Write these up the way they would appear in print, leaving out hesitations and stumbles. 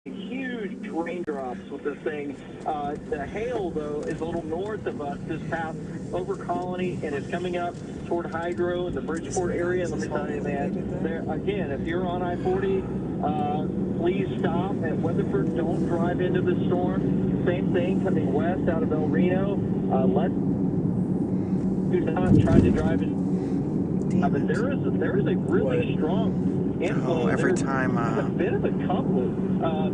huge raindrops with this thing. The hail, though, is a little north of us, this path over Colony, and it's coming up toward Hydro and the Bridgeport area. And let me tell you, man, there again, if you're on I-40, please stop at Weatherford. Don't drive into the storm. Same thing coming west out of El Reno. Let's do not try to drive it. But there is a really strong inflow. Every time a bit of a couple,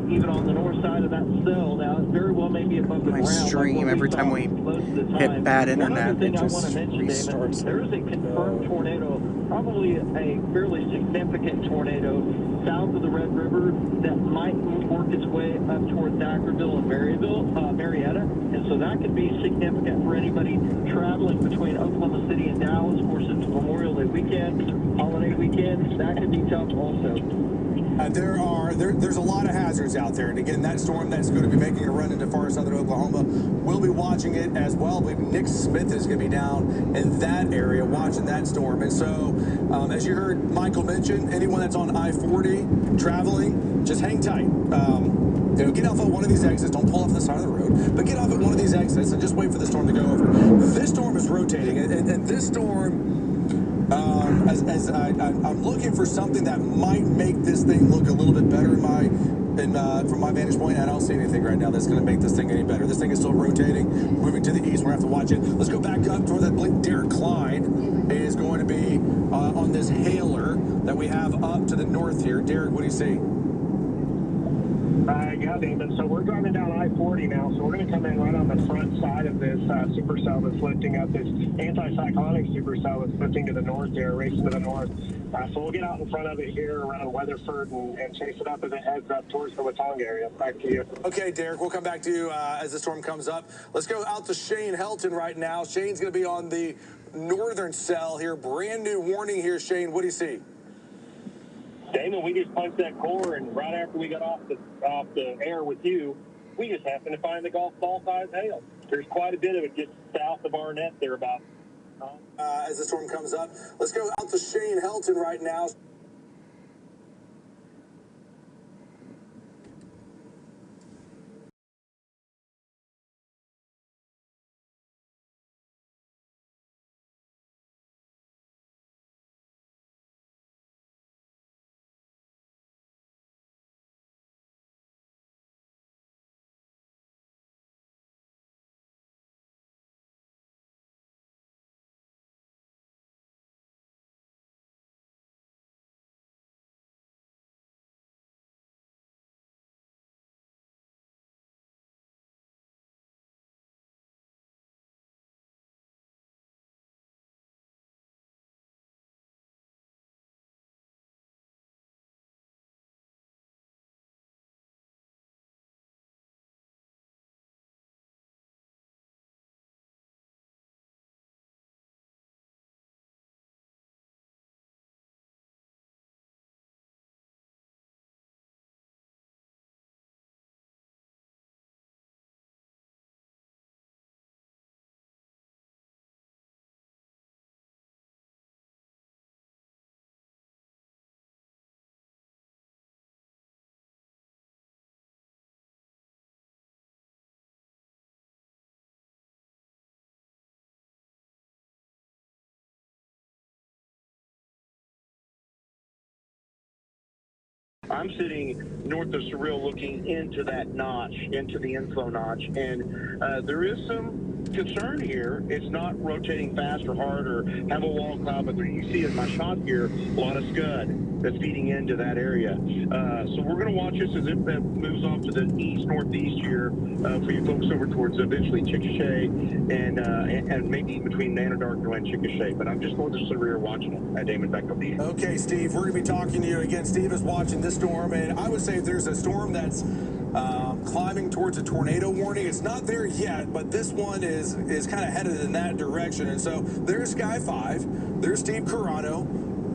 even on the north side of that cell. Now, it very well may be above the my ground. stream, every time we hit bad internet, it just restarts. There is a confirmed tornado, probably a fairly significant tornado south of the Red River that might work its way up toward Thackerville and Marietta. And so that could be significant for anybody traveling between Oklahoma City and Dallas. Of course, it's Memorial Day weekend, holiday weekend. That could be tough also. There's a lot of hazards out there, and again, that storm that's going to be making a run into far southern Oklahoma, we'll be watching it as well. I believe Nick Smith is going to be down in that area watching that storm. And so, as you heard Michael mention, anyone that's on I-40 traveling, just hang tight. Get off at one of these exits. Don't pull off the side of the road, but get off at one of these exits and just wait for the storm to go over. This storm is rotating, and this storm. I'm looking for something that might make this thing look a little bit better from my vantage point. I don't see anything right now that's going to make this thing any better. This thing is still rotating, moving to the east. We're going to have to watch it. Let's go back up toward that blink. Derek Klein is going to be on this hailer that we have up to the north here. Derek, what do you see? Yeah, David. So we're driving down I-40 now, so we're going to come in right on the front side of this supercell that's lifting up, this anticyclonic supercell that's lifting to the north here, racing to the north. So we'll get out in front of it here around Weatherford and chase it up as it heads up towards the Watauga area. Back to you. Okay, Derek, we'll come back to you as the storm comes up. Let's go out to Shane Helton right now. Shane's going to be on the northern cell here. Brand new warning here, Shane. What do you see? Damon, we just punched that core, and right after we got off the air with you, we just happened to find the golf ball size hail. There's quite a bit of it just south of Arnett there about. As the storm comes up, let's go out to Shane Helton right now. I'm sitting north of Surreal looking into that notch, into the inflow notch, and there is some concern here. It's not rotating fast or hard or have a wall cloud, but you see in my shot here, a lot of scud that's feeding into that area. So we're going to watch this as it moves off to the east-northeast here for you folks over towards eventually Chickasha and maybe between Anadarko and Chickasha. But I'm just north of Surreal watching it. Damon, back up to you. Okay, Steve, we're going to be talking to you again. Steve is watching this storm, and I would say if there's a storm that's climbing towards a tornado warning, it's not there yet, but this one is kind of headed in that direction. And so there's Sky 5, there's Steve Carano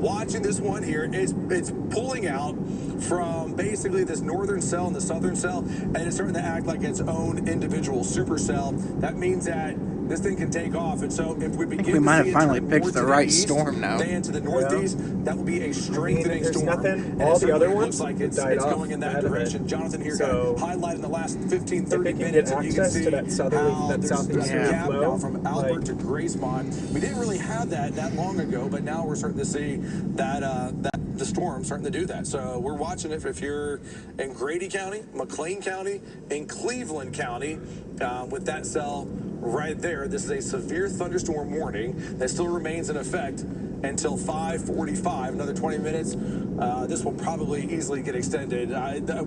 watching this one here. It's pulling out from basically this northern cell and the southern cell, and it's starting to act like its own individual supercell. That means that this thing can take off. And so if we begin we might to have see it finally turn picked more the to right east, storm now. then to the northeast, that will be a strengthening there's storm. nothing. And All it the other certainly ones looks like it's died off going in that ahead of it. direction. Jonathan here So, highlighting the last 15, 30 if you can minutes, get and you can access see to that southerly, how that there's a southeasterly gap flow, now from Albert like, to Gracemont. We didn't really have that long ago, but now we're starting to see that the storm starting to do that. So we're watching it. If you're in Grady County, McLean County, and Cleveland County, with that cell right there, this is a severe thunderstorm warning that still remains in effect until 5:45, another 20 minutes. This will probably easily get extended.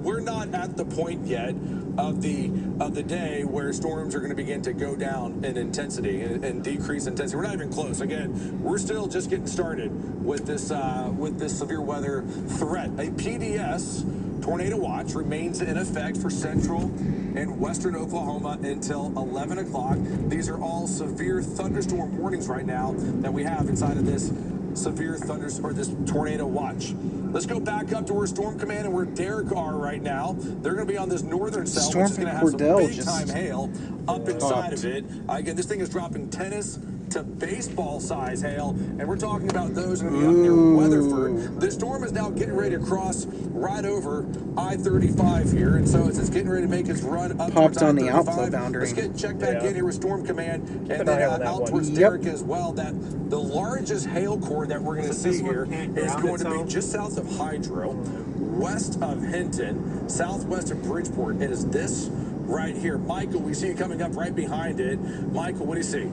We're not at the point yet of the day where storms are going to begin to go down in intensity and decrease intensity. We're not even close. Again, we're still just getting started with this severe weather threat. A PDS tornado watch remains in effect for central and western Oklahoma until 11 o'clock. These are all severe thunderstorm warnings right now that we have inside of this severe this tornado watch. Let's go back up to where Storm Command and where Derek are right now. They're going to be on this northern cell, which is going to have some big-time hail up inside of it. Again, this thing is dropping tennis to baseball-size hail, and we're talking about those going to be up near Weatherford. The storm is now getting ready to cross right over I-35 here, and so it's getting ready to make its run up popped on the I-35. outflow boundary. Let's check back in here with Storm Command, and then out towards Derek as well. That the largest hail core that we're going to see here is going to be just south of Hydro, west of Hinton, southwest of Bridgeport. It is this right here. Michael, we see you coming up right behind it. Michael, what do you see?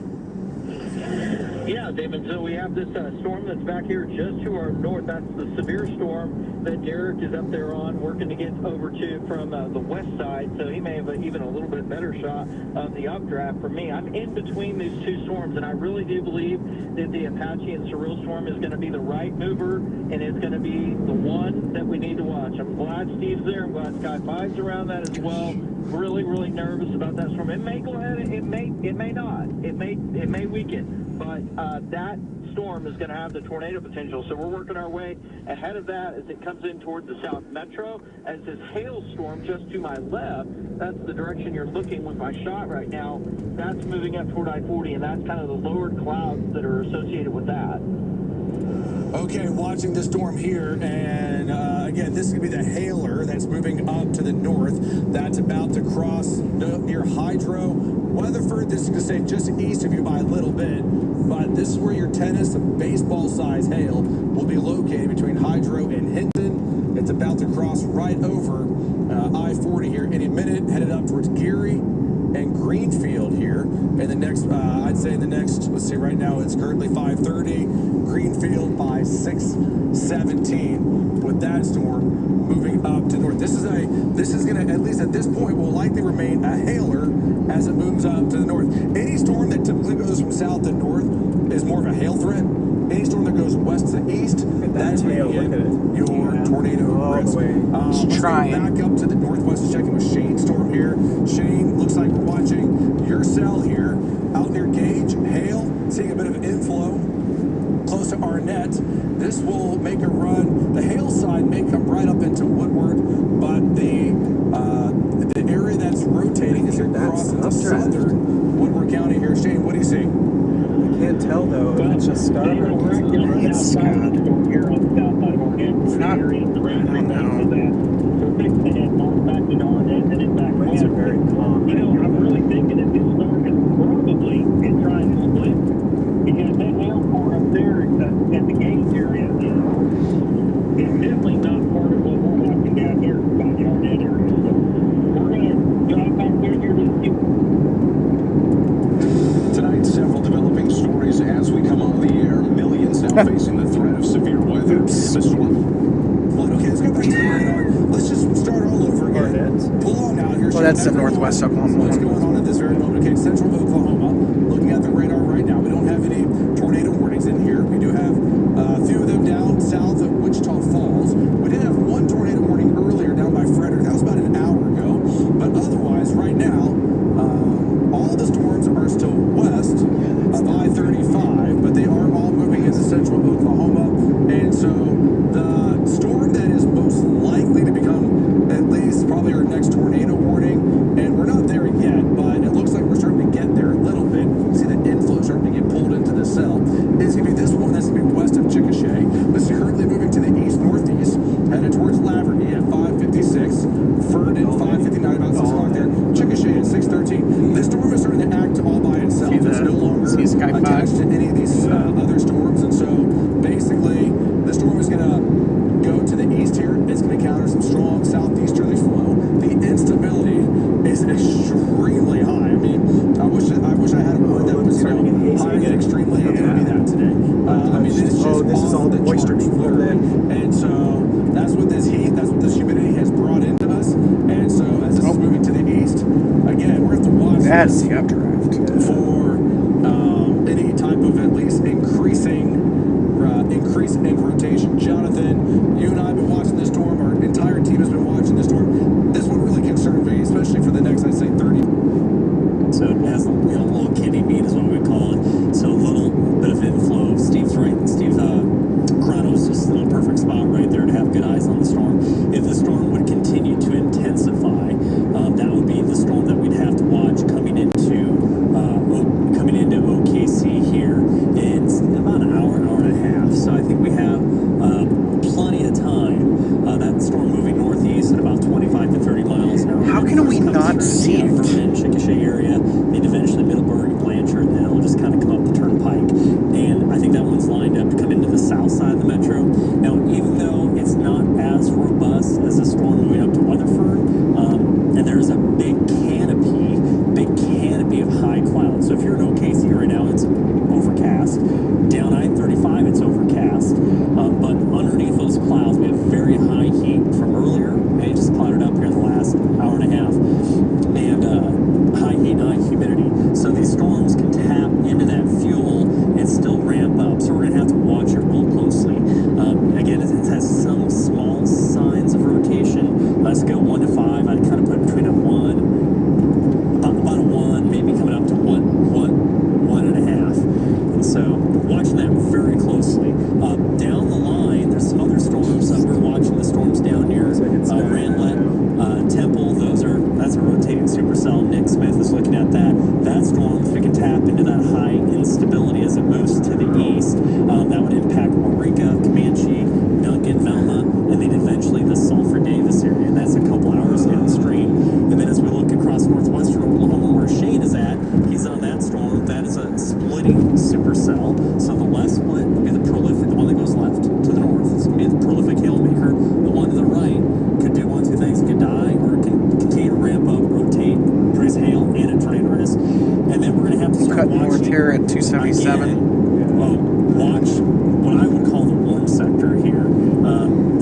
Yeah, David, so we have this storm that's back here just to our north. That's the severe storm that Derek is up there on, working to get over to from the west side, so he may have even a little bit better shot of the updraft. For me, I'm in between these two storms, and I really do believe that the Apache and Surreal storm is going to be the right mover, and it's going to be the one that we need to watch. I'm glad Steve's there. I'm glad Sky 5's around that as well. Really, really nervous about that storm. It may go ahead, it may not. It may weaken, but that storm is going to have the tornado potential. So we're working our way ahead of that as it comes in towards the South Metro. As this hailstorm just to my left, that's the direction you're looking with my shot right now. That's moving up toward I-40, and that's kind of the lowered clouds that are associated with that. Okay, watching the storm here, and again, this is going to be the hailer that's moving up to the north. That's about to cross near Hydro. Weatherford, this is going to stay just east of you by a little bit, but this is where your tennis and baseball-size hail will be located between Hydro and Hinton. It's about to cross right over I-40 here any minute, headed up towards Geary and Greenfield here. And the next, I'd say the next, let's see, right now it's currently 5:30. Greenfield by 6:17 with that storm moving up to north. This is going to, at least at this point, will likely remain a hailer as it moves up to the north. Any storm that typically goes from south to north is more of a hail threat. Any storm that goes west to east, that's where you get your tornado risk. Let's go back up to the northwest, checking with Shane Storm here. Shane, looks like we're watching your cell here out near Gage. Hail, seeing a bit of inflow close to Arnett. This will make a run. The hail side may come right up into Woodward, but the area that's rotating is across the southern Woodward County here. Shane, what do you see? I can't tell though if it's just Scott or it's Scott. It's not, I don't know. Winds are very calm. You know, I'm really thinking that this storm is probably trying to split, because that hail core up there at the Gage area is definitely not part of what we're watching down here by the Arnett area. So we're going to drive back there here to see. Tonight, several developing stories as we come on the air. Millions now facing the threat of severe weather. The storm. Okay, let's go back to the radar. Let's just start all over again. Pull on out here. Well, that's the northwest Oklahoma. What's going on at this very moment? Okay, central Oklahoma. Looking at the radar right now, we don't have any tornado warnings in here. We do have a few of them down south of Wichita Falls. We did have one tornado warning earlier down by Frederick. That was about an hour ago. But otherwise, right now, all the storms are still west of I-35, but they are all moving into central Oklahoma. And so the storm that is most likely to become at least probably our next tornado warning, and we're not there yet, but it looks like we're starting to get there a little bit. See bad is the updraft. For any type of at least increase in rotation. Jonathan, you and I have been watching this storm. Our entire team has been watching this storm. This one really concerned me, especially for the next, I'd say, 30. So it has a little kidney bean is what we call it. So a little bit of inflow. Steve's right. Steve Chrono's just in a perfect spot right there to have good eyes on the storm. If the storm would continue to intensify, that would be the storm that we'd have to watch coming into OKC here in about an hour and a half. So I think we have plenty of time. That storm moving northeast at about 25 to 30 miles an hour. How can we not see it? Vernon, Chickasha area, and eventually Middleburg, Blanchard, and then it'll just kind of come up the turnpike. And I think that one's lined up to come into the south side of the metro. Now, even though it's not as robust as a storm moving up to Weatherford, and there's a big canopy of high clouds. So if you're in OKC right now, it's overcast. Down I-35, it's overcast. But underneath those clouds, we have very high heat from earlier. And it just clouded up here in the last hour and a half. And high heat and high humidity. So these storms can tap into that fuel and still ramp up. So we're going to have to watch it real closely. Again, it has some small signs of rotation. Let's go 1 to 5. I'd kind of put it between a 1, about a 1, maybe coming up to 1.5. And so watching that very closely. Down the line, there's some other storms. We're watching the storms down near Randlet, Temple. That's a rotating supercell. Nick Smith is looking at that. That storm, if we can tap into that high instability as it moves to the east, that would impact Waurika, Comanche, Duncan, Velma, and then eventually the Sulphur Davis area. And that's a couple hours downstream. And then as we look across northwestern Oklahoma, where Shane is at, he's on that storm. That is a splitting supercell. So the left split would be the prolific, the one that goes left to the north. It's going to be the prolific hail maker. The one to the right could do one, two things. It could die, or it can continue to ramp up, rotate, produce hail, and a tornado risk. And then we're going to have to start Cut north here at 277. Watch what I would call the warm sector here.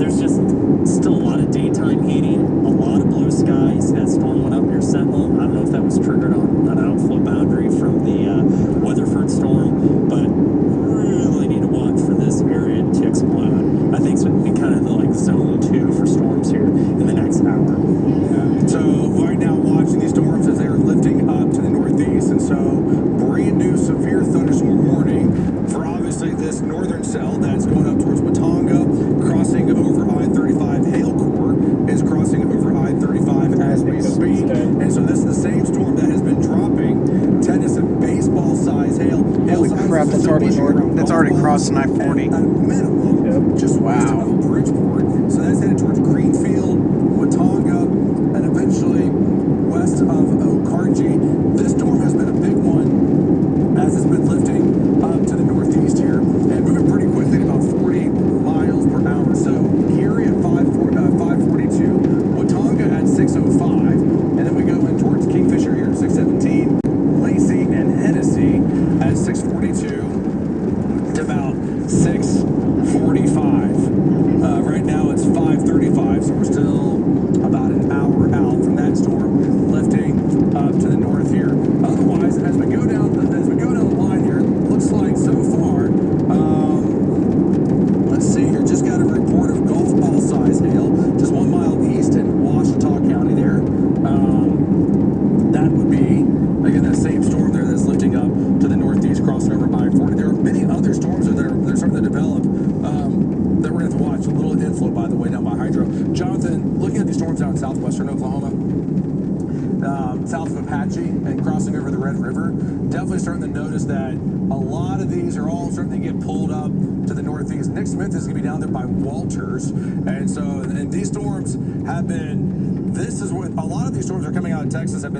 There's just still a lot of daytime heating, a lot of blue skies. That storm went up near Sentinel. I don't know if that was triggered on an outflow boundary from the Weatherford storm, but really need to watch for this area to explode. I think it's going to be kind of like zone 2 for storms here in the next hour. Yeah. So right now, watching these storms as they are lifting up to the northeast, and so brand new severe thunderstorm warning for obviously this northern cell that's going up towards Watonga, crossing over I-35. Hail core is crossing over I-35 as we speak, and so this is the same storm that has been dropping tennis and baseball size hail. Holy crap! That's already crossing I-40. At a minimum, just west of Bridgeport. So that's headed towards Greenfield, Watonga, and eventually west of Okarji. This storm has been a big one as it's been lifting up to the northeast here and moving pretty quickly at about 40 miles per hour. So Erie at 542, Watonga at 605, and then we go in towards Kingfisher here at 617, Lacey and Hennessy at 642 to about 645. Right now it's 5:35, so we're still about an hour out from that storm lifting up to the north here. Otherwise, as we go down the line here, it looks like so far, let's see here, just got a report of golf ball size hail, just 1 mile east in Ouachita County there. That would be, again, that same storm there that's lifting up to the northeast, crossing over I-40. There are many other storms that are starting to develop that we're going to have to watch. A little inflow, by the way, down by Hydro. Jonathan, looking at these storms down in southwestern Oklahoma, south of Apache and crossing over the Red River, definitely starting to notice that a lot of these are all starting to get pulled up to the northeast. Nick Smith is going to be down there by Walters, and so and these storms have been. This is what a lot of these storms are coming out of Texas have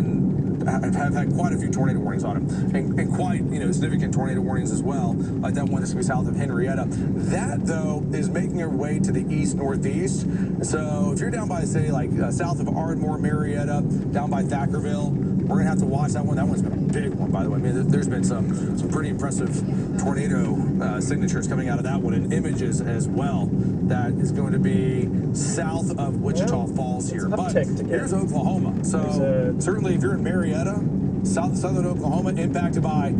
had quite a few tornado warnings on them, and quite significant tornado warnings as well, like that one that's going to be south of Henrietta. That though is making her way to the east northeast. So if you're down by say like south of Ardmore, Marietta, down by Thackerville, we're gonna have to watch that one. That one's been a big one, by the way. I mean, there's been some pretty impressive tornado signatures coming out of that one, and images as well. That is going to be south of Wichita Falls here. But here's Oklahoma. So certainly if you're in Marietta, southern Oklahoma, impacted by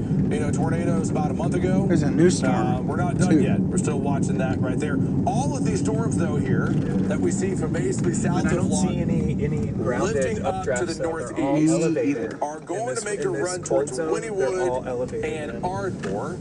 tornadoes about a month ago. There's a new storm. We're not done yet. We're still watching that right there. All of these storms, though, here that we see from basically south I of don't see any grounded lifting up to the northeast are going to make a run towards Wynnewood and Ardmore.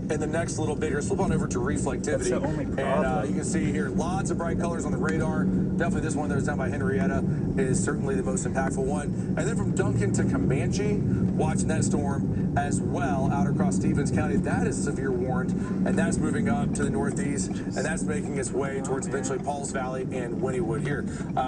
And the next little bit here, slip on over to reflectivity. That's the only problem. And you can see here lots of bright colors on the radar. Definitely this one that was down by Henrietta is certainly the most impactful one. And then from Duncan to Comanche, watching that storm as well out across Stevens County. That is severe warned, and that's moving up to the northeast, and that's making its way towards eventually Pauls Valley and Wynnewood here.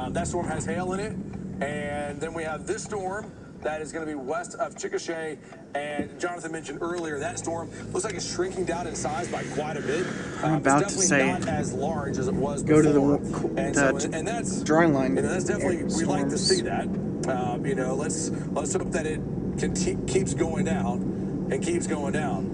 That storm has hail in it, and then we have this storm that is going to be west of Chickasha, and Jonathan mentioned earlier that storm looks like it's shrinking down in size by quite a bit. I'm about to say, not as large as it was go before. to And that's drawing line. that's definitely we like to see that. Let's hope that it keeps going down and keeps going down.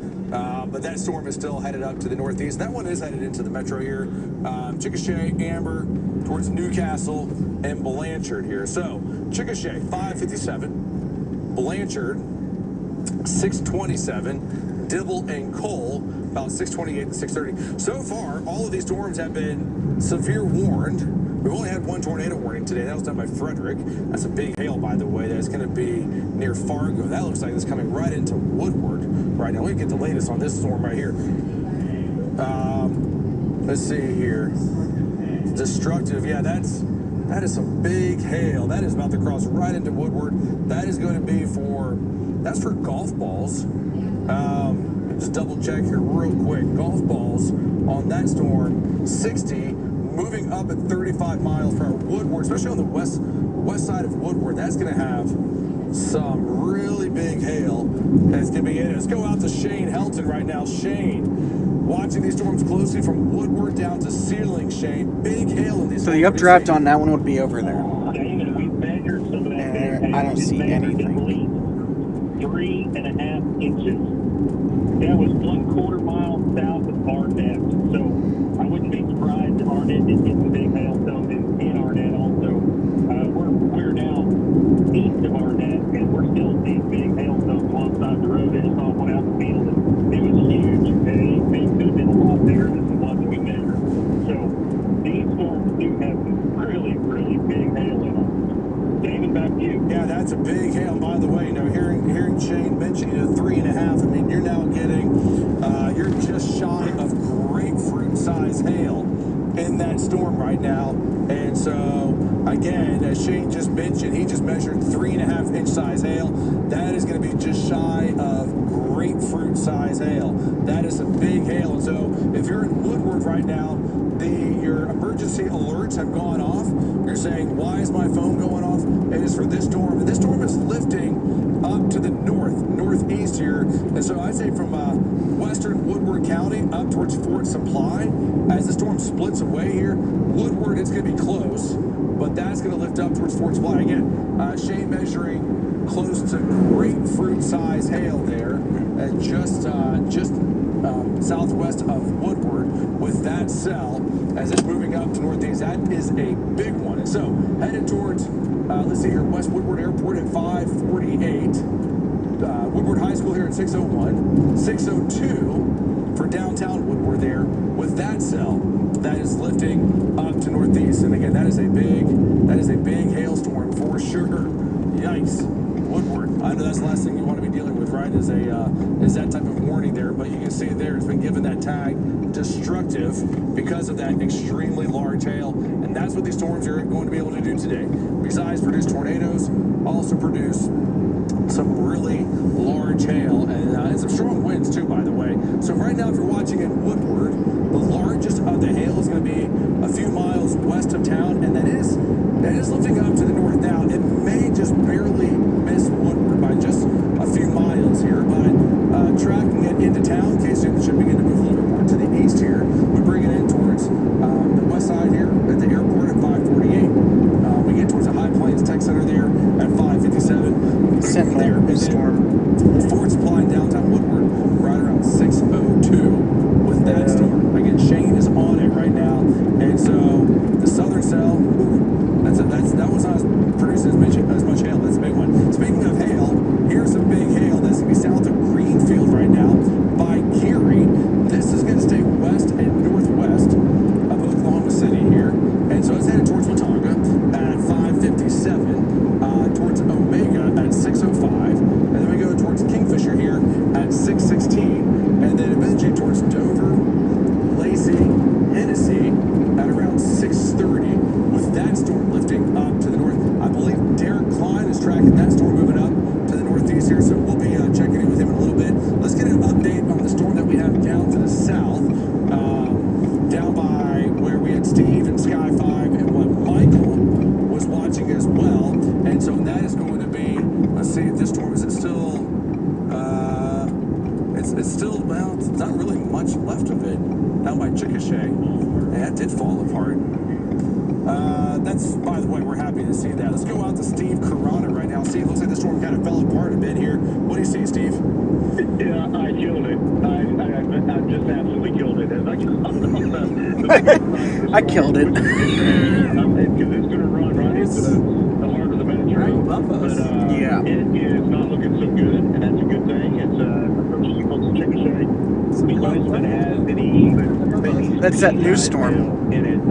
But that storm is still headed up to the northeast. That one is headed into the metro here. Chickasha, Amber, towards Newcastle, and Blanchard here. So Chickasha, 557. Blanchard, 627. Dibble and Cole, about 628 to 630. So far, all of these storms have been severe warned. We've only had one tornado warning today. That was done by Frederick. That's a big hail, by the way. That's going to be near Fargo. That looks like it's coming right into Woodward right now. Let me get the latest on this storm right here. Let's see here. Destructive. Yeah, that is some big hail. That is about to cross right into Woodward. That is going to be that's for golf balls. Just double check here real quick. Golf balls on that storm, 60, moving up at 35 miles per hour. Woodward, especially on the west side of Woodward, that's going to have some really big hail. That's going to be in. Let's go out to Shane Helton right now. Shane, watching these storms closely from Woodward down to Sealing. Shane, big hail in these. So the updraft on that one would be over there. David, we measured some of that big hail. I don't see anything. 3.5 inches. That was 1/4 mile south of Arnett. So I wouldn't be surprised if Arnett did get some big hailstones in Arnett also. We're now east of Arnett, and we're still seeing big hailstones alongside the road. I just saw one out in the field, and it was huge. It could have been a lot bigger than the one that we measured. So these storms do have some really, really big hail in them. David, back to you. Yeah, that's a big hail. By the way, hearing Shane mention 3.5, I mean, you're now getting, you're just shy of grapefruit size hail in that storm right now. And so, again, as Shane just mentioned, he just measured 3.5 inch size hail. That is going to be just shy of grapefruit size hail. That is a big hail. And so, if you're in Woodward right now, your emergency alerts have gone off. You're saying, why is my phone going off? It is for this storm. And this storm is lifting up to the northeast here. And so I'd say from western Woodward County up towards Fort Supply, as the storm splits away here, Woodward, it's going to be close, but that's going to lift up towards Fort Supply. Again, Shane measuring close to grapefruit size hail there, just southwest of Woodward with that cell as it's moving up to northeast. That is a big one. And so headed towards, let's see here, West Woodward Airport at 548. Woodward High School here at 601. 602 for downtown Woodward there with that cell that is lifting up to northeast. And again, that is a big hailstorm for sure. Yikes. Woodward. I know that's the last thing you want to be dealing with, right? Is that type of warning there, but you can see there it's been given that tag destructive because of that extremely large hail, and that's what these storms are going to be able to do today. Besides produce tornadoes, also produce some really large hail and some strong winds too, by the way. So right now, if you're watching in Woodward, the largest of the hail is going to be a few miles west of town, and that is lifting up to the north now. It may just barely miss Woodward by just a few miles here, but tracking it into town, KC should begin to move a little bit more to the east here. We bring it in towards the west side here at the airport at 548. We get towards the High Plains Tech Center there at 557. Sentinel there, storm. Fort Supply in downtown Woodward right around 602 with that storm. Again, Shane is on it right now, and so the southern cell, that was not producing as much hail. That's a big one. Speaking of hail, at that storm moving up to the northeast here, so we'll be checking in with him in a little bit. Let's get an update on the storm that we have down to the south, down by where we had Steve and Sky 5 and what Michael was watching as well. And so that is going to be, let's see if this storm, is it still, it's still, well, it's not really much left of it. Down by Chickasha. That did fall apart. That's, by the way, we're happy to see that. Let's go out to Steve Corona right now. Steve, looks like the storm kind of fell apart a bit here. What do you see, Steve? Yeah, I killed it. I just absolutely killed it. As I I killed it. Because it's going to run right into the heart of the metro. But yeah, it is not looking so good, and that's a good thing. It's approaching you folks to Chickasha. Besides that, has any. That's that new storm. In it,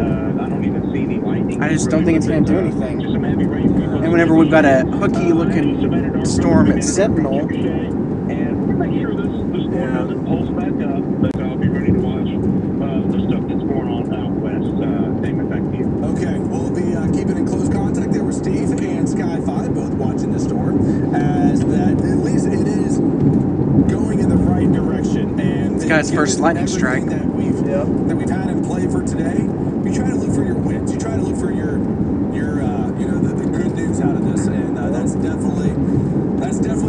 I don't even see any lightning. I just don't think it's going to do anything. And whenever we've got a hooky-looking storm at Sentinel, and we'll make sure this storm doesn't pulse back up, but I'll be ready to watch the stuff that's going on out west. Damon, back to you. Okay, we'll be keeping in close contact there with Steve and Sky 5, both watching the storm, as that at least it is going in the right direction. And this guy's first lightning strike that we've had in play for today. You try to look for your wins. You try to look for your the good news out of this, and that's definitely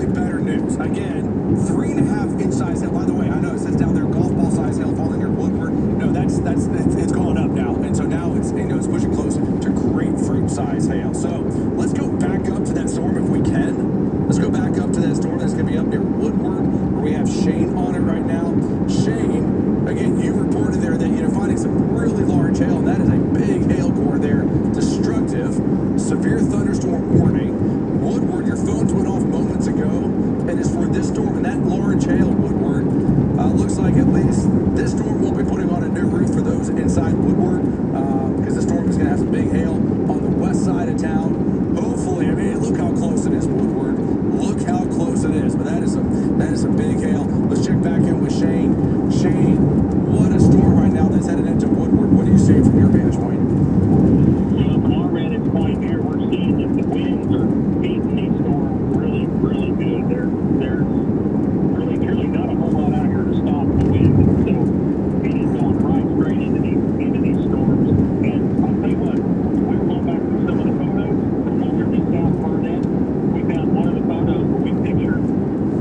better news. Again, 3.5 inch size hail. By the way, I know it says down there golf ball size hail falling near Woodward. No, it's gone up now, and so now it's it's pushing close to grapefruit size hail. So let's go back up to that storm if we can. Let's go back up to that storm that's going to be up near Woodward, where we have Shane on it right now. Shane, again, you reported there that you're finding some really large hail. That is a big hail core there, destructive, severe thunderstorm warning. Woodward, your phones went off moments ago, and it's for this storm and that large hail, Woodward. Looks like at least this storm won't be putting on a new roof for those inside Woodward, because the storm is going to have some big hail on the west side of town. Hopefully, I mean, look how close it is, Woodward. Look how close it is, but that is some big hail. Let's check back in with Shane. Shane, what a storm right now that's headed into Woodward. What do you see from your vantage point? Well, from our vantage point here, we're seeing that the winds are beating these storms really, really good. There's really, truly not a whole lot out here to stop the wind. So it is going right straight into these storms. And I'll tell you what, we're going back to some of the photos from over in South Burnett. We found one of the photos where we pictured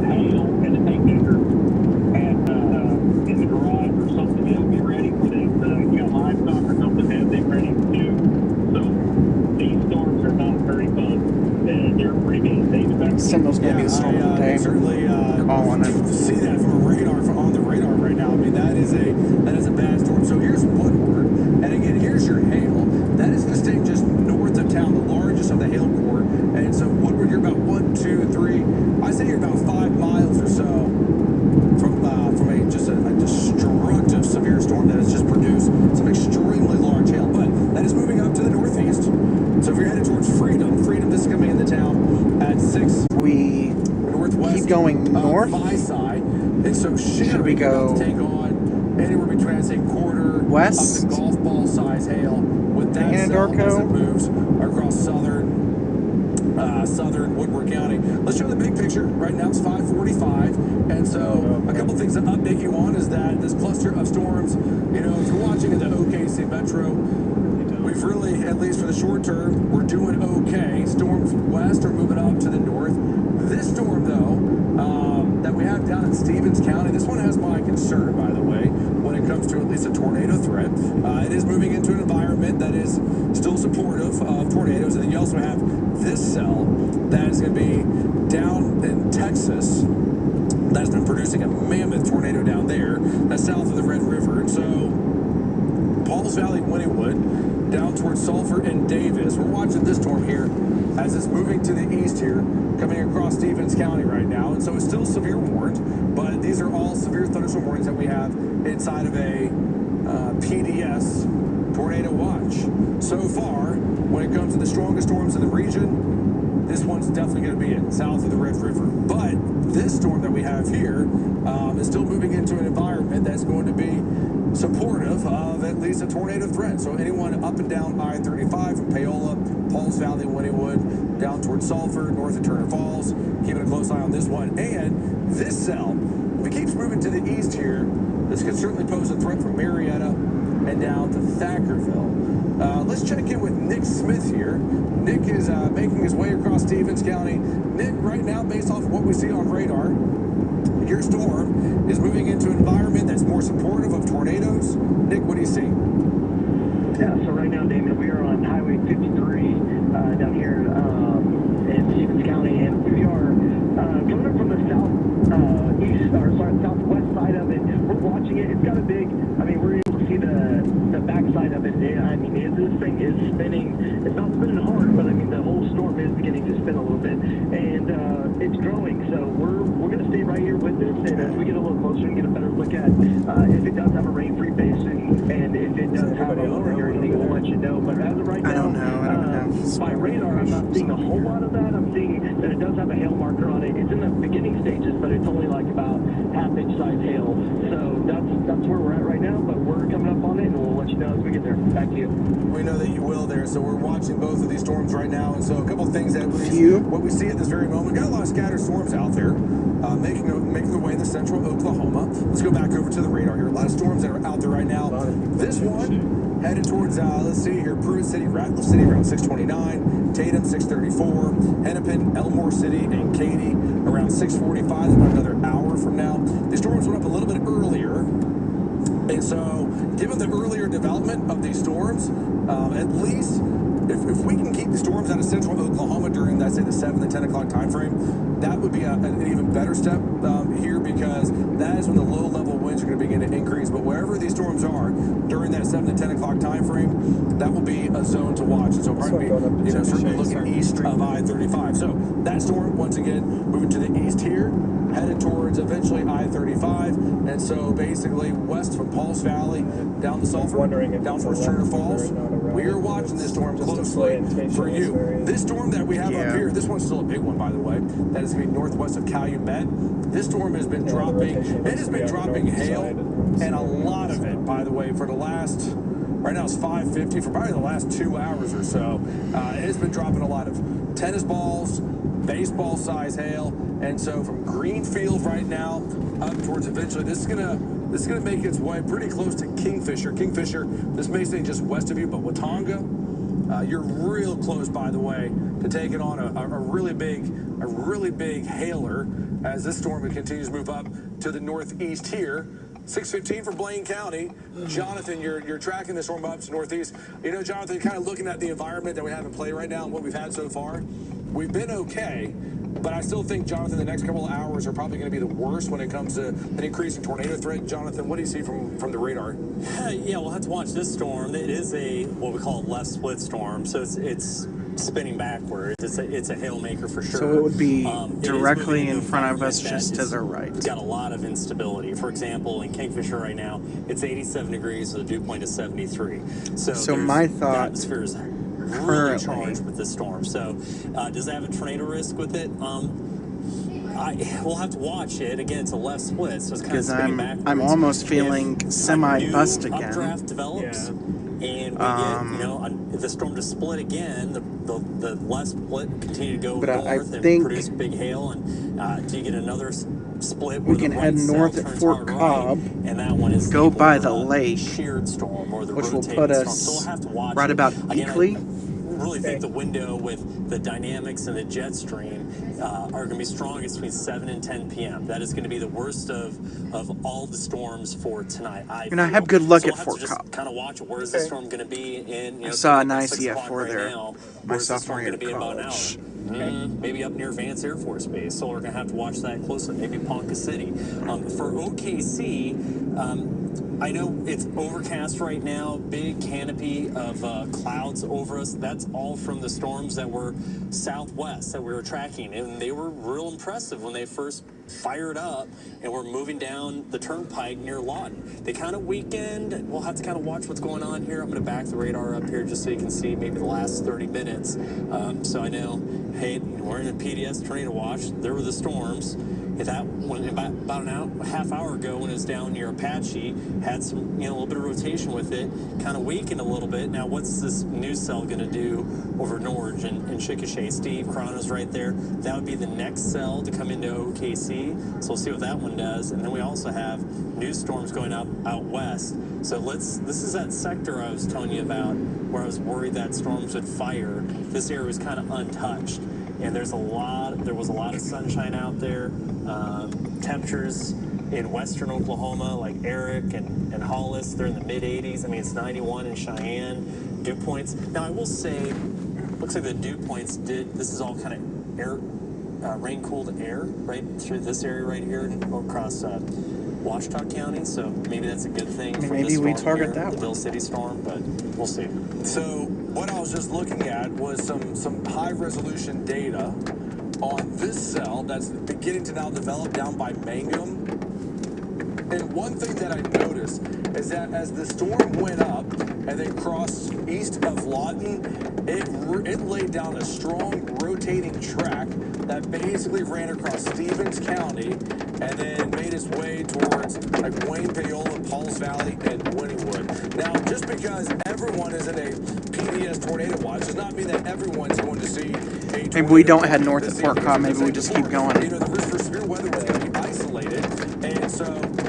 hail and the tank maker in the garage or something. They'll be ready for this. You got livestock or something that they're ready to do. So these storms are not very fun. They're pretty big. Sentinel's going to be the storm of the day. Certainly Calling it. see that from a radar, on the radar right now. I mean, that is a bad storm. So here's Woodward, and again, here's your hail. That is the state just north of town, the largest of the hail core. And so Woodward, you're about 1, 2, 3. I say you're about 5 miles or so from a destructive severe storm that has just produced some extremely large hail. But that is moving up to the northeast. So if you're headed towards Freedom, this is going to be in the town at 6. We Northwest keep going north. My side, and so Should we go take on anywhere between, I'd say, quarter west of the golf ball size hail with that cell as it moves across southern Woodward County. Let's show the big picture. Right now it's 5:45, and so a couple things to update you on is that this cluster of storms, if you're watching in the OKC Metro, we've really, at least for the short term, we're doing okay. Storms west are moving up to the north. This storm, though, that we have down in Stevens County, this one has my concern, by the way, when it comes to at least a tornado threat. It is moving into an environment that is still supportive of tornadoes. And then you also have this cell that is going to be down in Texas. That's been producing a mammoth tornado down there. That's south of the Red River. And so Pauls Valley, Wynnewood, down towards Sulphur and Davis. We're watching this storm here as it's moving to the east here, coming across Stevens County right now. And so it's still severe warned, but these are all severe thunderstorm warnings that we have inside of a PDS tornado watch. So far, when it comes to the strongest storms in the region, this one's definitely going to be it, south of the Red River. But this storm that we have here is still moving into an environment that's going to be supportive of at least a tornado threat. So anyone up and down I-35 from Paola, Pauls Valley, Wynnewood, down towards Salford, north of Turner Falls, keeping a close eye on this one. And this cell, if it keeps moving to the east here, this could certainly pose a threat from Marietta and down to Thackerville. Let's check in with Nick Smith here. Nick is making his way across Stevens County. Nick, right now, based off of what we see on radar, your storm is moving into an environment that's more supportive of tornadoes. Nick, what do you see? Yeah, so right now, Damon, we are on Highway 53 down here in Stevens County, and we are coming up from the southwest side of it. We're watching it. It's got a big, we're able to see the backside of it. This thing is spinning. It's not spinning hard, but the whole storm is beginning to spin a little bit, and it's growing. So we're going to stay right here with this, and as we get a little closer and get a better look at if it does have a rain-free basin, and if it does have a lower hurricane, we'll let you know. But as of right now, I don't know. By radar, I'm not seeing a whole lot of that. I'm seeing that it does have a hail marker on it. It's in the beginning stages, but it's only like about half-inch size hail. So that's where we're at right now, but we're coming up on it, and we'll let you know as we get there. Back to you. We know that you will there, so we're watching both of these storms right now, and so a couple of things that what we see at this very moment. Got a lot of scattered storms out there, making their way into central Oklahoma. Let's go back over to the radar here. A lot of storms that are out there right now. This one headed towards, let's see here, Pruitt City, Ratcliffe City around 629, Tatum 634, Hennepin, Elmore City, and Katy around 645. About another hour from now. These storms went up a little bit earlier. And so, given the earlier development of these storms, at least if we can keep the storms out of central Oklahoma during, let's say, the 7 to 10 o'clock time frame, that would be an even better step here, because that is when the low-level winds are going to begin to increase. But wherever these storms are during that 7 to 10 o'clock time frame, that will be a zone to watch. And so probably be, certainly looking east of I-35. So that storm, once again, moving to the east here, headed towards eventually I-35, and so basically west from Pauls Valley, down to Sulphur, down towards Turner Falls. We are watching this storm closely for you. This storm that we have up here, this one's still a big one, by the way. That is going to be northwest of Calumet. This storm has been dropping, it has been dropping hail, and a lot of it, by the way, for the last, right now it's 5:50, for probably the last 2 hours or so. It has been dropping a lot of tennis balls, baseball size hail, and so from Greenfield right now up towards eventually, this is gonna make its way pretty close to Kingfisher. Kingfisher, this may stay just west of you, but Watonga, you're real close, by the way, to taking on a really big hailer as this storm continues to move up to the northeast here. 6:15 for Blaine County. Jonathan, you're tracking this storm up to northeast. Jonathan, kind of looking at the environment that we have in play right now and what we've had so far. We've been okay, but I still think, Jonathan, the next couple of hours are probably going to be the worst when it comes to an increasing tornado threat. Jonathan, what do you see from the radar? Yeah, we'll have to watch this storm. It is what we call a left split storm, so it's spinning backwards. It's a hail maker for sure. So it would be directly in front of us, just to the right. It's got a lot of instability. For example, in Kingfisher right now, it's 87 degrees, so the dew point is 73. So my thought, the atmosphere is really charged with this storm. So does it have a tornado risk with it? We'll have to watch it. Again, it's a left split, so it's kind of spinning backwards. I'm almost feeling semi-bust again. Updraft develops, and we get, the storm to split again, the left split continue to go north and produce big hail, and do you get another split? We can head north at Fort Cobb, and that one is go by the lake, sheared storm, or the which will put us so we'll have to watch right about Eakley. I really think the window with the dynamics and the jet stream are going to be strongest between 7 and 10 p.m. That is going to be the worst of all the storms for tonight. You're going to have good luck at Fort Cobb. Kind of watch it. Where is the storm going to be in? I saw an ICF-4 right there. Now. My sophomore year going to be about an hour. Maybe up near Vance Air Force Base. So we're going to have to watch that closely. Maybe Ponca City. For OKC, I know it's overcast right now, big canopy of clouds over us. That's all from the storms that were southwest that we were tracking, and they were real impressive when they first fired up and were moving down the turnpike near Lawton. They kind of weakened. We'll have to kind of watch what's going on here. I'm going to back the radar up here just so you can see maybe the last 30 minutes. So I know, hey, we're in a PDS tornado watch. There were the storms. That when about a half hour ago when it was down near Apache, had had some, a little bit of rotation with it, kind of weakened a little bit. Now, what's this new cell going to do over Norge and Chickasha? Steve Crono's right there. That would be the next cell to come into OKC. So we'll see what that one does. And then we also have new storms going up out west. So this is that sector I was telling you about where I was worried that storms would fire. This area was kind of untouched. And there was a lot of sunshine out there. Temperatures in western Oklahoma, like Eric and Hollis, they're in the mid 80s. I mean, it's 91 in Cheyenne, dew points. Now, I will say, looks like the dew points this is all kind of air, rain-cooled air right through this area right here across Washita County. So maybe that's a good thing for maybe this storm we target here, that the one. Bill City storm, but we'll see. So what I was just looking at was some high-resolution data on this cell that's beginning to now develop down by Mangum. And one thing that I noticed is that as the storm went up and then crossed east of Lawton, it laid down a strong rotating track that basically ran across Stevens County and then made its way towards like Wayne, Paola, Pauls Valley, and Wynnewood. Now, just because everyone is in a PDS tornado watch does not mean that everyone's going to see a tornado. Maybe we don't head north of Fort Cobb. Maybe we just keep going. The risk for severe weather was going to be isolated, and so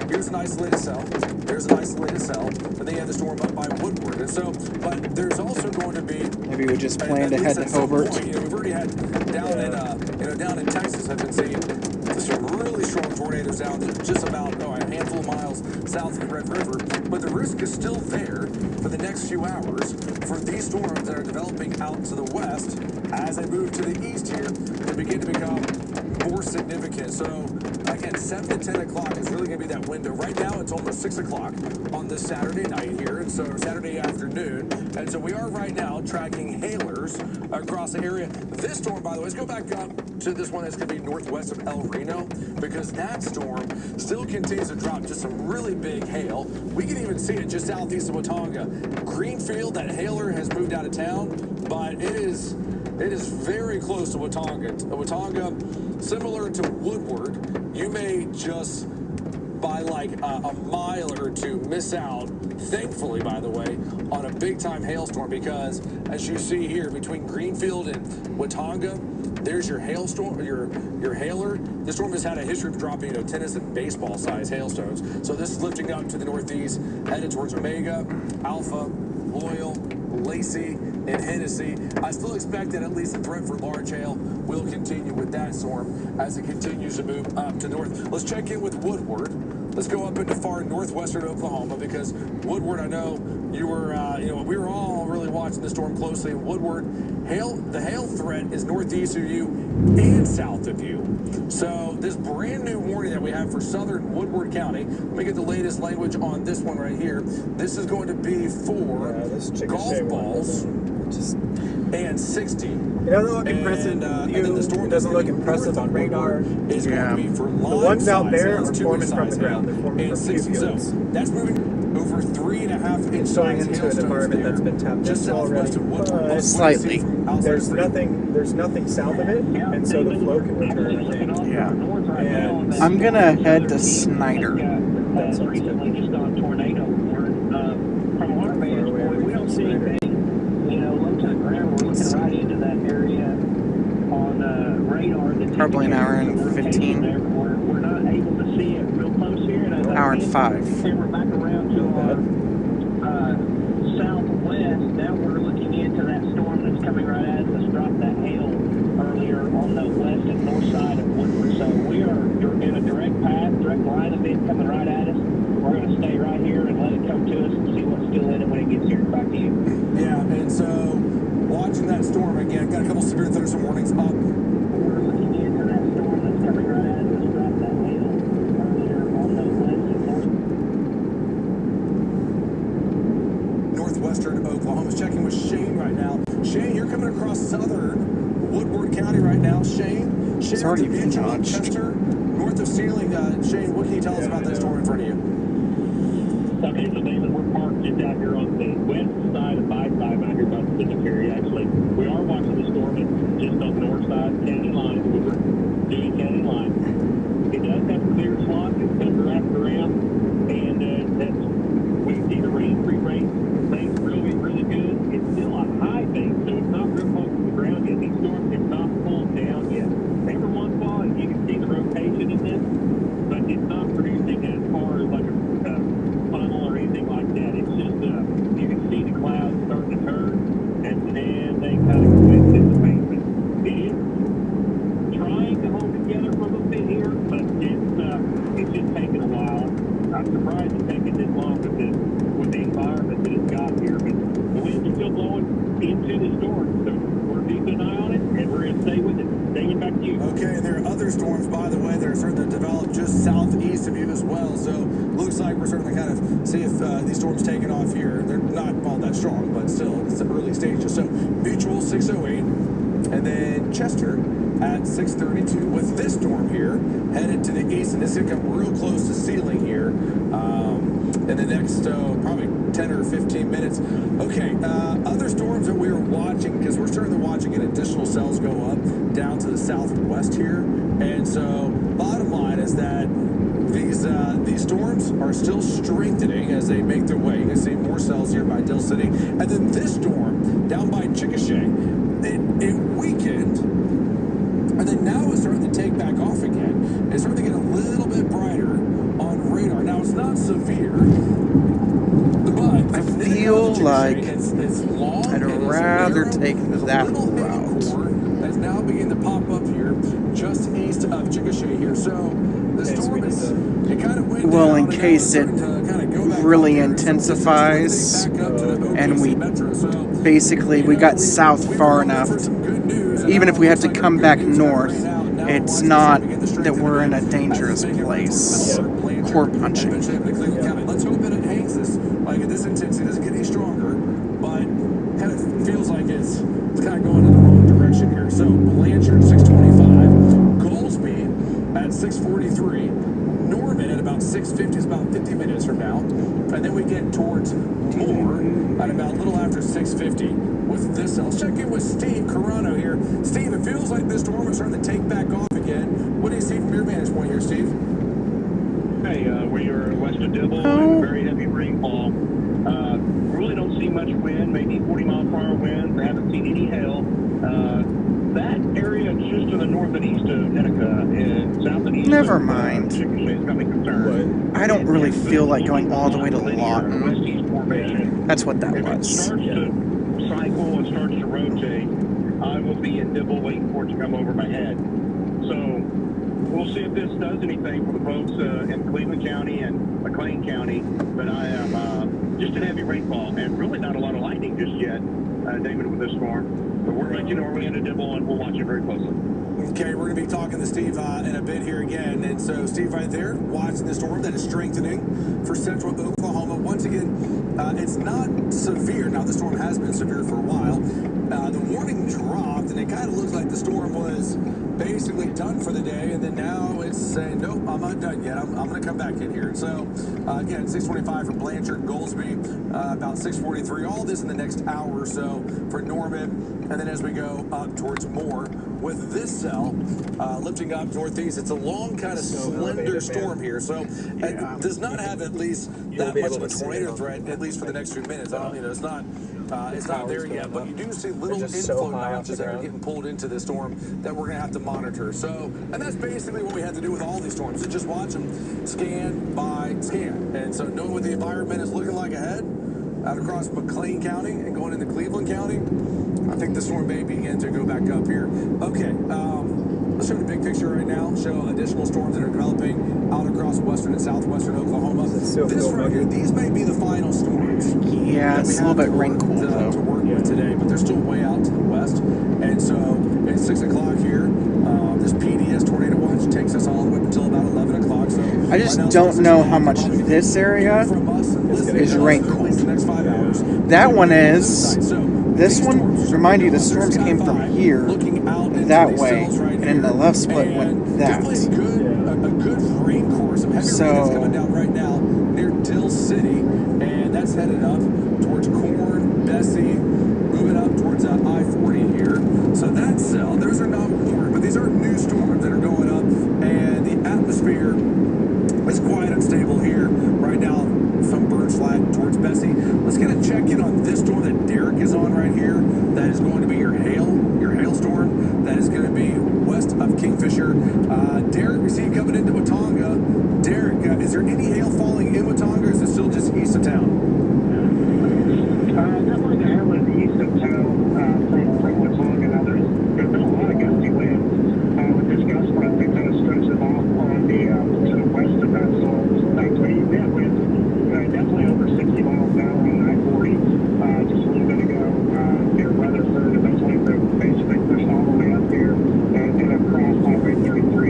here's an isolated cell. There's an isolated cell, and then you have the storm up by Woodward. And so, but there's also going to be Maybe we just plan to head to Hobart. We've already had down in Texas. I've been seeing some really strong tornadoes down just about a handful of miles south of the Red River. But the risk is still there for the next few hours for these storms that are developing out to the west as they move to the east here to begin to become more significant. So again, 7 to 10 o'clock is really going to be that window. Right now, it's almost 6 o'clock on this Saturday night here, and so Saturday afternoon. And so we are right now tracking hailers across the area. This storm, by the way, let's go back up to this one that's going to be northwest of El Reno, because that storm still continues to drop just some really big hail. We can even see it just southeast of Watonga. Greenfield, that hailer has moved out of town, but it is very close to Watonga. Watonga, similar to Woodward, you may just by like a mile or two miss out, thankfully, by the way, on a big-time hailstorm, because as you see here between Greenfield and Watonga, there's your hailstorm, your hailer. This storm has had a history of dropping, tennis and baseball size hailstones. So this is lifting up to the northeast, headed towards Omega, Alpha, Loyal, Lacey, and Hennessy. I still expect that at least the threat for large hail will continue with that storm as it continues to move up to north. Let's check in with Woodward. Let's go up into far northwestern Oklahoma, because Woodward, I know you were, we were all really watching the storm closely. Woodward, the hail threat is northeast of you and south of you. So this brand new warning that we have for southern Woodward County, let me get the latest language on this one right here. This is going to be for golf balls and 60. It doesn't look impressive to you. It doesn't look impressive on radar. Is going to be for the ones out there are size, forming from the ground. They're forming and from 60. So that's moving over 3.5 inch going size into an environment that's been tapped just into already. southwest of Woodward. But Slightly. There's nothing south of it, and so the flow can return, I think. Yeah. And I'm gonna head to Snyder. That sounds good. Recently just on tornado alert. From our vantage point, we don't see anything, low to the ground. We're looking right into that area on radar. Probably an hour and 15. We're not able to see it real close here. And Hour and 5. And we're back around to our southwest. Now we're looking into that storm that's coming right at us. Dropped that hail earlier on the west and north side of Woodward. So we are in a direct line of it coming right at us. We're going to stay right here and let it come to us and see what's still in it when it gets here back to you. Yeah, and so watching that storm again, got a couple severe thunderstorm warnings up. We're looking into that storm that's coming right at us. Dropped that hail earlier on the west and northwestern Oklahoma. Checking with Shane right now. Shane, you're coming across southern Woodward County right now. Shane, It's already been notched. Chester, north of Sealing. Shane, what can you tell us about that storm in front of you? Okay, so David, we're parked just out here on the west side of my side, out here by the Pacific area, actually. We are watching the storm. It's just on the north side, county line. We're doing county line. It does have a clear slot. It's been wrapped around, and that's other storms, by the way, that are starting to develop just southeast of you as well. So looks like we're starting to kind of see if these storms taking off here. They're not all that strong, but still, it's the early stages. So Mutual 608, and then Chester at 632 with this storm here headed to the east, and this is going to come real close to Sealing here in the next probably 10 or 15 minutes. Okay, other storms that we are watching, because we're starting to watch again additional cells go up down to the southwest here. And so bottom line is that these storms are still strengthening as they make their way. You can see more cells here by Dill City. And then this storm down by Chickasha, it weakened, and then now it's starting to take back off again. It's starting to get a little bit brighter on radar. Now, it's not severe, but I feel like it's long, I'd rather take that route. that's now beginning to pop up here just east of Chickasha here. So the storm is, it kind of went Well, down, in and now case it's it starting to kind of go back really up here. So this is intensifies, back up to the and we OKC Metro. So, basically we got south far enough, even if we had to come back north, it's not that we're in a dangerous place. Core punching. Let's hope that it hangs this, like this intensity doesn't get any stronger, but kind of feels like it's kind of going in the wrong direction here. So Blanchard 625, Goldsby at 643, Norman at about 650, is about 50 minutes from now, and then we get towards Moore at about a little after 650 with this. Let's check in with Steve Carano here. Steve, it feels like this storm is starting to take back off again. What do you see from your vantage point here, Steve? Hey, we are west of Dibble and very heavy rainfall. Really don't see much wind, maybe 40-mile-per-hour winds. I haven't seen any hail. That area just to the north and east of Seneca and south and east Never of mind. Chickasha got me concerned. I don't really feel like going all the way to Lawton. West-east formation. That's what that If it was. starts to cycle and starts to rotate, I will be in Dibble waiting for it to come over my head. So we'll see if this does anything for the folks in Cleveland County and McLean County. But I am just in heavy rainfall and really not a lot of lightning just yet, David, with this storm. But we're making our way into Dibble and we'll watch it very closely. Okay, we're going to be talking to Steve in a bit here again. And so Steve right there watching the storm that is strengthening for central Oklahoma. Once again, it's not severe. Now, the storm has been severe for a while. The warning dropped, and it kind of looks like the storm was basically done for the day. And then now it's saying, nope, I'm not done yet. I'm going to come back in here. And so, again, 625 for Blanchard, Goldsby, about 643. All this in the next hour or so for Norman. And then as we go up towards Moore, with this cell lifting up northeast, it's a long kind of slender storm here. So it does not have at least that much of a tornado threat, at least for the next few minutes. It's not there yet, but you do see little inflow notches that are getting pulled into the storm that we're going to have to monitor. So, and that's basically what we have to do with all these storms, is just watch them scan by scan. And so knowing what the environment is looking like ahead, out across McLean County and going into Cleveland County, I think the storm may begin to go back up here. Okay, let's show the big picture right now. Show additional storms that are developing out across western and southwestern Oklahoma. This right here, these may be the final storms. Yeah, it's a little bit rain cool to though. work with today, but they're still way out to the west. And so it's 6 o'clock here. This PDS tornado watch takes us all the way up until about 11 o'clock. So I just don't know how much this area is rain cool. That one is. This one, remind you, the storms came from here, that way, and then the left split went that. A good rain course. Some heavy rain that's coming down right now near Dill City, and that's headed up towards Corn, Bessie, moving up towards I-40 here. So that cell, those are not warm, but these are new storms that are going up, and the atmosphere is quite unstable here right now from Burns Flat towards Bessie. Let's get a check-in on this storm that Derek is on right here. That is going to be your hailstorm. That is going to be west of Kingfisher. Derek, we see you coming into Watonga. Derek, is there any hail falling in Watonga, or is it still just east of town? Definitely the hail is east of town from Watonga. Now, there's been a lot of gusty winds with this gust front that kind of stretches off on the to the west of that. So actually, yeah, winds definitely over 60 miles an hour on I-40 just a little bit ago near Weatherford, and that's like basically pushed all the way up here and across Highway 33.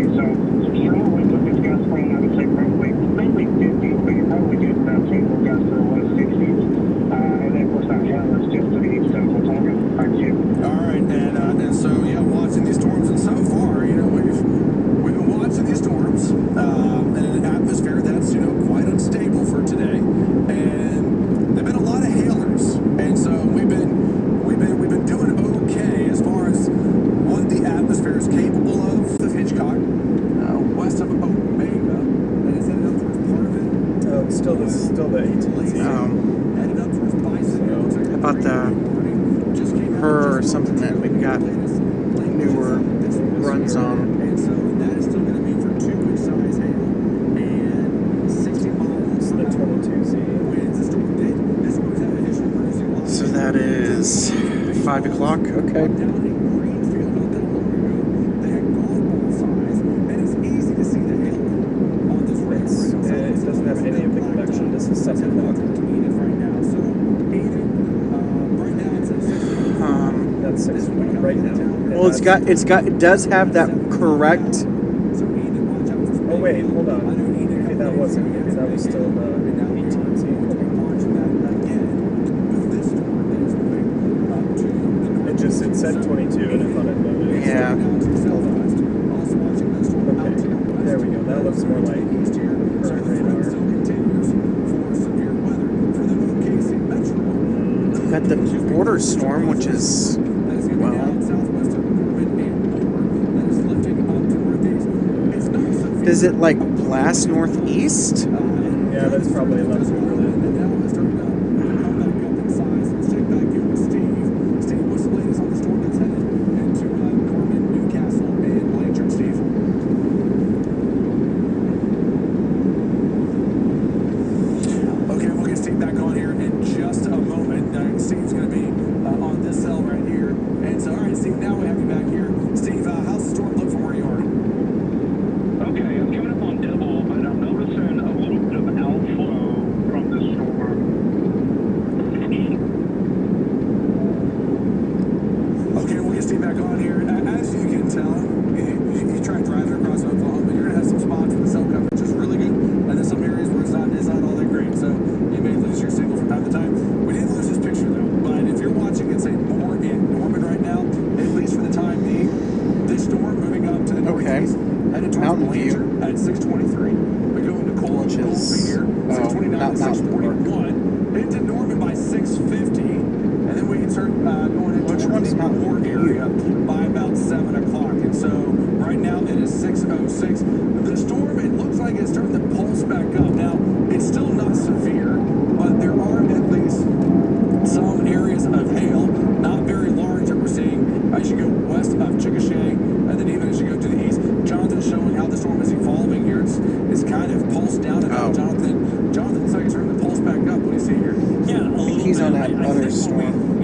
still the AT&T. How about her or something that we've got newer runs on? And so that is still going to be for 2-inch size hail and 60 miles. It's the 22Z. Winds. The storm did. This one was at initial cruising. So that is 5 o'clock. Okay. Down in Greenfield not that long ago, they had golf ball size, and it's easy to see the hail on this radar. It doesn't have any of the convection. This is 7 o'clock. Right now, so right now it's at 6. That's 6 right now. Well, it does have that correct. Oh wait, hold on. Maybe that wasn't. Maybe that was still the AT&T. It said 22, and I thought it noted. Yeah. Okay, there we go. That looks more like current radar. We've got the border storm, which is, well, does it like blast northeast? Yeah, that's probably left over there. Okay, we'll get Steve back on here in just a moment. Steve's going to be on this cell right here. And so, all right, Steve, now we have you back here. Steve, how's the storm look from where you are? Okay, I'm coming up on Devil, but I'm noticing a little bit of outflow from the storm. Okay, we'll get Steve back on here. As you can tell, you try driving across Oklahoma, you're going to have some spots where the cell coverage is really good, and then some areas where it's not all that great. So you may lose your signal from time to time. We didn't lose this picture, though. But if you're watching it, say, more in Norman right now, at least for the time being, this storm moving up to the northeast, headed towards Mountain View. Blanchard at 623. We go into Cole Which is- here, 629 not to Mountain 641. Into Norman by 650. And then we can start going into Which one's the Mountain more View? area by about 7 o'clock. And so right now it is 6:06. The storm, it looks like it's starting to pulse back up. Now, it's still not severe, but there are at least some areas of hail, not very large, that we're seeing as you go west of Chickasha, and then even as you go to the east. Jonathan's showing how the storm is evolving here. It's kind of pulsed down. And now Jonathan's like it's starting to pulse back up. What do you see here? Yeah, a little He's bit. on that I other think storm.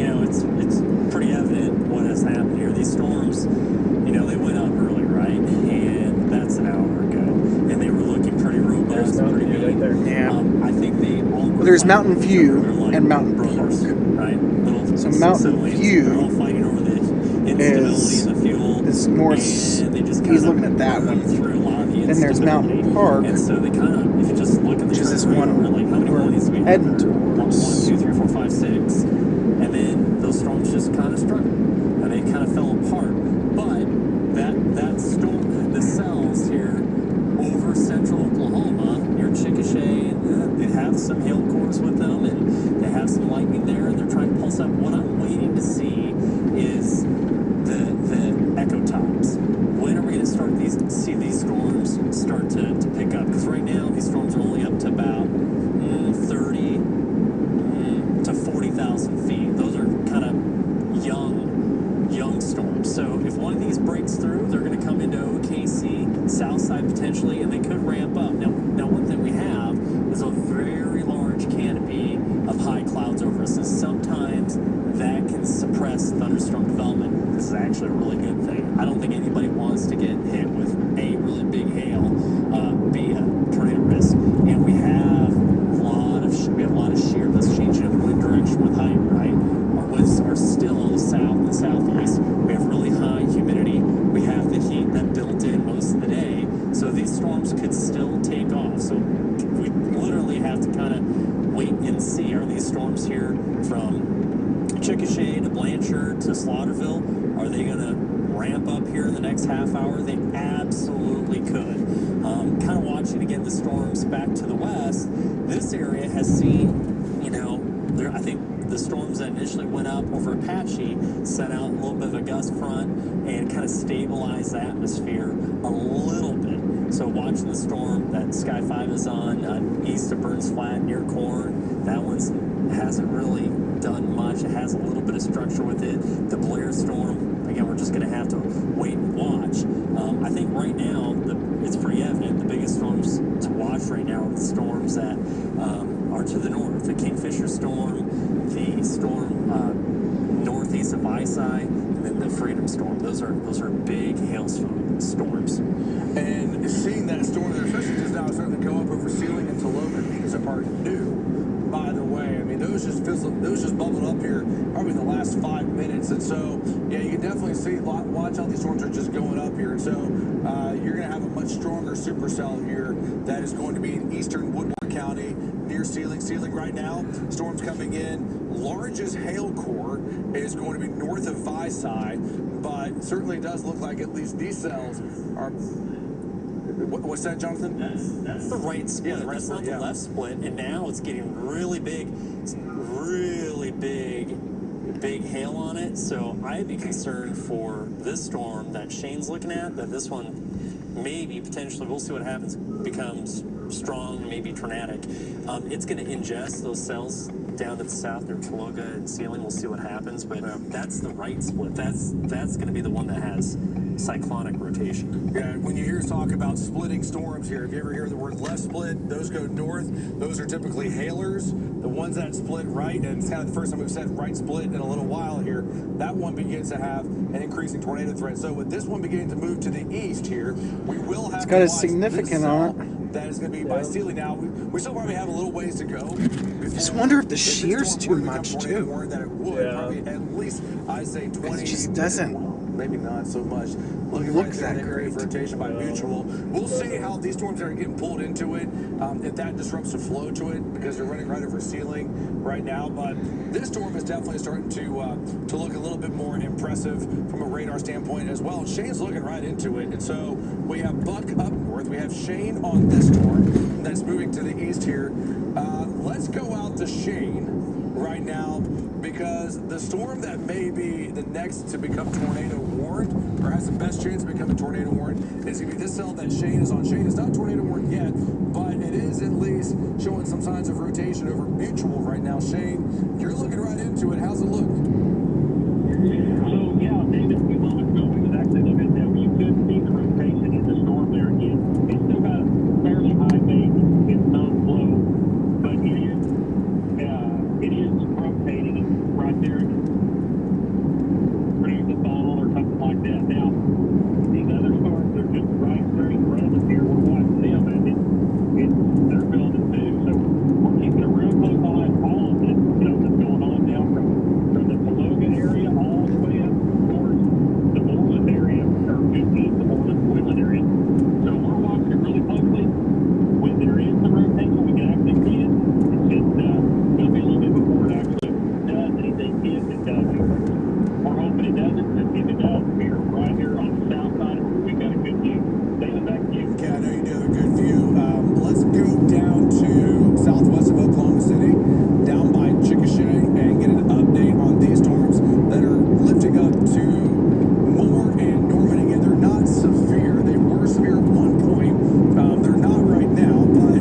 it's pretty evident what has happened here. These storms, they went up early, right? And that's an hour ago. And they were looking pretty robust. There's Mountain pretty View right there. Yeah. I think they all were There's fighting Mountain each View other. They're like and Mountain brothers, Park. right? So Mountain siblings. View They're all fighting over the instability of the fuel. is north. And they just He's kinda looking at that burn one. through a lot of the Then there's Mountain instability. Park, And so they kind of, if you just look at the which is chart this right one over, like how many we're warnings do we have heading there? towards. 1, 2, 3, 4, 5, 6. And then those storms just kind of struck. And they kind of fell apart. But that storm, the cells here over central Oklahoma, near Chickasha, they have some hail cores with them, and they have some lightning there, and they're trying to pulse up. What I'm waiting to see is the echo tops. When are we going to start see these storms start to pick up? Because right now these storms are only up to about 30 to 40,000 feet. Those are kind of young storms. So if one of these breaks through, they're going to come into OKC, south side potentially, and they could ramp up. Now one thing we have is a very large canopy of high clouds over us, and sometimes that can suppress thunderstorm development. This is actually a really good thing. I don't think anybody wants to get hit with A, really big hail, B, a tornado risk, and we have a lot of shear that's changing in the wind direction with height, right? Our winds are still in the south and southeast. We have really high humidity. We have the heat that built in most of the day, so these storms could still take off. So we literally have to kind of wait and see. Are these storms here from Chickasha to Blanchard to Slaughterville, are they going to ramp up here in the next half hour? They absolutely could. Kind of watching again the storms back to the west. This area has seen, I think the storms that initially went up over Apache sent out a little bit of a gust front and kind of stabilized the atmosphere a little bit. So watching the storm that Sky 5 is on east of Burns Flat near Corn, that one's hasn't really done much. It has a little bit of structure with it. The Blair storm, again, we're just going to have to wait and watch. I think right now it's pretty evident the biggest storms to watch right now are the storms that are to the north. The Kingfisher storm, the storm northeast of ISI, and then the Freedom storm. Those are big hailstorm storms. And seeing that storm there, especially just now, starting to go up over Ceiling and Tologa, these are new. By the way, I mean those just bubbled up here probably in the last 5 minutes, and so yeah, you can definitely see. Watch how these storms are just going up here, and so you're going to have a much stronger supercell here that is going to be in eastern Woodward County near Ceiling. Ceiling right now, storms coming in. Largest hail core is going to be north of Visai, but certainly does look like at least these cells are. What's that, Jonathan? That's the right split. Yeah, the right That's split, not the yeah. left split. And now it's getting really big. It's really big hail on it. So I'd be concerned for this storm that Shane's looking at, that this one maybe potentially, we'll see what happens, becomes strong, maybe tornadic. It's going to ingest those cells down to the south near Tologa and Ceiling. We'll see what happens, but that's the right split. That's going to be the one that has cyclonic rotation. Yeah, when you hear us talk about splitting storms here, if you ever hear the word left split, those go north. Those are typically hailers. The ones that split right, and it's kind of the first time we've said right split in a little while here, that one begins to have an increasing tornado threat. So with this one beginning to move to the east here, we will have It's got to a watch significant this on cell that is going to be by Sealy. Now, we still probably have a little ways to go. I just wonder if the shear's too much, too. That it would, Yeah. probably at least, I'd say 20. It just doesn't Maybe not so much. Looking look right there, that area of great. rotation by Mutual. We'll see how these storms are getting pulled into it. If that disrupts the flow to it, because they're running right over Ceiling right now. But this storm is definitely starting to look a little bit more impressive from a radar standpoint as well. Shane's looking right into it, and so we have Buck up north. We have Shane on this storm that's moving to the east here. Let's go out to Shane right now, because the storm that may be the next to become tornado warned, or has the best chance of becoming tornado warned, is going to be this cell that Shane is on. Shane is not tornado warned yet, but it is at least showing some signs of rotation over Mutual right now. Shane, you're looking right into it. How's it look? So, yeah, David, a few moments ago, we was actually looking at that. You could see the rotation in the storm there again. It's still got a fairly high base. It's non-flow, but it is rotating right there. Produce a funnel or something like that. Now, these other storms are just right straight in front of us here. We're watching them, and they're building too. So we're keeping a real close eye on all of this, that's going on down from the Tologa area all the way up towards the Moreland area, or just east of Moreland area. So we're watching it really closely. When there is some rotation, we can actually see it. It's just going to be a little bit before it actually does anything, if it does. We're hoping it doesn't, but if it does, we're right here on the south side of it. We've got a good view. David, back to you. Okay, I know you do have a good view. Let's go down to southwest of Oklahoma City, down by Chickasha, and get an update on these storms that are lifting up to Moore and Norman. Again, they're not severe. They were severe at one point. They're not right now, but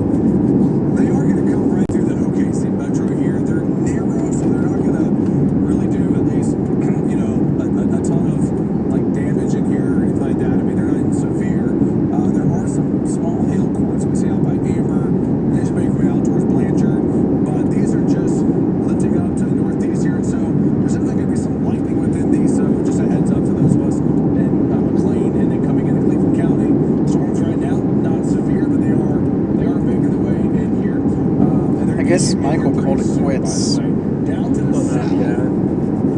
they are going to come right through the OKC metro here. They're narrow, so they're not going to really do at least, a ton of like damage in here or anything like that. I mean, they're not even severe. There are some small hail cores we see out by Amber, and just make way out towards Blanchard, but these are just lifting up to the northeast here, and so there's definitely going to be some lightning within these. So just a heads up for those of us in McLean and then coming into Cleveland County. Storms right now not severe, but they are making their way in here. And I guess Michael called it quits. Down to the south.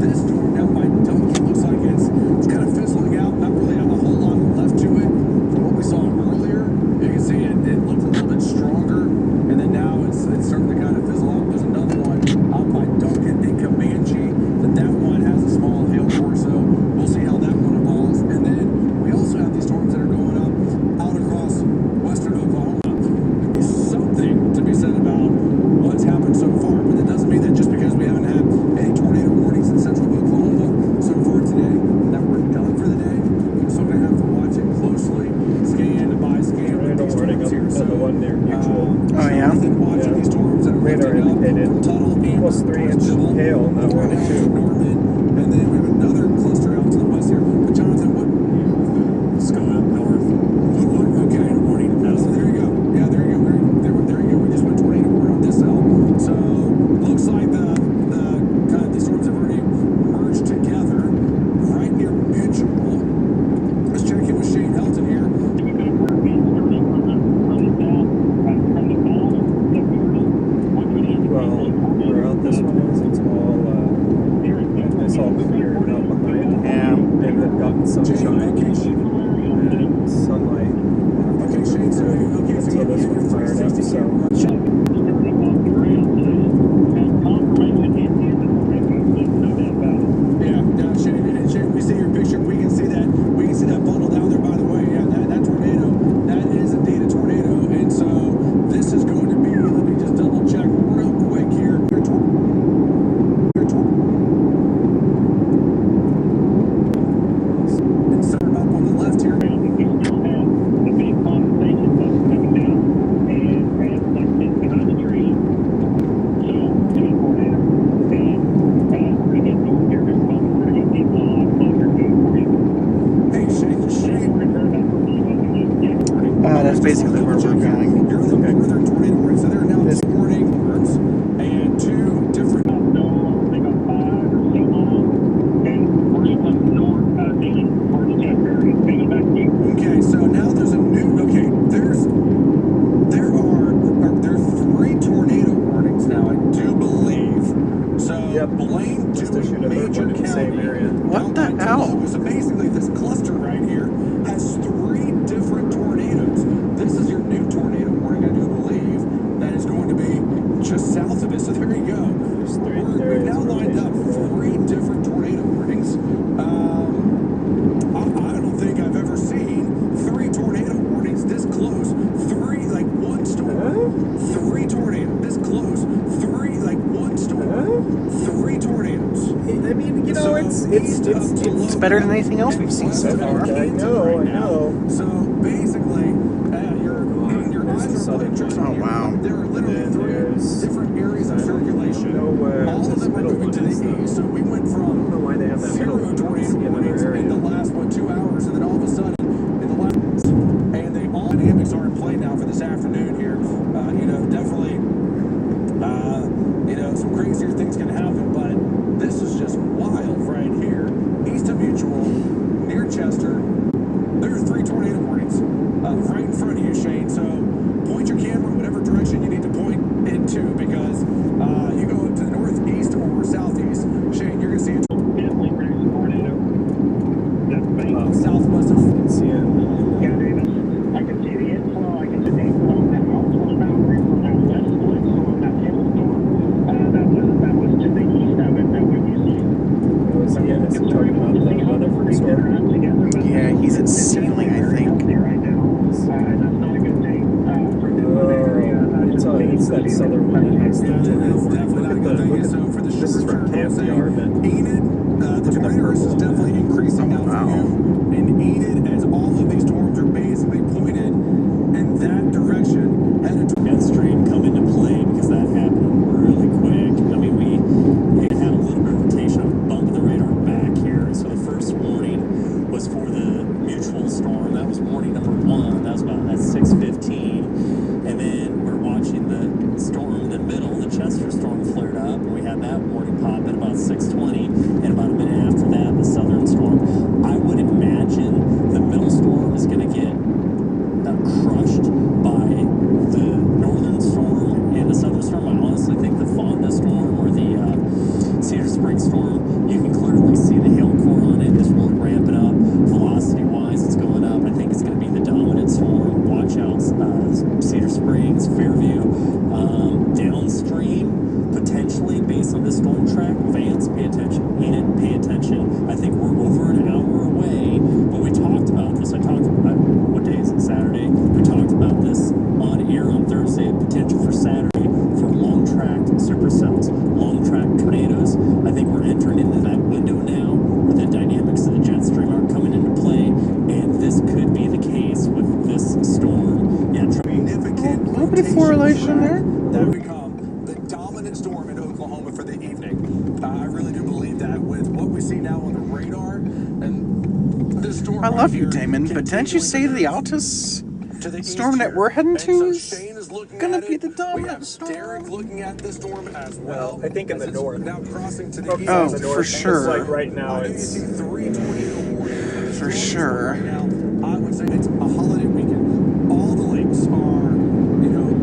This storm down by Duncan looks like it's kind of fizzling out. Not really a whole lot left to it. From what we saw earlier, you can see it looked a little bit stronger, and then now it's starting to kind of fizzle out. There's another one out by Duncan in Comanche. That one has a small hail core, so we'll see how that one evolves. And then we also have these storms that are going up out across western Oklahoma. There's something to be said about what's happened so far, but it doesn't mean that just because radar indicated almost 3-inch hail on that one too. And then we have another cluster out to the west here. But Jonathan, what? It's going up north. Okay. Warning. So there you go. Yeah, there you go. There you go. We just went tornado warning on this cell. So looks like the storms have already merged together right near Mutual. Let's check in with Shane Helton here. Well, where out this one is, it's all clear out behind. Yeah. And they've gotten sunshine and sunlight. Okay, Shane, so Until this one fired up, so. Yeah, Shane, we see your picture. We can see that bundle down there, by the way. Yeah, that tornado, that is indeed a tornado. And so this is going to be, let me just double check real quick here. And center up on the left here. Hey, Shane. That's basically where we're going. You're the northern tornado warning. So there are now This- two warning words and two different. Okay, so now there's a new. Okay, there's three tornado warnings now. I do believe. So Yep. Blaine Just to issued a third Major one in the same County. area. What the down by hell? Tologa. So basically, this cluster right here has three different tornadoes. This is your new tornado warning, I do believe, that is going to be just south of it. So there you go. There's three We've areas now where lined they up should go. three different tornado warnings. I don't think I've ever seen three tornado warnings this close. Three, like one storm, three tornadoes this close. Three, like one storm, three tornadoes. I mean, you know, So it's It's better than anything else we've seen so far. I know. So basically, your eyes are southern playing tricks Oh, on you. wow. There are literally And three there's- different areas of circulation. know where All of this them are middle moving one to the is, though. east. So we went I don't know from why they have that middle zero one. tornado It's in another warnings in area. the last 2 hours, and then all of a sudden, in the last, and they all dynamics are in play now for this afternoon here. Definitely, some crazier things can happen, but this is just wild right here. East of Mutual, near Chester, there are three tornado warnings right in front of you, Shane. So point your camera in whatever direction you need to point it to, because you go up to the northeast or southeast. Shane, you're going to see a southwest of. You can see it. Yeah, Davis. I can see the inflow. I can see the inflow of that outflow boundary from that west split storm, that tail storm. That was to the east of it. That what you see. Is he talking about the Weatherford storm? Yeah, he's at Sealing, I think. Right now. That's not a good thing for this area. It's that southern one that has the tornado It's warning. definitely not a good thing. So for the This is short from term, I'll say KFDR, but Enid, the Look at the tornado risk is purple. definitely increasing now for wow. you. And Enid, as all of these storms are basically pointed in that direction, headed to. Jet stream come into play because that happened really quick. I mean, it had a little bit of rotation, bumping the radar back here. So the first warning was for the Mutual storm. That was warning number 1. That was about at 6:15. And then we're watching the storm in the middle. The Chester storm flared up, and we had that warning pop at about 6:20. And about a minute after that, the southern storm. I would imagine the middle storm is going to get crushed by the northern storm and the southern storm. I honestly think the Fonda storm or the Cedar Springs storm, you can clearly see the hail core on it. It's really ramping up. Velocity wise, it's going up. I think it's going to be the dominant storm. Watch out, Cedar Springs, Fairview. Downstream, potentially based on the storm track, Vance, pay attention. Enid, pay attention. I think we're over an hour away, but we talked about this. I talked about, what day is it? Saturday. We talked about this on air on Thursday. Potential for Saturday for long track supercells, long track tornadoes. I think we're entering into that window now where the dynamics of the jet stream are coming into play, and this could be the case with this storm. Yeah, Significant Nobody correlation there. that become the radar. And this storm I love right you, here Damon, but didn't you say the Altus storm that we're heading to is gonna be the dominant storm? Derek looking at this storm as well. I think in the north. Now crossing to the Focus east. Oh, on the north. for Just sure. like right now, You it's see 3 tornado warnings. For sure. Right now, I would say it's a holiday weekend. All the lakes are,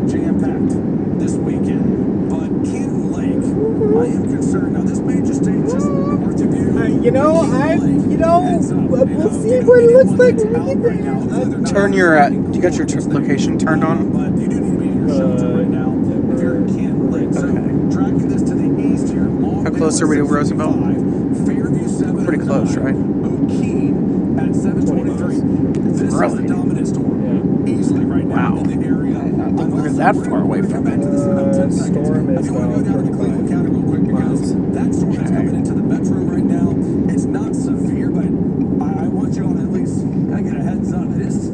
jam-packed this weekend. But Canton Lake, I am concerned. Now, this may just take just north of you. we'll see what it looks like when we get there. Turn your, you got your location turned on? But you do need to be in your shelter right now if you're in Canton Lake. So, tracking this to the east here. How close are we to Roosevelt? Fairview 7. Pretty close, right? O'Keene at 723. This is Really? the dominant storm. Easily right now Wow. in the area. I didn't know we were that far away from it. Storm is if you want to go down to the Cleveland County real quick, because that storm is coming into the metro right now. It's not severe, but I want you all to at least kind of get a heads up. It is.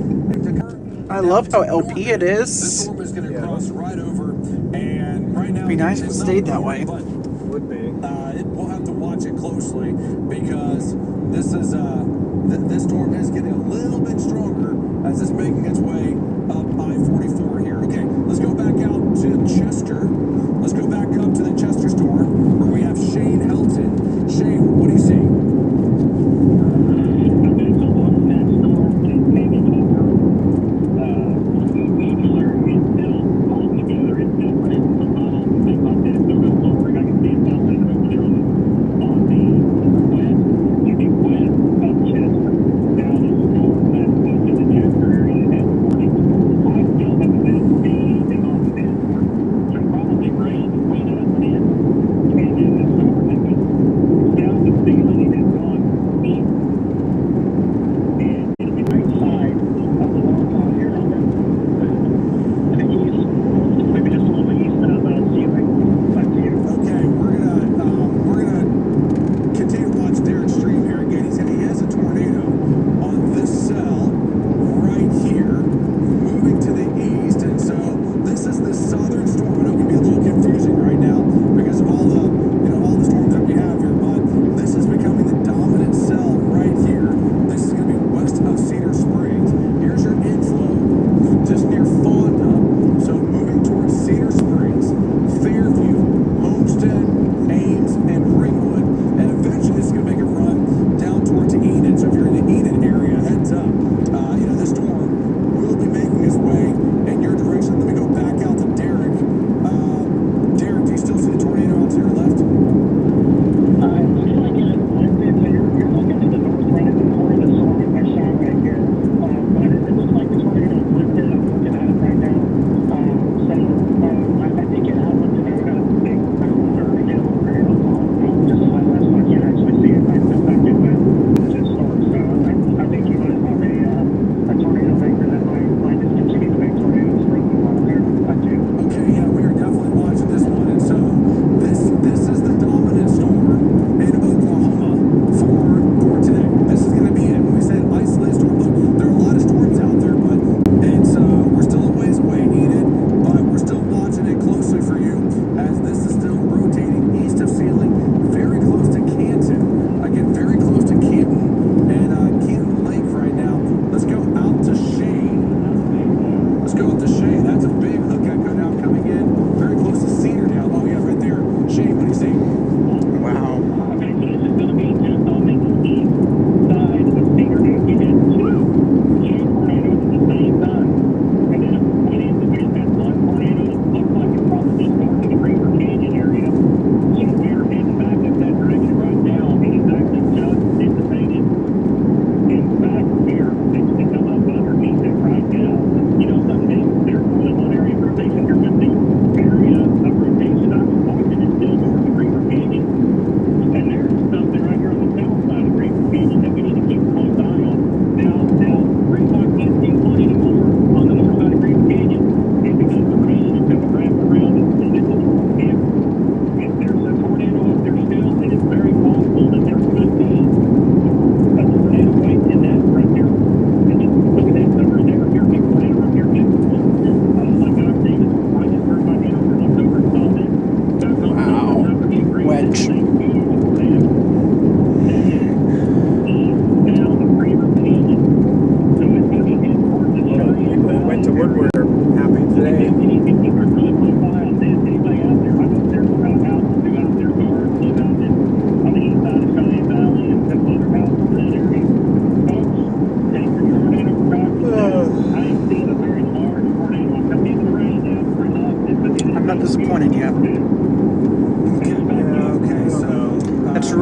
I love how LP it This is. storm is going to cross right over, and right now Be nice if it it's not stayed that moving, way. but Would be. we'll have to watch it closely because this is this storm is getting a little bit stronger as it's making its way up I-44 here. Okay, let's go back out to Chester. Let's go back up to the Chester storm where we have Shane Helton. Shane, what do you see? Okay, we're gonna continue to watch Derek's stream here again. He has a tornado on this cell right here, moving to the east, and so this is the southern storm. I know it can be a little confusing right now because of all the storms that we have here, but this is becoming the dominant cell right here. This is going to be west of Cedar Springs. Here's your inflow, just near Fonda. So moving towards Cedar Springs, Fairview, Homestead, Ames, and Ringwood, and eventually it's going to make a run down towards Enid. So if you're in the Enid area, heads up. This storm will be making its way in your direction. Let me go back out to Derek. Derek, do you still see the tornado out to your left?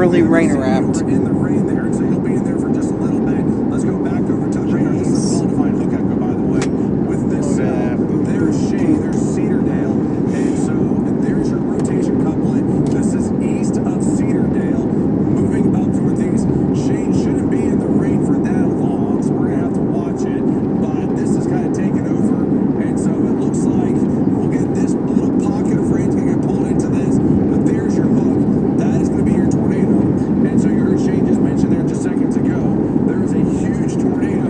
really rain wrapped. In the rain there, and so you'll be in there for just a little bit. Let's go back over to the radar. This is a well-defined hook echo, by the way. With this, there's Shane, there's Cedardale, and so there's your rotation couplet. This is east of Cedardale, moving up northeast. Shane shouldn't be in the rain for that long, so we're gonna have to watch it. But this is kind of taking over, and so it looks like we'll get this little pocket of rain's gonna get pulled into this. But there's your hook. That is gonna be your tornado. And so you heard Shane just mention there just seconds ago, there is a huge tornado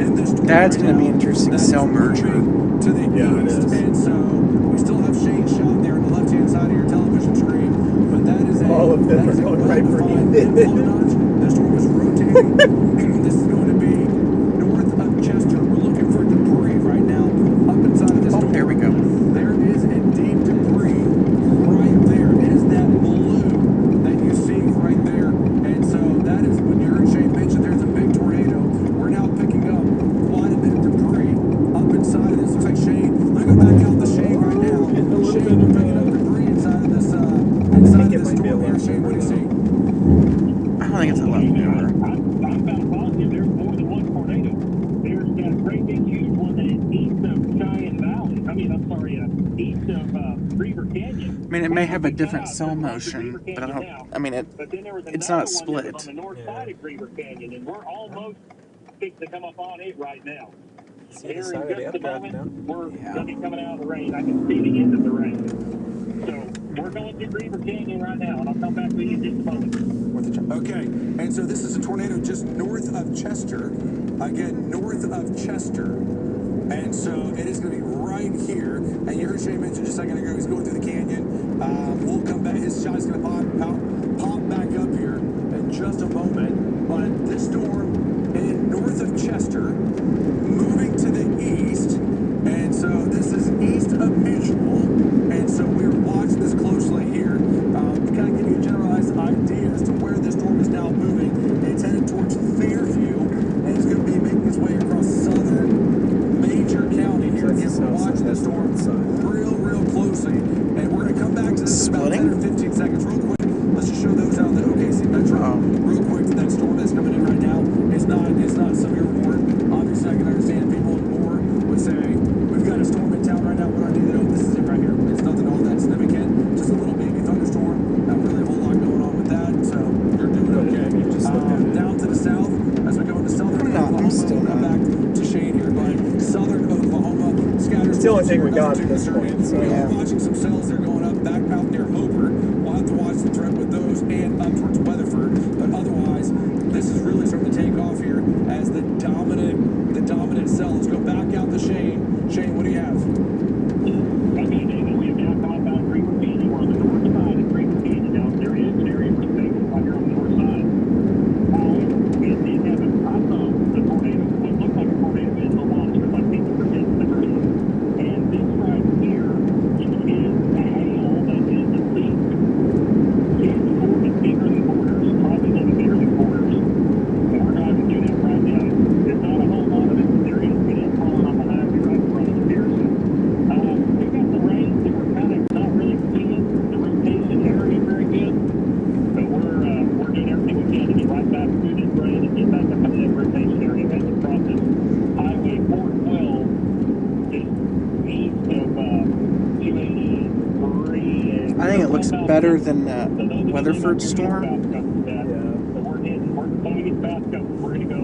in this storm. That's right going to be now interesting. that is Cell merger. moving to the east. And so we still have Shane shot there on the left-hand side of your television screen. But that is a All of them are going right for you. The storm is rotating. This is going to be north of Chester. We're looking for debris right now up inside of this storm. There we go. There is indeed debris right there. It is that balloon that you see right there. And so that is when you heard Shane mention there's a big tornado. We're now picking up quite a bit of debris up inside of this. Looks like Shane. Let me go back out the Shane right now. Shane, we're picking up debris inside of this storm here. Shane, what do you see? I don't think it's a lot more. I'm about positive there's more than one tornado. There's that great big huge one that is east of Cheyenne Valley. I'm sorry, east of Beaver Canyon. I mean, it may have a different cell motion, but I don't. I mean, But then there was it's another not one that was split. on the north side of Beaver Canyon, and we're almost fixed to come up on it right now. See the Here side in of the just a updraft now. moment, we're going to be coming out of the rain. I can see the end of the rain. So we're going through Beaver Canyon right now, and I'll come back with you in just a moment. Okay, and so this is a tornado just north of Chester. Again, north of Chester. And so it is going to be right here. And you heard Shane mention just a second ago, he's going through the canyon. We'll come back. His shot is going to pop back up here in just a moment. But this storm in north of Chester, moving to the east. And so this is east of Mutual. And so we're watching this closely here. To kind of give you a generalized idea as to where this storm is now moving. It's headed towards Fairview, and it's going to be making its way across southern Major County here. Again, we're watching this storm real closely. And we're going to come back to this in about 10 or 15 seconds. Real quick, let's just show those out in the OKC Metro. Real quick, that storm that's coming in right now is not severe warning. Obviously, I can understand people more would say, we've got a storm in town right now. What do I need to know? This is it right here. It's nothing all that significant. Just a little baby thunderstorm. Not really a whole lot going on with that. So you're doing okay. Down to the south, as we go into southern Oklahoma, we'll come back to Shane here. But southern Oklahoma, scattered. It's the only thing we got at this point. So we are watching some cells. They're going up back out near Hoper. We'll have to watch the threat with those and up towards Weatherford. But otherwise, this is really starting to take off here as the dominant cell. Let's go back out to Shane. Shane, what do you have? Okay, David, we have now come up out of Beaver Canyon. We're on the north side of Beaver Canyon now. There is an area for things like here on the north side. However, it did have I saw the tornado, what looked like a tornado in the launch, but like 50% debris. And this right here is hail that is at least 10 bigger than quarters, probably a little bigger than quarters. And we're driving through that right now. There's not a whole lot of it, but there is. It is falling on the highway right in front of the Pearson. We've got the rain, so we're kind of not really seeing the rotation area very good. So we're doing everything we can to get right back through this rain and get back up into that rotation area as it crosses Highway 412 just east of 283. I think it looks better than the Weatherford storm. So we're when we get back up, we're going to go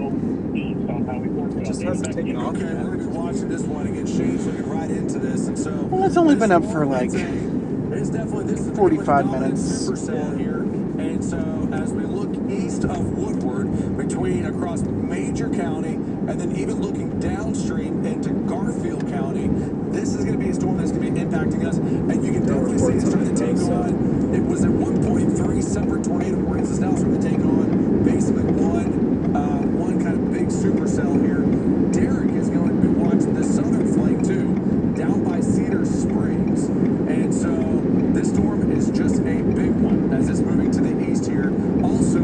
east on Highway 412. it just hasn't taken off Okay, yet. we're going to be watching this one again. Shane's looking right into this, and so. Well, it's only been up for like It's definitely this is 45 dominant minutes. supercell here, and so as we look east of Woodward, between across Major County, and then even looking downstream into Garfield County, this is going to be a storm that's going to be impacting us, and you can definitely see it's starting to take on. It was at 1.3 separate tornado warnings. It's now starting to take on basically one kind of big supercell here. Derek is going to be watching this southern flank too, down by Cedar Springs, and so this storm is just a big one as it's moving to the east here. Also,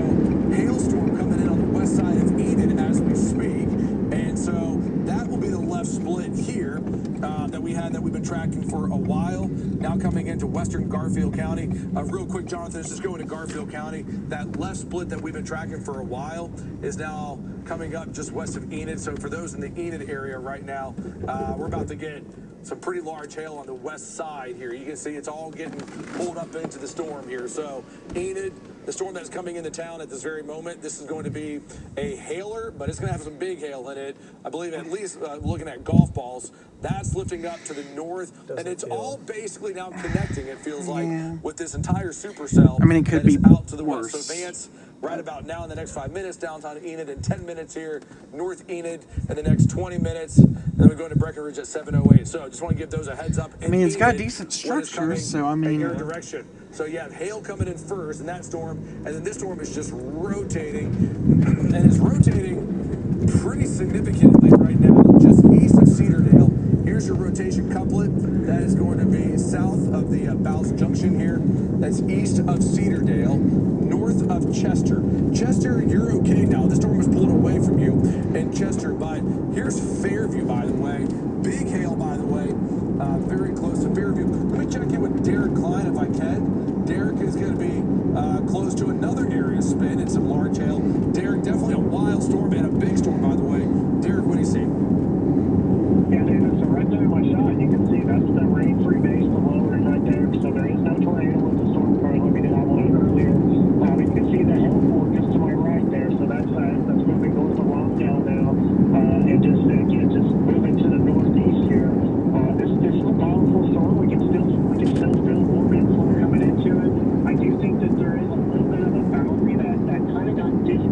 hailstorm coming in on the west side of Eden as we speak, and so that will be the left split here that we've been tracking for a while. Now coming into western Garfield County. Real quick, Jonathan, let's just go into Garfield County. That left split that we've been tracking for a while is now coming up just west of Enid. So for those in the Enid area right now, we're about to get some pretty large hail on the west side here. You can see it's all getting pulled up into the storm here. So Enid, the storm that's coming into town at this very moment, this is going to be a hailer, but it's going to have some big hail in it. I believe at least looking at golf balls, that's lifting up to the north. And it's all basically now connecting, it feels like, with this entire supercell. I mean, it could be out to the worse. west. So Vance, right about now in the next 5 minutes, downtown Enid in 10 minutes here, North Enid in the next 20 minutes, and then we go into Breckenridge at 7:08. So just want to give those a heads up. I mean, it's got decent structure, so I mean, in your direction. So you have hail coming in first in that storm, and then this storm is just rotating, and it's rotating pretty significantly right now, just east of Cedardale. Here's your rotation couplet. That is going to be south of the Bowles Junction here. That's east of Cedardale, north of Chester. Chester, you're okay now. The storm was pulled away from you in Chester, but here's Fairview, by the way. Big hail, by the way. Very close to Fairview. Let me check in with Derek Klein if I can. Derek is going to be close to another area spin and some large hail. Derek, definitely a wild storm and a big storm, by the way. Derek, what do you see? Yeah, David, so right there in my shot, you can see that's the rain-free base below it right there. So there is no tornado with the storm front. We did have one earlier. You can see the hail fork just to my right there. So that's moving north of Longdale now, and just moving to the northeast here. This is a powerful storm. We can still feel warm inflow coming into it. I do think that there is a little bit of a boundary that kind of got disconnected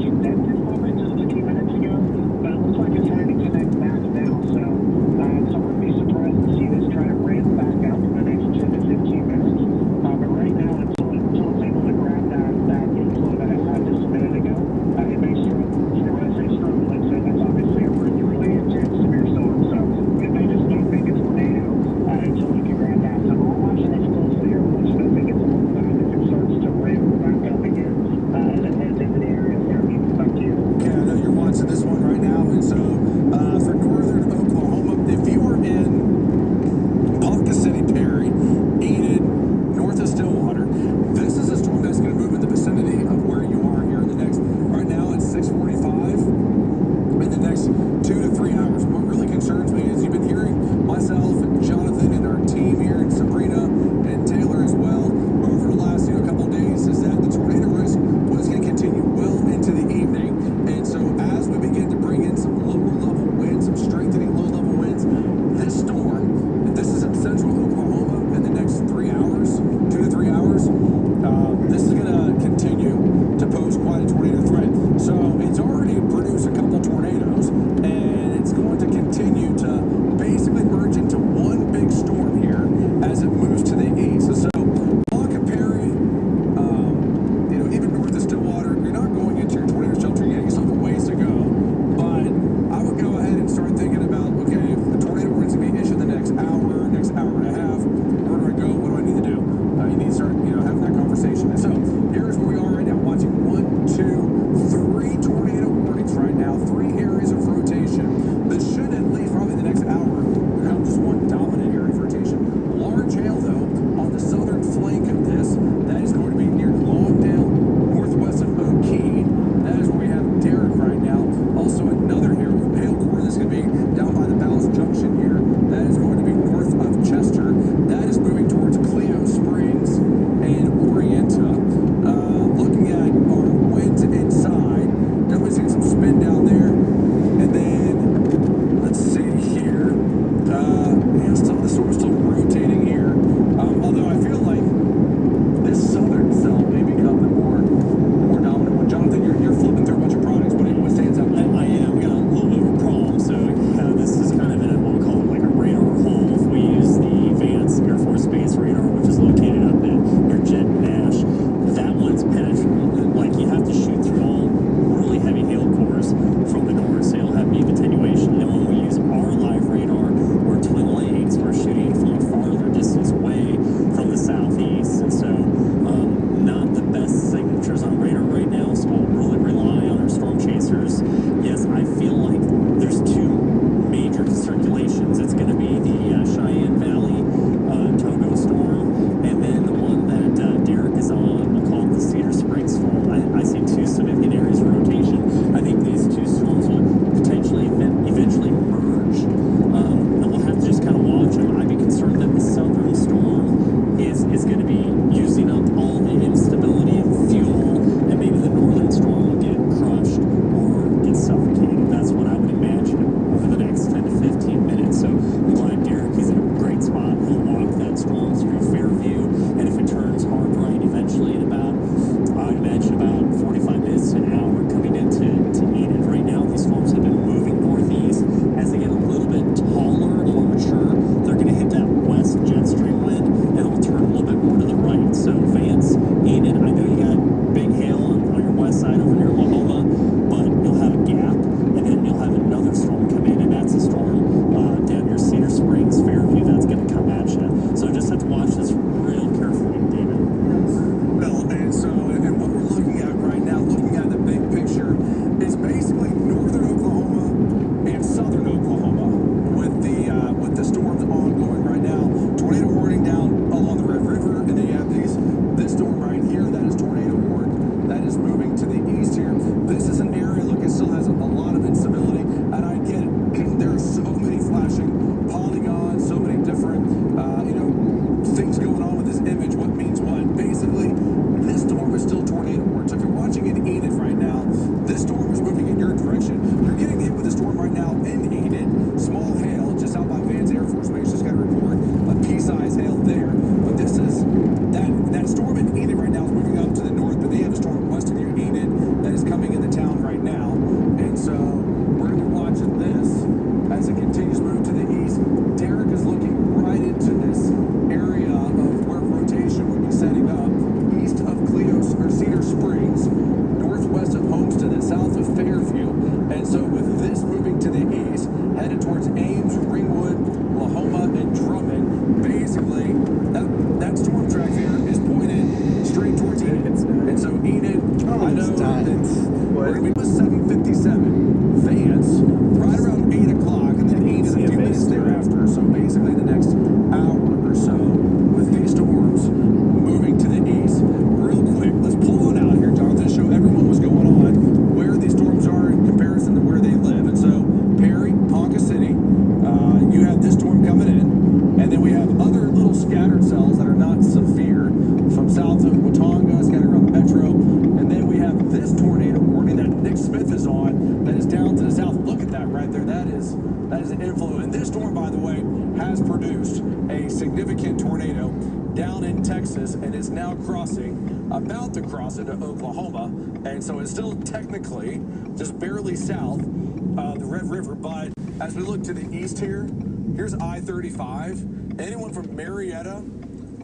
by the way, has produced a significant tornado down in Texas and is now about to cross into Oklahoma. And so it's still technically just barely south of the Red River. But as we look to the east here, here's I-35. Anyone from Marietta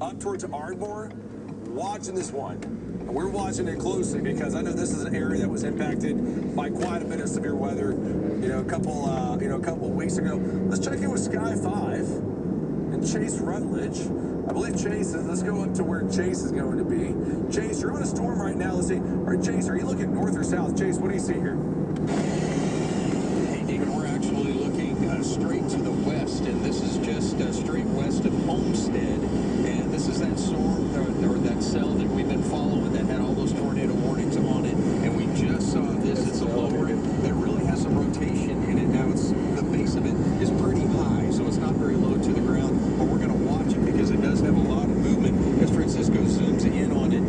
up towards Ardmore, watching this one. And we're watching it closely because I know this is an area that was impacted by quite a bit of severe weather, a couple of weeks ago. Let's check in with Sky 5 and Chase Rutledge. I believe Chase is, let's go up to where Chase is going to be. Chase, you're on a storm right now. Let's see. All right, Chase, are you looking north or south? Chase, what do you see here? Hey, David, we're actually looking straight to the west, and this is just straight west of Homestead. And this is that storm, or that cell that we've been following that had all those tornado warnings on it. And we just saw this. It's a lower that really has some rotation in it. Now, the base of it is pretty high, so it's not very low to the ground. But we're going to watch it because it does have a lot of movement. As Francisco zooms in on it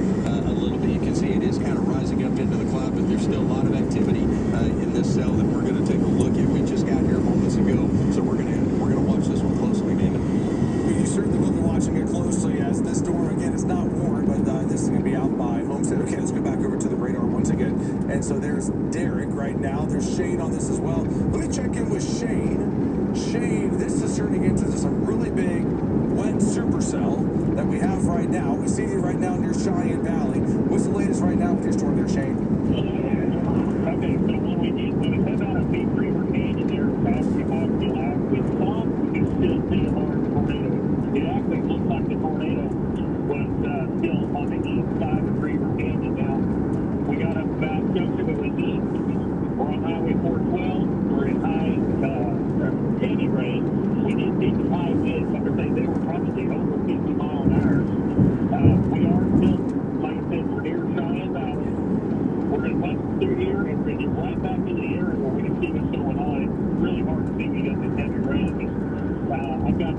a little bit, you can see it is kind of rising up into the cloud, but there's still a lot of activity in this cell that we're going to take a look at. We just got here moments ago, so we're going to watch this one closely, David. You certainly will be watching it closely as this storm, again, is not warned, but this is going to be out by Homestead. Okay, let's go back over to the radar once again. And so there's Derek right now. There's Shane on this as well. Let me check in with Shane. Shane, this is turning into just a really big, wet supercell that we have right now. We see you right now near Cheyenne Valley. What's the latest right now with your storm there, Shane? Okay, so when we come out of Big River Canyon there, past the Boston Lab, we thought we could still see a large tornado. It actually looks like the tornado was still on the east side of River Canyon now. We got up about close to the east. We're on Highway 412. We're in high heavy rain. We did see some high winds. Like I say, they were probably over 50 mile an hour. We are still, like I said, we're near Cheyenne Valley. We're going to punch through here and bring it right back to the area where we can see what's going on. It's really hard to see we got this heavy rain. I've got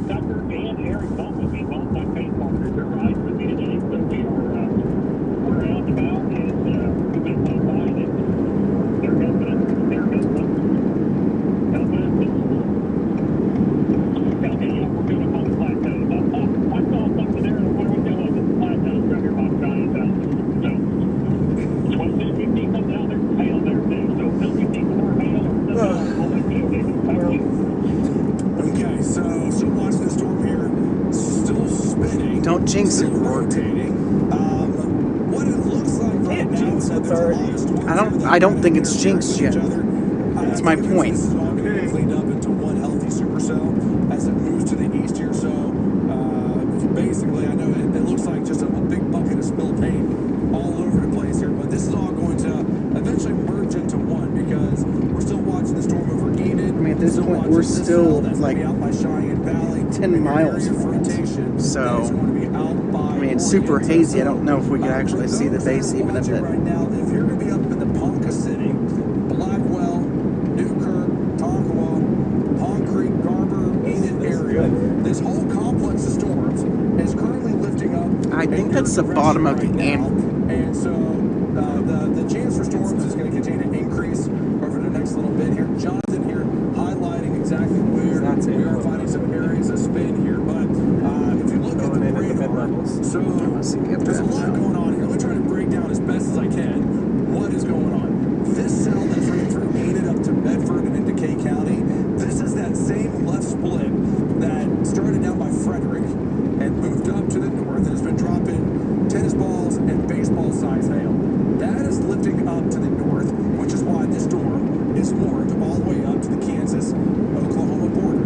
Tucker and Eric both with me, both my pace partners. They're riding with me today, so we're out and about, and we've been so by that they're helping us. Okay, yeah, we're going up on the plateau. I saw something there, and what we're doing is the plateau right here by Cheyenne Valley. So, as soon as we see something out there, hail there too. So, until we see more hail or something, we'll let you know. Thank you. Okay, so still watching the storm here, still spinning. Don't jinx it, still Rourke. rotating. What it looks like right now is that there's a lot of storms I don't think it's jinxed yet. That's my point. This is all going to be cleaned up into one healthy supercell as it moves to the east here. So basically, I know it looks like just a big bucket of spilled paint all over the place here, but this is all going to eventually merge into one because we're still watching the storm over Enid. I mean, at this point, we're still like 10 miles from it. So, I mean, it's super hazy. I don't know if we can actually see the base even of it. Right now, if you're going to be up in the Ponca City, Blackwell, Newkirk, Tonkawa, Pond Creek, Garber, Enid area, this whole complex of storms is currently lifting up. I think that's the bottom of the amp. And so the chance for storms is going to continue to increase over the next little bit here. Jonathan here highlighting exactly where we are finding some areas of spin here. But if you look at the radar, so there's a lot going on here. Let me try to break down as best as I can what is going on. This cell that's running through Enid up to Bedford and into Kay County, this is that same left split that started down by Frederick and moved up to the north and has been dropping tennis balls and baseball size hail. That is lifting up to the north, which is why this storm is warned all the way up to the Kansas-Oklahoma border.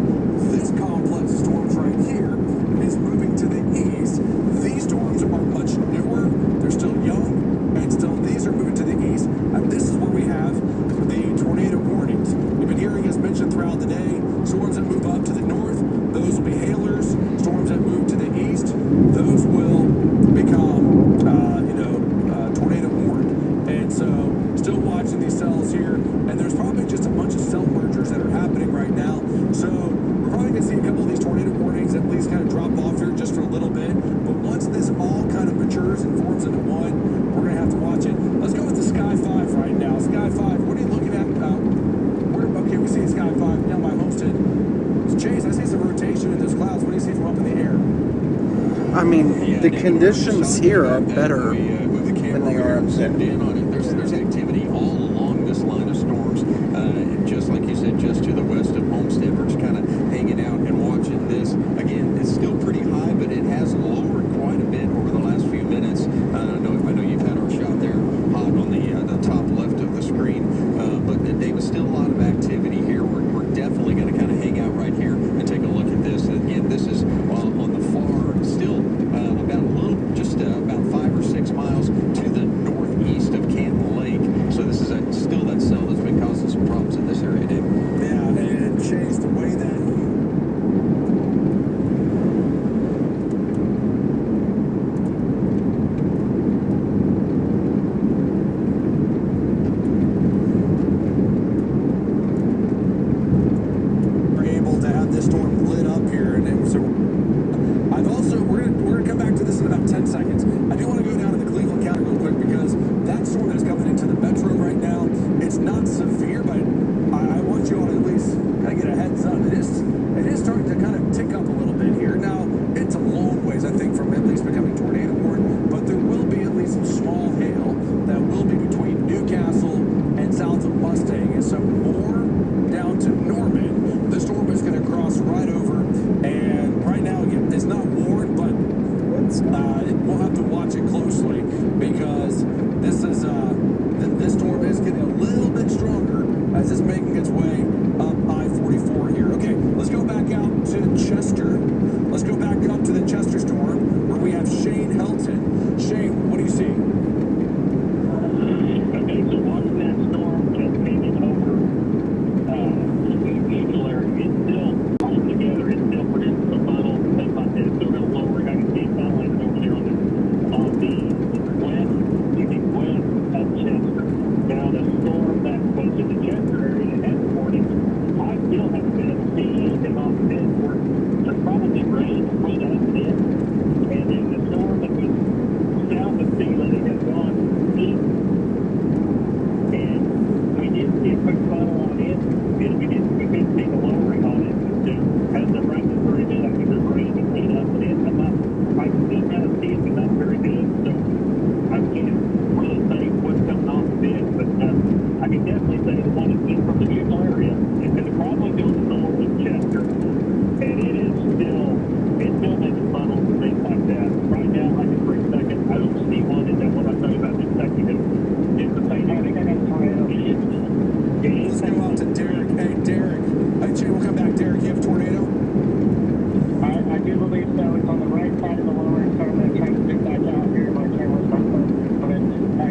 This complex of storms right here is moving to the east. These storms are much newer I mean, the conditions here are better than they are up there. There's activity all along this line of storms. Just like you said, just to the west of Homestead, we're just kind of hanging out and watching this. Again, it's still pretty high, but it has lowered quite a bit over the last few minutes. I know you've had our shot there hot on the top left of the screen, but David, still a lot of activity here. We're definitely going to kind of hang out right here and take a look at this. And again, this is on the far, still about 5 or 6 miles to the northeast of Canton Lake. So this is still that cell that's been causing some problems in this area, Dave. Yeah, and Chase, the way that we're able to have this storm lit up here, and so I've also we're gonna come back to this in about 10 seconds. I do want to go down to the Cleveland County real quick because that storm that's coming into the metro right now, it's not severe, but I want you all to at least kind of get a heads up. It is starting to kind of tick up a little bit here. Now, it's a long ways, I think, from at least becoming tornado warning, but there will be at least some small hail that will be between Newcastle and south of Mustang, and so more down to Norman. The storm is going to cross right over, and right now, again, it's not warned, but we'll have to watch it closely because this storm is getting a little bit stronger as it's making its way up I-44 here. Okay, let's go back out to Chester. Let's go back up to the Chester storm where we have Shane Helton. Shane, what do you see? Okay, so watching that storm just hanging over the Eagle area, it's still holding together. It's still producing the funnel, things like that. It's still going to lower. I can see it funneling over there on the west, west of Chester. Now, the storm that goes to the Chester area at morning, I still haven't been able to see anything off of it. There's probably rain right up it. And then the storm that was south of Sealand has gone east. And we did see a quick funnel on it. We did see the lowering on it. As the rain was very good, I think the rain can clean up and it's up. I can still kind of see it, but not very good. So I can't really say what's coming off of it, but I can definitely say the one that's in from the Bugle area is going to probably go north of Chester. And it's still making funnels and things like that. Right now, like in 3 seconds, I don't see one. Is that what I tell you about this second? It's the same. I think I got a tornado. Let's go out to Derek. Hey, Derek. Hey, Jay, we'll come back. Derek, you have a tornado? I do believe so. It's on the right side of the lowering, so I'm going to try to zoom back out here. My camera's not focused, but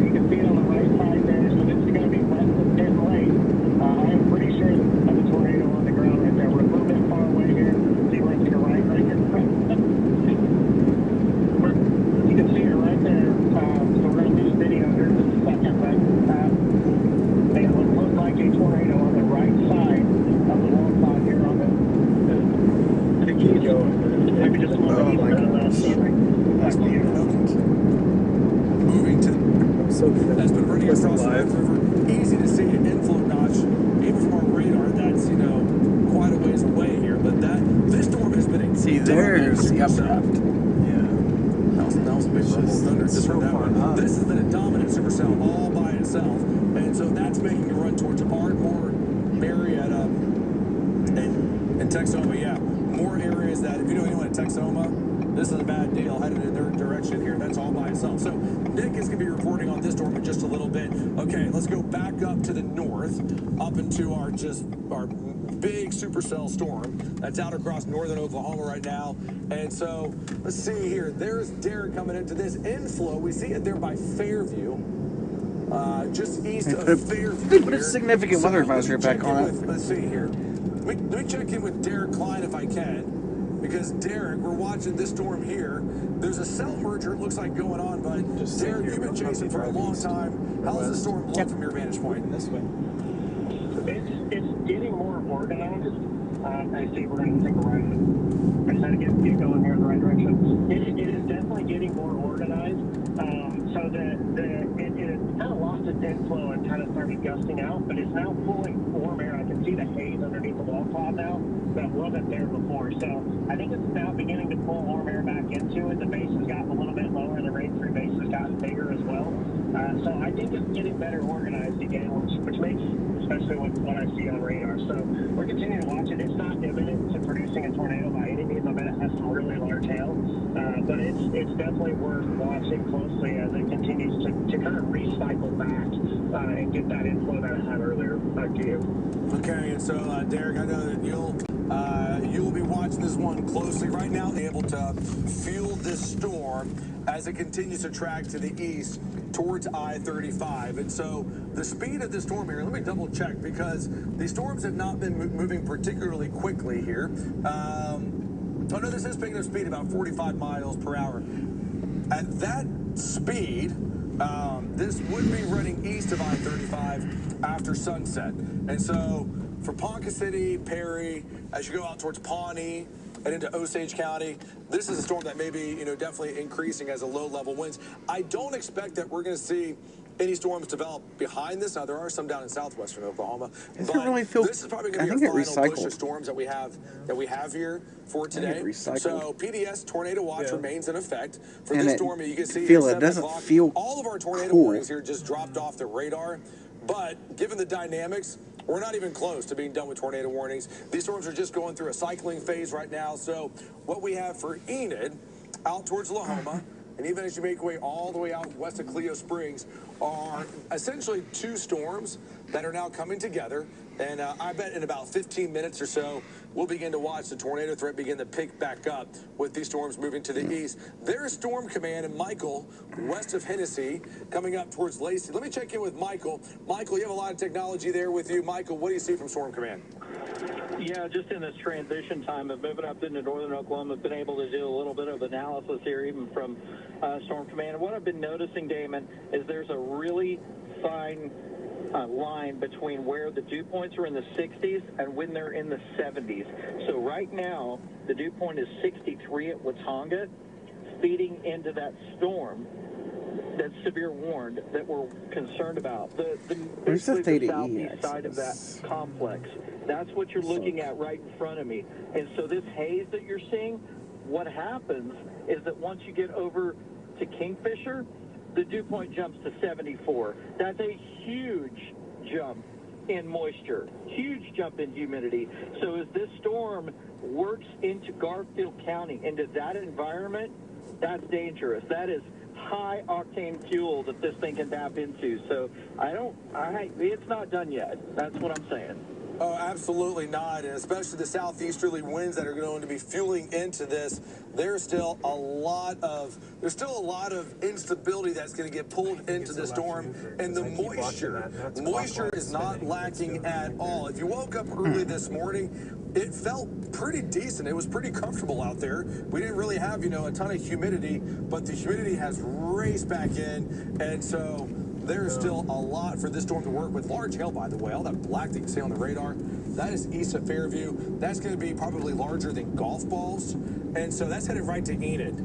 you can see it on the right side there. So this is going to be west of Canton Lake. I am pretty sure that the tornado on the ground right there. We're a little bit far away here. See right to the right here. You can see it right there. So we're going to do the video here in just a second, but it looks like a tornado on the right side of the wall side here on the keys. Maybe just a little bit of that ceiling. Back to you. Moving to So that's been running was it across the live? river. Easy to see an inflow notch, even from our radar. That's quite a ways away here. But this storm has been a See, there's the updraft. That was a big rumble of thunder just so from that far one. up. This has been a dominant supercell all by itself, and so that's making a run towards Ardmore, Marietta, and Texoma. Yeah, more areas that if you know anyone at Texoma, this is a bad deal headed in their direction here. That's all by itself. So Nick is going to be reporting on this storm in just a little bit. Okay, let's go back up to the north, up into our big supercell storm that's out across northern Oklahoma right now. And so let's see here. There's Derek coming into this inflow. We see it there by Fairview, just east of Fairview. They put a significant weather advisory back on it. Let's see here. Let me check in with Derek Klein if I can, because Derek, we're watching this storm here. There's a cell merger, it looks like, going on, but Derek, you've been chasing for a long time. How's the storm look from your vantage point? This way. It's getting more organized. I see we're going to take a right. I just had to get going here in the right direction. It is definitely getting more organized. So it kind of lost its inflow and kind of started gusting out, but it's now pulling warm air. I can see the haze underneath the wall cloud now. that wasn't there before. So I think it's now beginning to pull warm air back into it. The base has gotten a little bit lower. The rain-free base has gotten bigger as well. So I think it's getting better organized again, which makes, especially with what I see on radar. So we're continuing to watch it. It's not imminent to producing a tornado by any means. I bet it has some really large hail, but it's definitely worth watching closely as it continues to kind of recycle back and get that inflow that I had earlier. Back to you. Okay, and so Derek, I know that you'll be watching this one closely right now, able to feel this storm as it continues to track to the east towards I-35. And so the speed of the storm here, let me double check, because these storms have not been moving particularly quickly here. Oh no, this is picking up speed about 45 miles per hour. At that speed, this would be running east of I-35 after sunset. And so for Ponca City, Perry, as you go out towards Pawnee and into Osage County, this is a storm that may be, definitely increasing as a low-level winds. I don't expect that we're going to see any storms develop behind this. Now, there are some down in southwestern Oklahoma. Does it really feel? This is probably going I to think be it our final push recycled. of storms that we have here for today. So PDS tornado watch remains in effect for And this it storm. You can see feel at it 7 doesn't o'clock, feel all of our tornado cool. warnings here just dropped off the radar. But given the dynamics, we're not even close to being done with tornado warnings. These storms are just going through a cycling phase right now. So what we have for Enid out towards Lahoma, and even as you make way all the way out west of Cleo Springs, are essentially two storms that are now coming together. And I bet in about 15 minutes or so, we'll begin to watch the tornado threat begin to pick back up with these storms moving to the east. There's Storm Command and Michael west of Hennessy coming up towards Lacey. Let me check in with Michael. Michael, you have a lot of technology there with you. Michael, what do you see from Storm Command? Yeah, just in this transition time of moving up into northern Oklahoma, I've been able to do a little bit of analysis here, even from Storm Command. And what I've been noticing, Damon, is there's a really fine line between where the dew points are in the 60s and when they're in the 70s. So right now, the dew point is 63 at Watauga, feeding into that storm that's severe warned that we're concerned about. Where's the Theta E southeast side of that complex. That's what you're looking at right in front of me. And so this haze that you're seeing, what happens is that once you get over to Kingfisher, the dew point jumps to 74. That's a huge jump in moisture, huge jump in humidity. So as this storm works into Garfield County, into that environment, that's dangerous. That is high octane fuel that this thing can tap into. So it's not done yet. That's what I'm saying. Oh, absolutely not, and especially the southeasterly winds that are going to be fueling into this. There's still a lot of instability that's going to get pulled into the storm, and the moisture is not lacking at all. If you woke up early this morning, it felt pretty decent. It was pretty comfortable out there. We didn't really have, a ton of humidity, but the humidity has raced back in, and so there's still a lot for this storm to work with. Large hail, by the way. All that black that you see on the radar, that is east of Fairview. That's going to be probably larger than golf balls. And so that's headed right to Enid.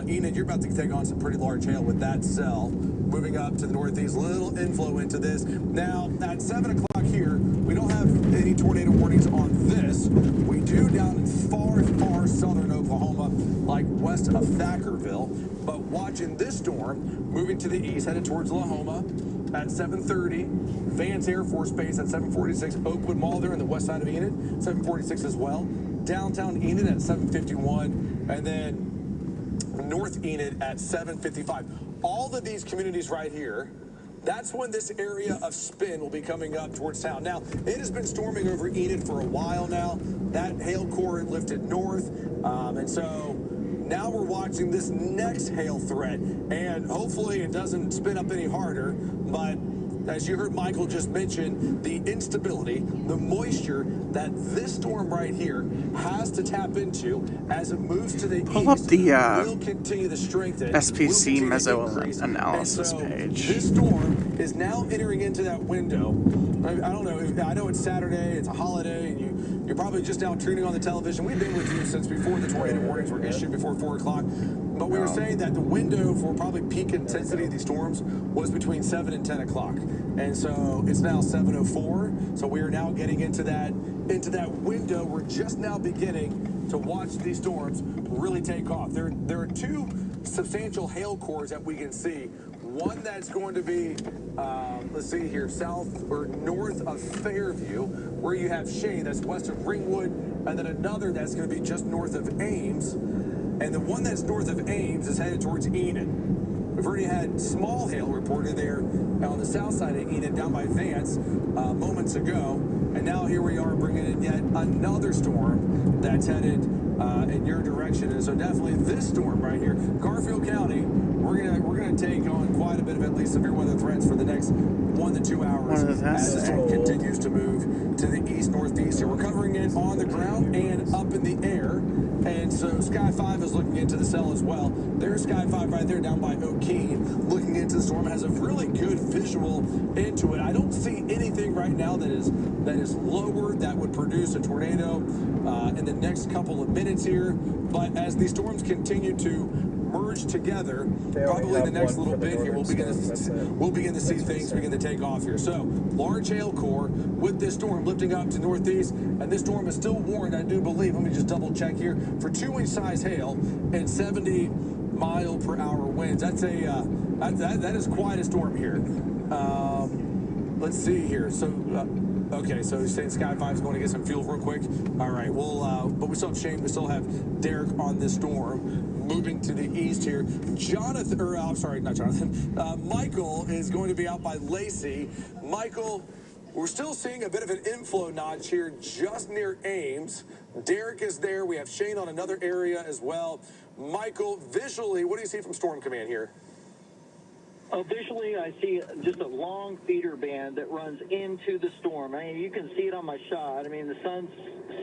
Enid, you're about to take on some pretty large hail with that cell. Moving up to the northeast, little inflow into this. Now, at 7 o'clock here, we don't have any tornado warnings on this. We do down in far, far southern Oklahoma, like west of Thackerville. But watching this storm moving to the east, headed towards Lahoma at 7:30. Vance Air Force Base at 7:46. Oakwood Mall there on the west side of Enid, 7:46 as well. Downtown Enid at 7:51. And then North Enid at 7:55. All of these communities right here, that's when this area of spin will be coming up towards town. Now, it has been storming over Enid for a while now. That hail core lifted north, and so now we're watching this next hail threat, and hopefully it doesn't spin up any harder, but as you heard Michael just mention, the instability, the moisture that this storm right here has to tap into as it moves to the Pull up east the will continue to strengthen. SPC will continue to meso increase. analysis And so page. This storm is now entering into that window. I don't know. I know it's Saturday. It's a holiday, and you're You're probably just now tuning on the television. We've been with you since before the tornado warnings were issued, before 4 o'clock. But we were saying that the window for probably peak intensity of these storms was between 7 and 10 o'clock. And so it's now 7:04. So we are now getting into that window. We're just now beginning to watch these storms really take off. There are two substantial hail cores that we can see. One that's going to be, let's see here, south or north of Fairview, where you have Shane, that's west of Ringwood, and then another that's going to be just north of Ames. And the one that's north of Ames is headed towards Enid. We've already had small hail reported there on the south side of Enid, down by Vance, moments ago. And now here we are bringing in yet another storm that's headed in your direction. And so definitely this storm right here, Garfield County, we're gonna take on quite a bit of at least severe weather threats for the next 1 to 2 hours as the storm continues to move to the east-northeast. So we're covering it on the ground and up in the air. And so Sky 5 is looking into the cell as well. There's Sky 5 right there down by O'Keene, looking into the storm. It has a really good visual into it. I don't see anything right now that is lower that would produce a tornado in the next couple of minutes here. But as these storms continue to merge together, probably the next little bit here, we'll begin to see things begin to take off here. So large hail core with this storm lifting up to northeast, and this storm is still warned, I do believe, let me just double check here, for 2-inch size hail and 70-mile-per-hour winds. That's that is quite a storm here. Let's see here. So okay, so he's saying Sky 5 is going to get some fuel real quick. All right, but we still have Shane, we still have Derek on this storm. Moving to the east here, Michael is going to be out by Lacey. Michael, we're still seeing a bit of an inflow notch here just near Ames. Derek is there. We have Shane on another area as well. Michael, visually, what do you see from Storm Command here? Visually, I see just a long feeder band that runs into the storm. I mean, you can see it on my shot. I mean, the sun's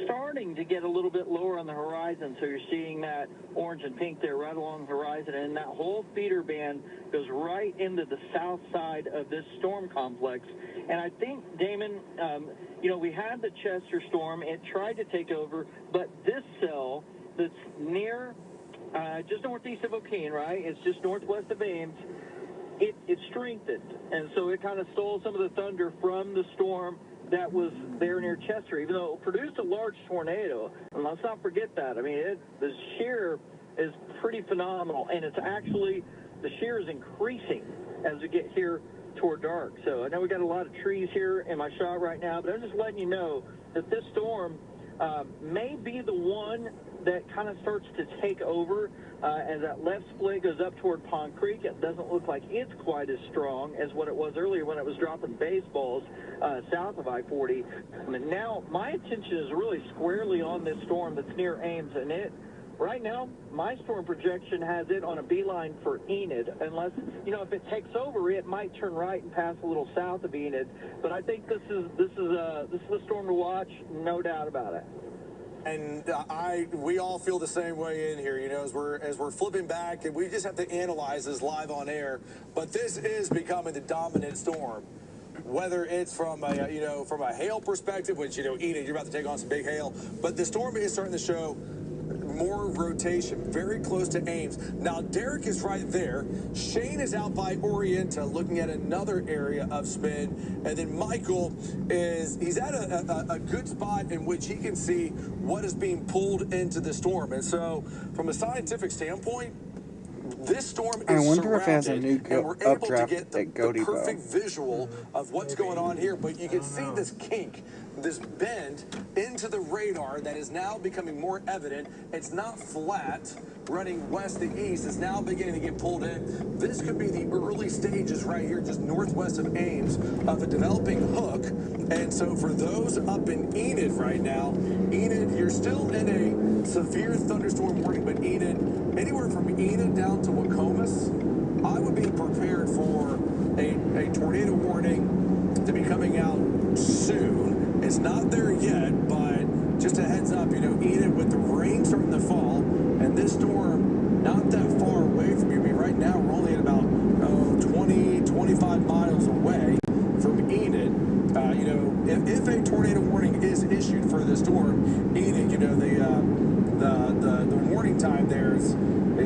starting to get a little bit lower on the horizon, so you're seeing that orange and pink there right along the horizon, and that whole feeder band goes right into the south side of this storm complex. And I think, Damon, we had the Chester storm. It tried to take over, but this cell that's near, just northeast of O'Keene, right? It's just northwest of Ames. It strengthened, and so it kind of stole some of the thunder from the storm that was there near Chester, even though it produced a large tornado. And let's not forget that. I mean, the shear is pretty phenomenal, and it's actually, the shear is increasing as we get here toward dark. So I know we got a lot of trees here in my shot right now, but I'm just letting you know that this storm may be the one that kind of starts to take over as that left split goes up toward Pond Creek. It doesn't look like it's quite as strong as what it was earlier when it was dropping baseballs south of I-40. I mean, now my attention is really squarely on this storm that's near Ames, and right now, my storm projection has it on a beeline for Enid, unless, if it takes over, it might turn right and pass a little south of Enid. But I think this is a storm to watch, no doubt about it. And we all feel the same way in here, as we're flipping back, and we just have to analyze this live on air. But this is becoming the dominant storm, whether it's from a hail perspective, which Enid, you're about to take on some big hail, but the storm is starting to show more rotation, very close to Ames. Now, Derek is right there. Shane is out by Orienta looking at another area of spin. And then Michael he's at a good spot in which he can see what is being pulled into the storm. And so, from a scientific standpoint, this storm is I wonder if it has a new and we're able to updraft get the perfect visual of what's going on here. But you can see this kink, this bend into the radar that is now becoming more evident. It's not flat running west to east. It's now beginning to get pulled in. This could be the early stages right here just northwest of Ames of a developing hook. And so for those up in Enid right now, Enid, you're still in a severe thunderstorm warning, but Enid, anywhere from Enid down to Wacomas, I would be prepared for a tornado warning to be coming out soon. It's not there yet, but just a heads up, Enid, with the rain starting to fall and this storm not that far away from you. I mean, right now we're only at about 20, 25 miles away from Enid. if a tornado warning is issued for the storm, Enid, you know, the warning time there is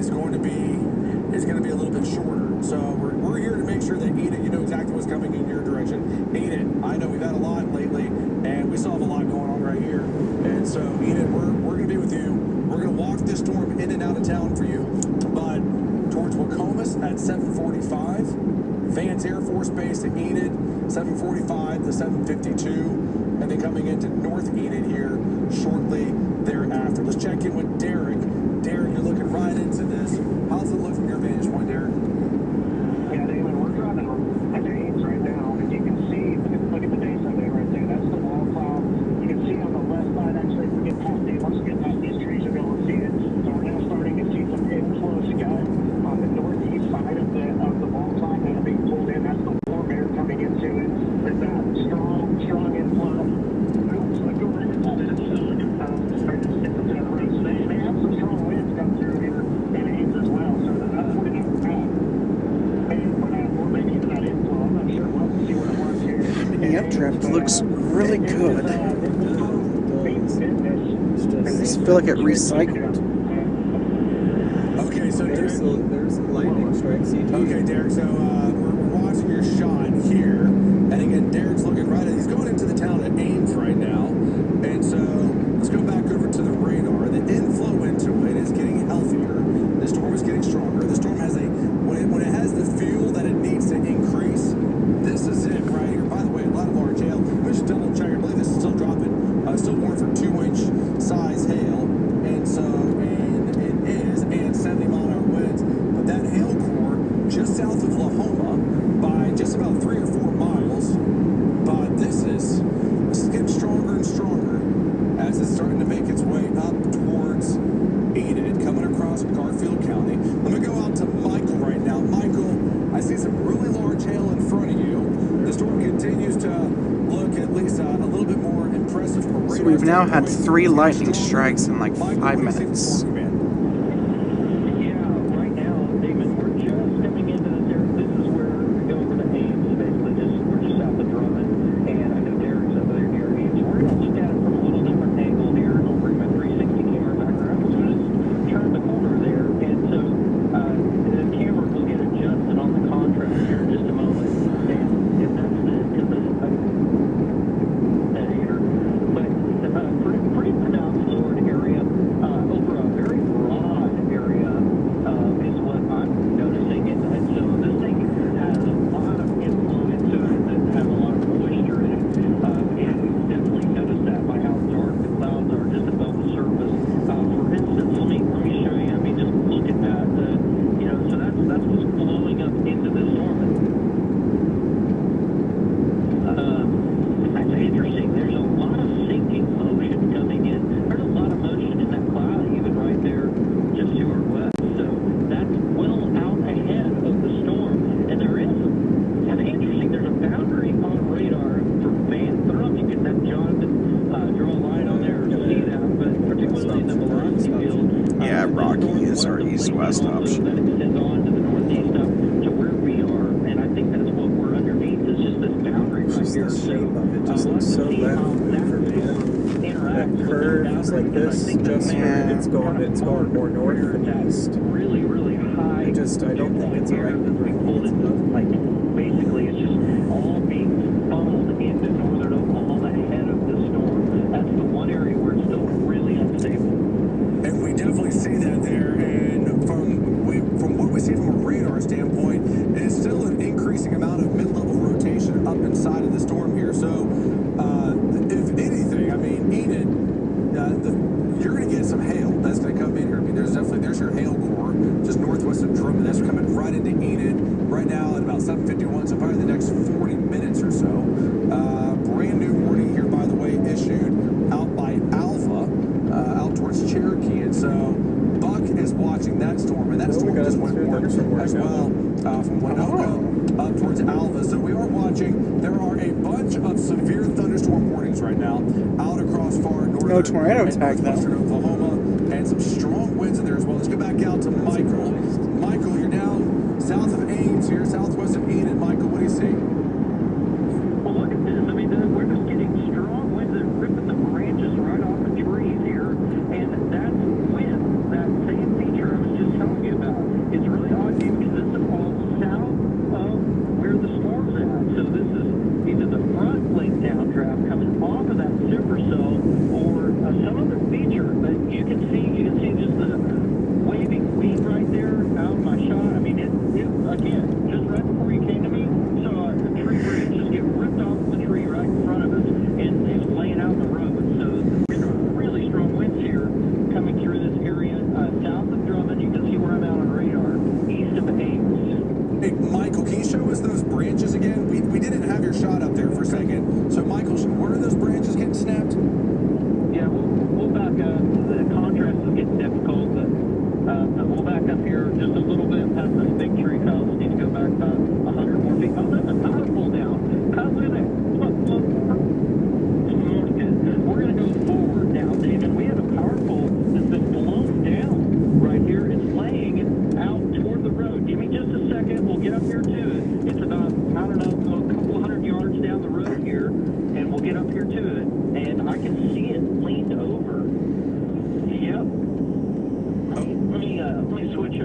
going to be a little bit shorter. So we're here to make sure that Enid, you know exactly what's coming in your direction. Enid, I know we've had a lot lately, and we still have a lot going on right here. And so Enid, we're going to be with you. We're going to walk this storm in and out of town for you, but towards Wacomas at 7:45, Vance Air Force Base to Enid, 7:45 to 7:52, and then coming into North Enid here shortly thereafter. Let's check in with Derek. Derek, you're looking right into this. How's it look from your vantage point, Derek? Yeah, David, we're driving at Ames right now, and you can see, look at the base of it right there. That's the wall cloud. You can see on the left side, actually, if we get past it, once we get past these trees, you'll be able to see it. So we're now starting to see some inflow sky on the northeast side of the wall cloud that are being pulled in. That's the warm air coming into it. There's that strong inflow. Oops, like go right into this. Starting to stick up to the road. So they have some strong winds come through here in Ames as well. So that's what it is. Or maybe even that inflow. I'm not sure. We'll have to see what it was here. The updraft looks really good. I just feel like it recycled. Okay, so There's a lightning strike CT. Okay, Derek, so we're watching your shot here. And again, Derek's looking right at, he's going into the town of Ames right now. And so let's go back over to the radar. The inflow into it is getting healthier. The storm is getting stronger. The storm has when it has the fuel that it needs to increase, this is it right here. By the way, a lot of large hail. We should double check. I believe this is still dropping, still warned for 2-inch size hail. And so, and it is, and 70-mile-an-hour winds. But that hail core just south of Lahoma by just about 3 or 4 miles. But this is getting stronger and stronger as it's starting to make its way up towards Enid, coming across Garfield County. Let me go out to Michael right now. Michael, I see some really large hail in front of you. The storm continues to look at least a little bit more impressive from a radar So we've now had standpoint. 3 lightning strikes in like Michael, 5 what do you see minutes. before you, man? Yeah, right now, David, we're just coming into this area. This is where we go over to Ames, basically. We're just south of Drummond, and I know Derek's over there near Ames. We're going to look at it from a little different angle here, and I'll bring my 360 camera back around as soon as I turn the corner there. And so the camera will get adjusted on the contrast here in just a moment. And if that's the here, but pretty pronounced lowered area over a very broad area is what I'm noticing. And so this thing has a lot of influence to it that has a lot of moisture in it. And we definitely noticed that by how dark the clouds are just above the surface. For instance, let me show you. I mean, just look at that. So that's what's blowing up into the storm. That's interesting. There's a lot of sinking motion coming in. There's a lot of motion in that cloud, even right there, just to our west. So that's well out ahead of the storm. And there is kind of interesting. There's a boundary on radar for Van Thrum. You can have Jonathan draw a line on there to see that, but particularly in the velocity field. Yeah, Rocky is our east-west option. That extends on to the northeast up to where we are, and I think that's what we're underneath. Is just this boundary right Just here. the shape of it just looks so left for me. That curve is like this, just where it's going more north than east. Really, really high. I don't think it's a right number. Like basically, it's just all being funneled into northern Oklahoma ahead of the storm. That's the one area where it's still really unstable. And we definitely see that there. And from what we see from a radar standpoint, it's still an increasing amount of mid-level rotation up inside of the storm here. So, if anything, I mean, Enid, you're going to get some hail that's going to come in here. I mean, there's your hail core just northwest of Drummond. That's coming right into Enid right now at about 7:51. So probably the next 40 minutes or so. Brand new warning here, by the way, issued out by Alpha, out towards Cherokee. And so Buck is watching that storm, and that storm just went north as well from Winoka up towards Alpha. So we are watching. There are a bunch of severe thunderstorm warnings right now out across far northern No tornado and tag, though. northwestern Oklahoma, and some strong winds in there as well. Let's go back out to Michael. Michael, you're down south of Ames here, southwest of Enid. Michael, what do you see? Well, look at this. I mean, we're just getting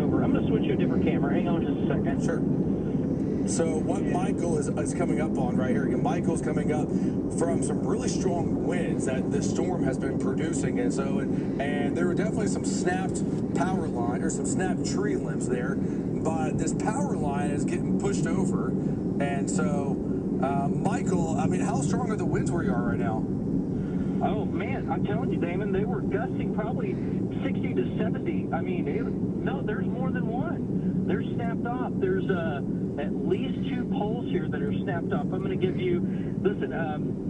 over. I'm going to switch to a different camera. Hang on just a second. Sure. So what Michael is coming up on right here, again, Michael's coming up from some really strong winds that this storm has been producing, and there were definitely some snapped power line or some snapped tree limbs there, but this power line is getting pushed over, and so Michael, I mean, how strong are the winds where you are right now? Oh, man, I'm telling you, Damon, they were gusting probably 60 to 70. I mean, no, there's more than one. They're snapped off. There's at least 2 poles here that are snapped off. I'm going to give you, listen,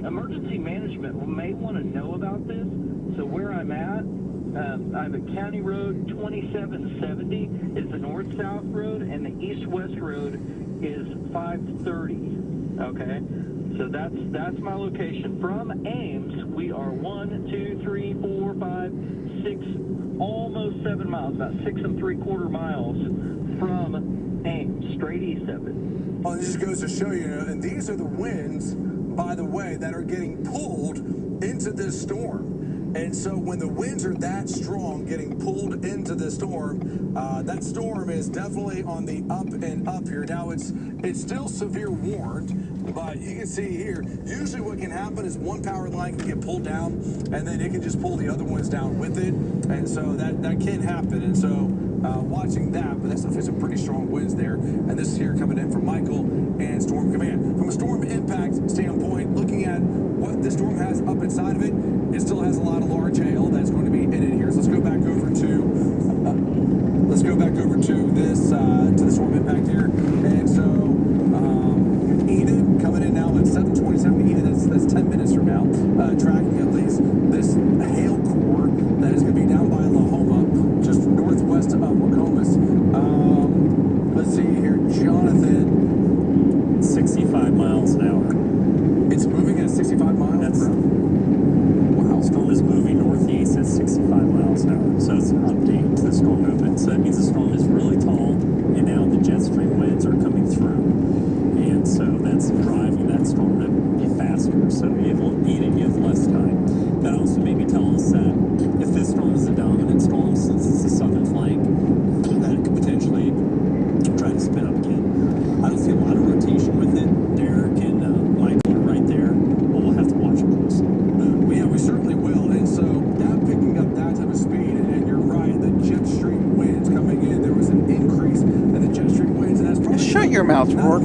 emergency management may want to know about this. So where I'm at, I'm at County Road 2770 is the north-south road, and the east-west road is 530. Okay? So that's my location. From Ames, we are 1, 2, 3, 4, 5, 6, almost 7 miles, about 6 3/4 miles from Ames, straight east of it. Well, it just goes to show you, and these are the winds, by the way, that are getting pulled into this storm. And so when the winds are that strong getting pulled into the storm, that storm is definitely on the up and up here. Now, it's still severe warned, but you can see here, usually what can happen is one power line can get pulled down, and then it can just pull the other ones down with it. And so that can happen. And so watching that, but that's some pretty strong winds there. And this is here coming in from Michael and Storm Command. From a storm impact standpoint, looking at what this storm has up inside of it, it still has a lot of large hail that's going to be in it here. So let's go back over to this to the storm impact here. And so Enid coming in now at 7:27. Enid, that's 10 minutes from now, tracking at least this hail core that is going to be down by Lahoma, just northwest of Nokomis. Let's see here, Jonathan. 65 miles an hour. It's moving at 65 miles per hour. Wow. The storm is moving northeast at 65 miles an hour. So it's an update to the storm movement. So that means the storm is really tall, and now the jet stream winds are coming through. And so that's driving that storm to be faster. So you have less time. That also maybe tell us that if this storm is a dominant storm, since it's the southern flank, that it could potentially try to spin up again. I don't see a lot of rotation with it. Derek and Michael are right there, but we'll have to watch it closely. Well, yeah, we certainly will. And so that picking up that type of speed, and you're right, the jet stream winds coming in, there was an increase in the jet stream winds, and that's probably Shut your mouth, Rourke.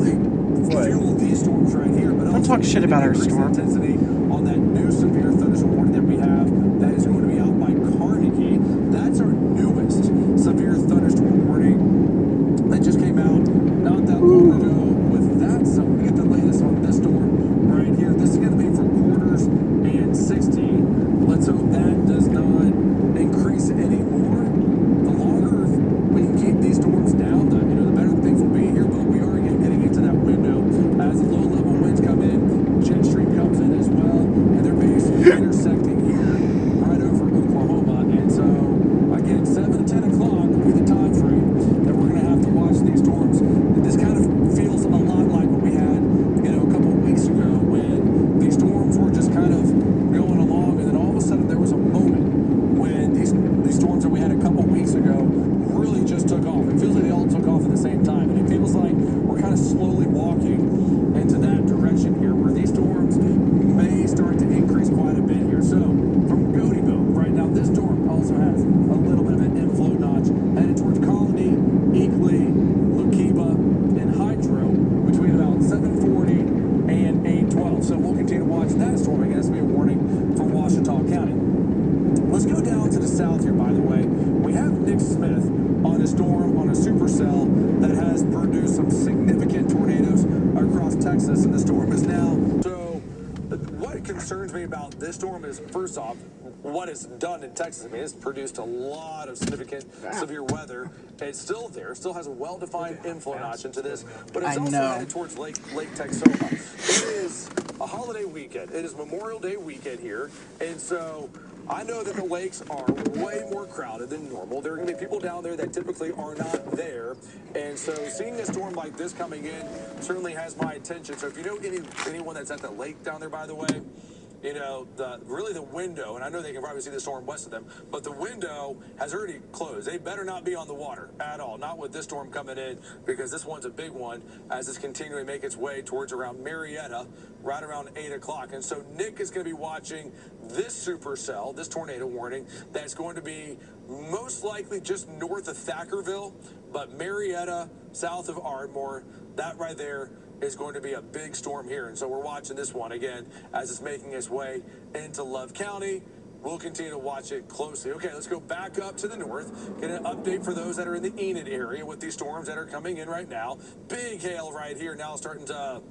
fuel these storms right here, but Don't talk shit about our storm. Intensity on that new severe thunderstorm warning that we have that is going to be out by Carnegie. That's our newest severe thunderstorm warning that just came out not that long ago with that. So we get the latest on this storm right here. This is going to be for quarters and 60. Let's hope that does not increase anymore. The longer we can keep these storms down, the better things will be here. But we are again getting into that window as the low-level winds come in, jet stream comes in as well, and they're basically intersecting here right over Oklahoma. And so again, 7 to 10 o'clock will be the time frame that we're going to have to watch these storms. This kind of feels a lot like what we had, a couple of weeks ago when these storms were just kind of going along, and then all of a sudden there was a moment when these storms that we had a couple of weeks ago really just took off. It feels like they all took off at the same time, and it feels like we're kind of slowly walking into that direction here where these storms may start to increase quite a bit here. So from Godeyville right now, this storm also has a little bit of an inflow notch headed towards Colony, Eagley, Lukiba, and Hydro between about 740 and 812. So we'll continue to watch that storm. Again, this will be a warning for Ouachita County. Let's go down to the south here, by the way. We have Nick Smith on a storm on a supercell that has produced some significant tornadoes across Texas, and the storm is now. So what concerns me about this storm is, first off, what it's done in Texas. I mean, it's produced a lot of significant severe weather. It's still there, still has a well-defined inflow notch into this, but it's also headed towards Lake Texoma. It is a holiday weekend. It is Memorial Day weekend here, and so I know that the lakes are way more crowded than normal. There are going to be people down there that typically are not there. And so seeing a storm like this coming in certainly has my attention. So if you know anyone that's at the lake down there, by the way, you know, really the window, and I know they can probably see the storm west of them, but the window has already closed. They better not be on the water at all, not with this storm coming in, because this one's a big one as it's continuing to make its way towards around Marietta, right around 8 o'clock. And so Nick is going to be watching this supercell, this tornado warning, that's going to be most likely just north of Thackerville, but Marietta, south of Ardmore, that right there is going to be a big storm here. And so we're watching this one again as it's making its way into Love County. We'll continue to watch it closely. Okay, let's go back up to the north, get an update for those that are in the Enid area with these storms that are coming in right now. Big hail right here now starting to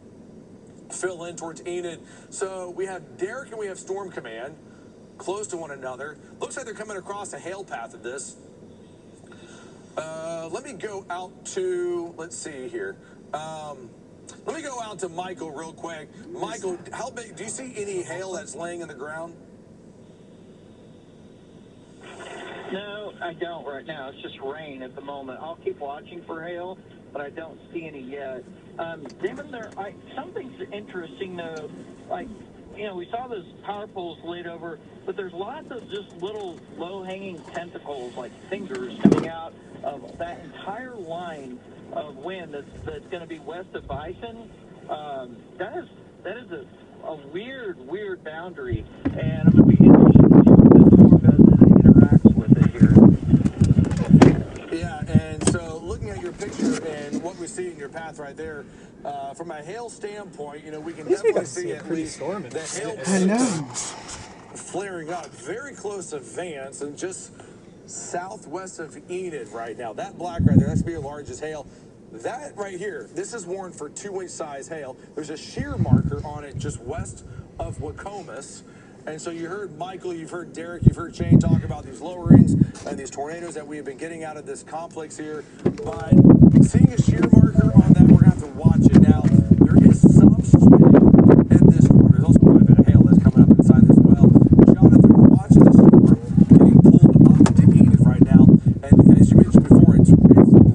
fill in towards Enid. So we have Derek and we have Storm Command close to one another. Looks like they're coming across a hail path of this. Let me go out to, let's see here. Let me go out to Michael real quick. Michael, how big, do you see any hail that's laying in the ground? No, I don't right now. It's just rain at the moment. I'll keep watching for hail, but I don't see any yet. Damon, something's interesting though. Like, you know, we saw those power poles laid over, but there's lots of just little low-hanging tentacles, like fingers coming out of that entire line of wind that's going to be west of Bison. That is a weird boundary, and I'm going to be interested to see what this storm does as it interacts with it here. Yeah, and so looking at your picture and what we see in your path right there, from a hail standpoint, you know, we can definitely see at least the hail flaring up very close to Vance and just southwest of Enid right now. That black right there, that's be your largest hail. That right here, this is warned for 2-inch size hail. There's a shear marker on it just west of Wacomas. And so you heard Michael, you've heard Derek, you've heard Shane talk about these lowerings and these tornadoes that we have been getting out of this complex here. But seeing a shear marker on that, we're going to have to watch it. Now, there is some swing in this storm. There's also quite a bit of hail that's coming up inside as well. Jonathan, we're watching the storm getting pulled up into Enid right now. And as you mentioned before, it's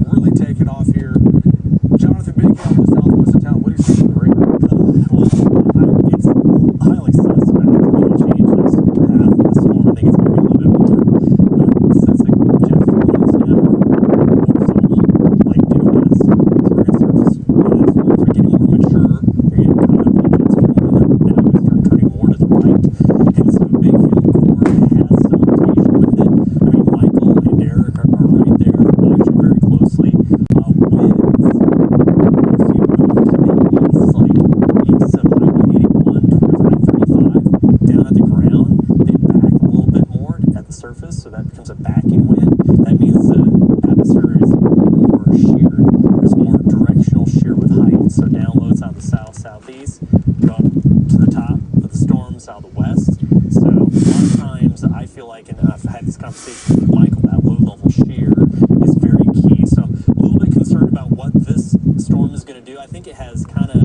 really taken off here. Jonathan, big hail to southwest of town. What do you see on the radar? It's highly suspect. Changes the path of the storm. I think it's going to be a little bit more since the jet fuel is now horizontal, like due west. So we're going to start to, the storms are getting more mature. They're getting caught up in the jet stream, and now we start turning more to the right. And so big hill core has some rotation with it. I mean, Michael and Derek are right there watching very closely. Winds, if you move to the east, like east of Highway 81 towards I-35, down at the ground, they back a little bit more at the surface, so that becomes a backing wind. That means the atmosphere is more sheared. There's more directional shear with height. So downloads out of the south, southeast, go up to the top of the storm, south west. So a lot of times I feel like, and I've had this conversation with Michael, that low level shear is very key. So I'm a little bit concerned about what this storm is going to do. I think it has kind of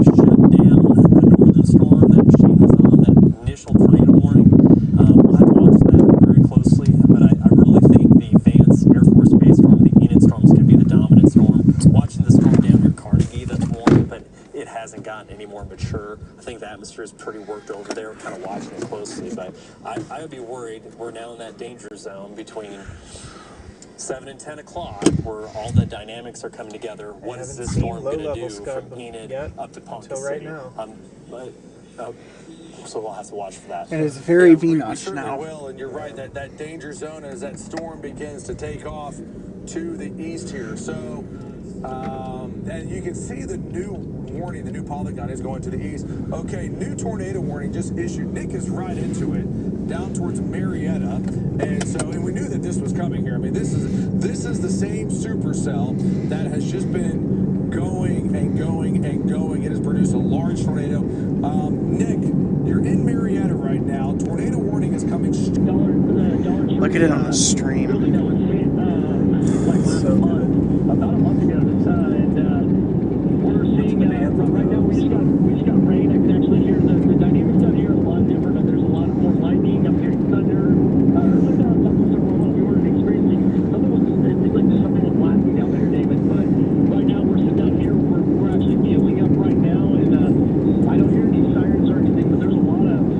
shut down the northern storm that Shane was on, that initial tornado warning. We'll have to watch that very closely, but I really think the Vance Air Force Base storm, the Enid storm, is going to be the dominant storm. Watching the storm down near Carnegie that's warned, but it hasn't gotten any more mature. I think the atmosphere is pretty worked over there. We're kind of watching it closely, but I would be worried. We're now in that danger zone between 7 and 10 o'clock, where all the dynamics are coming together. What is this storm going to do from Enid up to Ponca City? So we'll have to watch for that. It is very we V-notch certainly now. will, and you're right, that danger zone as that storm begins to take off to the east here. So, and you can see the new warning, the new polygon is going to the east. Okay, new tornado warning just issued. Nick is right into it, down towards Marietta. And so, and we knew that this was coming here. I mean, this is the same supercell that has just been going and going and going. It has produced a large tornado. Nick, you're in Marietta right now. Tornado warning is coming. Look at it on the stream. So good. About a month ago, we're seeing right now. We just got rain. I can actually hear the dynamics down here are a lot different. There's a lot more lightning. I'm hearing thunder. Like that, we weren't experiencing. It's like there's something with lightning down there, David. But right now we're sitting down here. We're actually queuing up right now, and I don't hear any sirens or anything. But there's a lot of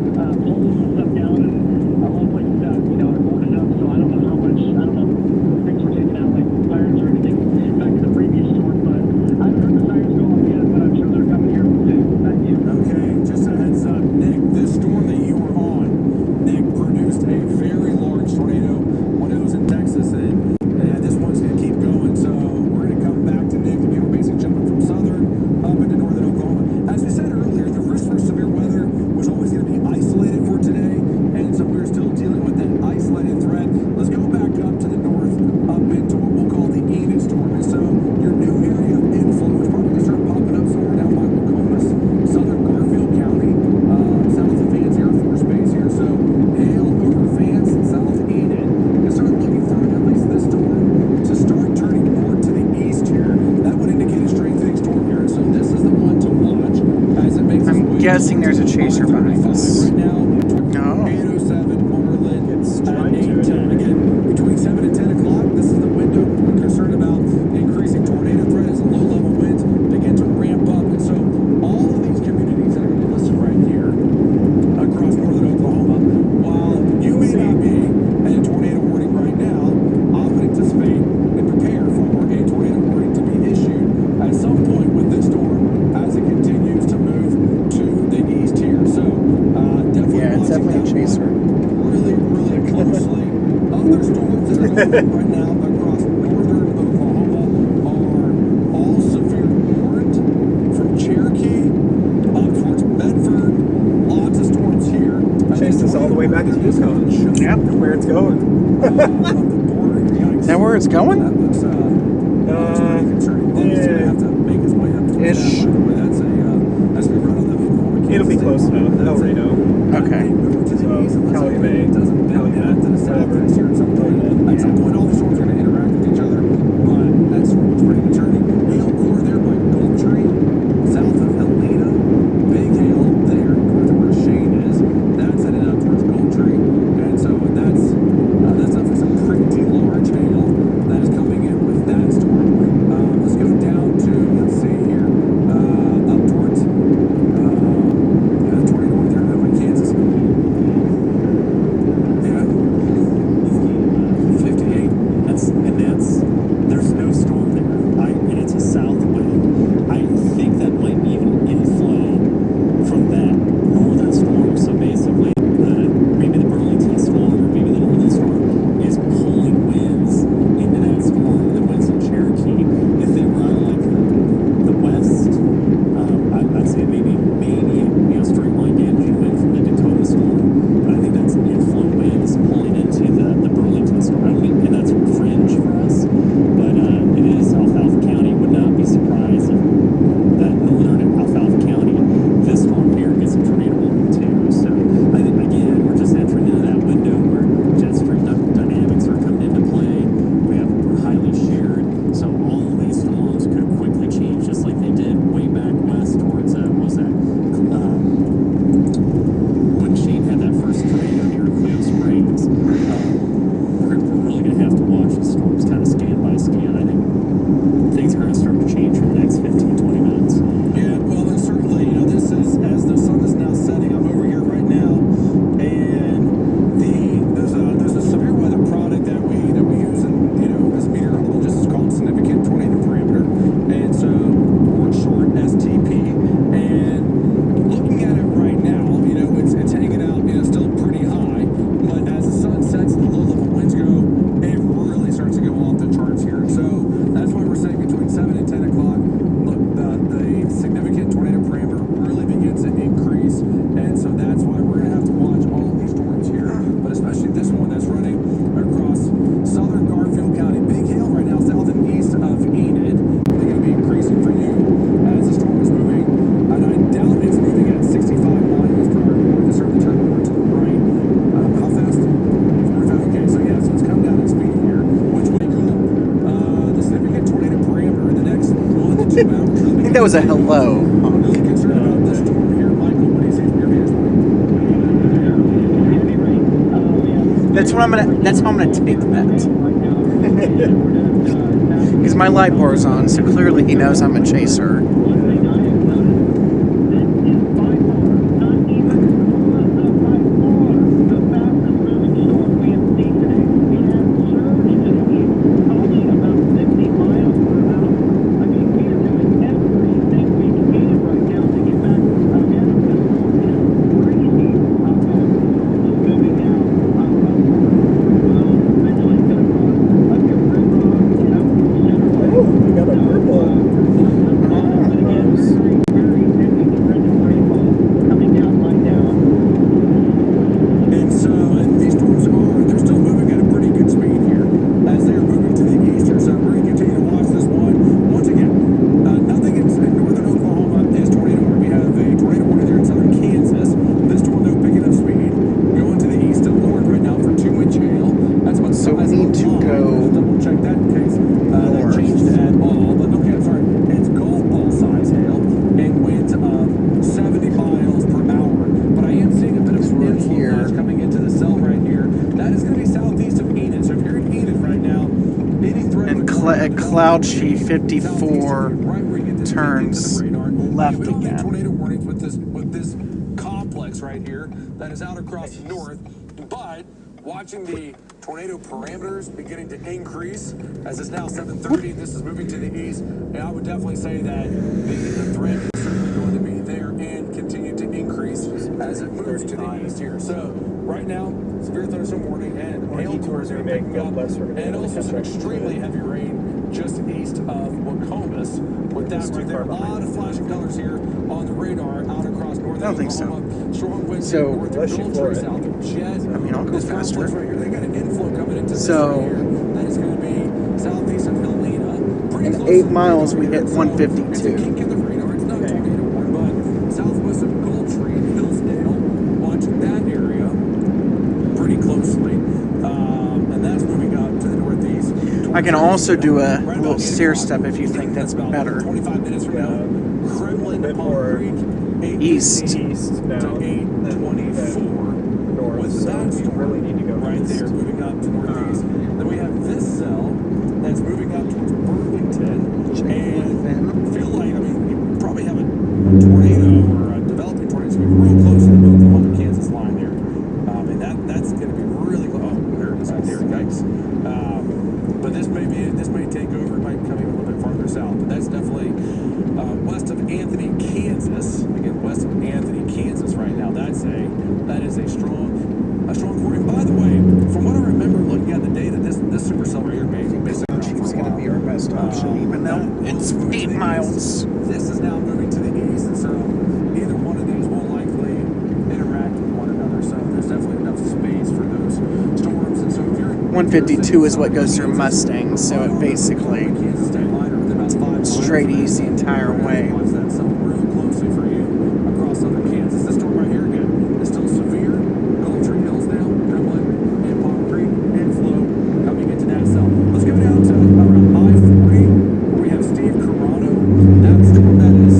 other storms that are going on right now across northern Oklahoma are all severe warned from Cherokee up towards Bedford. Lots of storms here. Chased us all the way back to Yukon. Yep. Where it's going. Is that where it's going? That looks concerning. Well, it's going to have to make its way up towards Ish. that, by the way. That's as we run on the Oklahoma Kansas It'll be State close line, enough. that's El Reno. Okay. Calumet. At some point, all the storms are going to interact with each other, but that storm was pretty concerning. Hail core there by Gold Tree, south of Helena. Big hail there, north of where Shane is. That's headed out towards Gold Tree, and so that's definitely some pretty large hail that is coming in with that storm. Let's go down to, let's see here, up towards tornado over there by Kansas. Yeah. 58. There's no storm there. And it's a south wind. I think that might even inflow from that northern storm. So basically, maybe the Burlington storm or maybe the northern storm is pulling winds into that storm, the winds in Cherokee. If they were out like the west, I'd say maybe straight line damaging wind from the Dakota storm. But I think that's inflow winds pulling into the Burlington storm. And that's fringe for us. But it is Alfalfa County. Would not be surprised if that northern Alfalfa County, this storm here, gets a tornado warning too. So I think, again, we're just entering into that window where jet stream dynamics are coming into play. We're highly shared. So all of these storms could quickly change, just like they did way back west towards, what was that? When Shane had that first tornado near Cleo Springs. We're really going to have to watch the storms kind of scan by scan. I think things are going to start to change for the next 15, 20 minutes. Yeah, well, and certainly, this is, as the sun is now setting, I'm over here right now, and there's a severe weather product that we use, and as meteorologists, it's called significant tornado parameter, and so or short STP. And looking at it right now, it's hanging out, still pretty high, but as the sun sets and the low level winds go, it really starts to go off the charts here. So that's why we're saying between 7 and 10 o'clock, look, the significant tornado parameter really begins to increase, and so that's why we're going to have to watch all of these storms here, but especially this one that's running across southern Garfield County. Big hail right now south and east of Enid. They're going to be increasing for you as the storm is moving, and I doubt it's moving at 65 miles per hour. We're going to certainly turn more to the right. How fast? 45. Okay, so yeah, so it's come down in speed here, which will be cool. The significant tornado parameter in the next 1 to 2 hours. I think that was a hello. Really concerned about this storm here, Michael. What do you see from your vantage point? That's how I'm gonna take that. Because my light bar's on, so clearly he knows I'm a chaser. We got a purple. Cloud Chief 54 turns left again. Tornado warnings with this complex right here that is out across the north, but watching the tornado parameters beginning to increase as it's now 7:30. This is moving to the east, and I would definitely say that the threat is certainly going to be there and continue to increase as it moves to the east here. So right now, severe thunderstorm warning and More hail detours are we make, picking the up, less we're gonna be and able to also catch some up to extremely it. heavy rain just east of Wacomas. With that It's too right there, far a lot behind. of flashing colors here on the radar out across northern I don't think so. Oklahoma. Strong winds So- north of Unless you Gulf floor Trace it. out of Jet. I mean, I'll go This faster. complex right here, they got an inflow coming into this So- right here. That is going to be southeast of Helena. Pretty In close 8 to the miles, we radar hit here. So 152. it's a kink in the radar. It's not Okay. tornado warning, but southwest of Goldtree and Hillsdale. Watch that area pretty closely. And that's moving up to the northeast. I can also do a Right little about stair 8 o'clock. step if you think that's about better. 25 minutes from now. Kremlin, bit Palm more Creek, east. Eastbound to than 824. north, With so that you storm really need to go right east. there, moving up to northeast. Then we have this cell that's moving up towards Burlington, and feel like, I mean, you probably have a tornado or a developing tornado. It's going to be real close to the Oklahoma, Kansas line there. And that's going to be really close. Oh, there it is right there. Yikes. But this may take over. It might come even a little bit farther south. But that's definitely west of Anthony, Kansas. Again, west of Anthony, Kansas right now. That is a strong core. And by the way, from what I remember looking at the data, this supercell right here may stick around Chief's for a going to while. be our best option, even though it's 8 miles. This is now moving to the east, and so either one of these will likely interact with one another. So there's definitely enough space for those storms. And so if you're 152 is what goes through Mustang, so it basically Kansas State line or within about 5 miles, straight east the entire way. Watch that cell real closely for you across southern Kansas. This storm right here again is still severe. Goldtree, Hillsdale, Kremlin, and Palm Creek inflow coming into that cell. Let's go down to around I-40 where we have Steve Carano. That storm that is,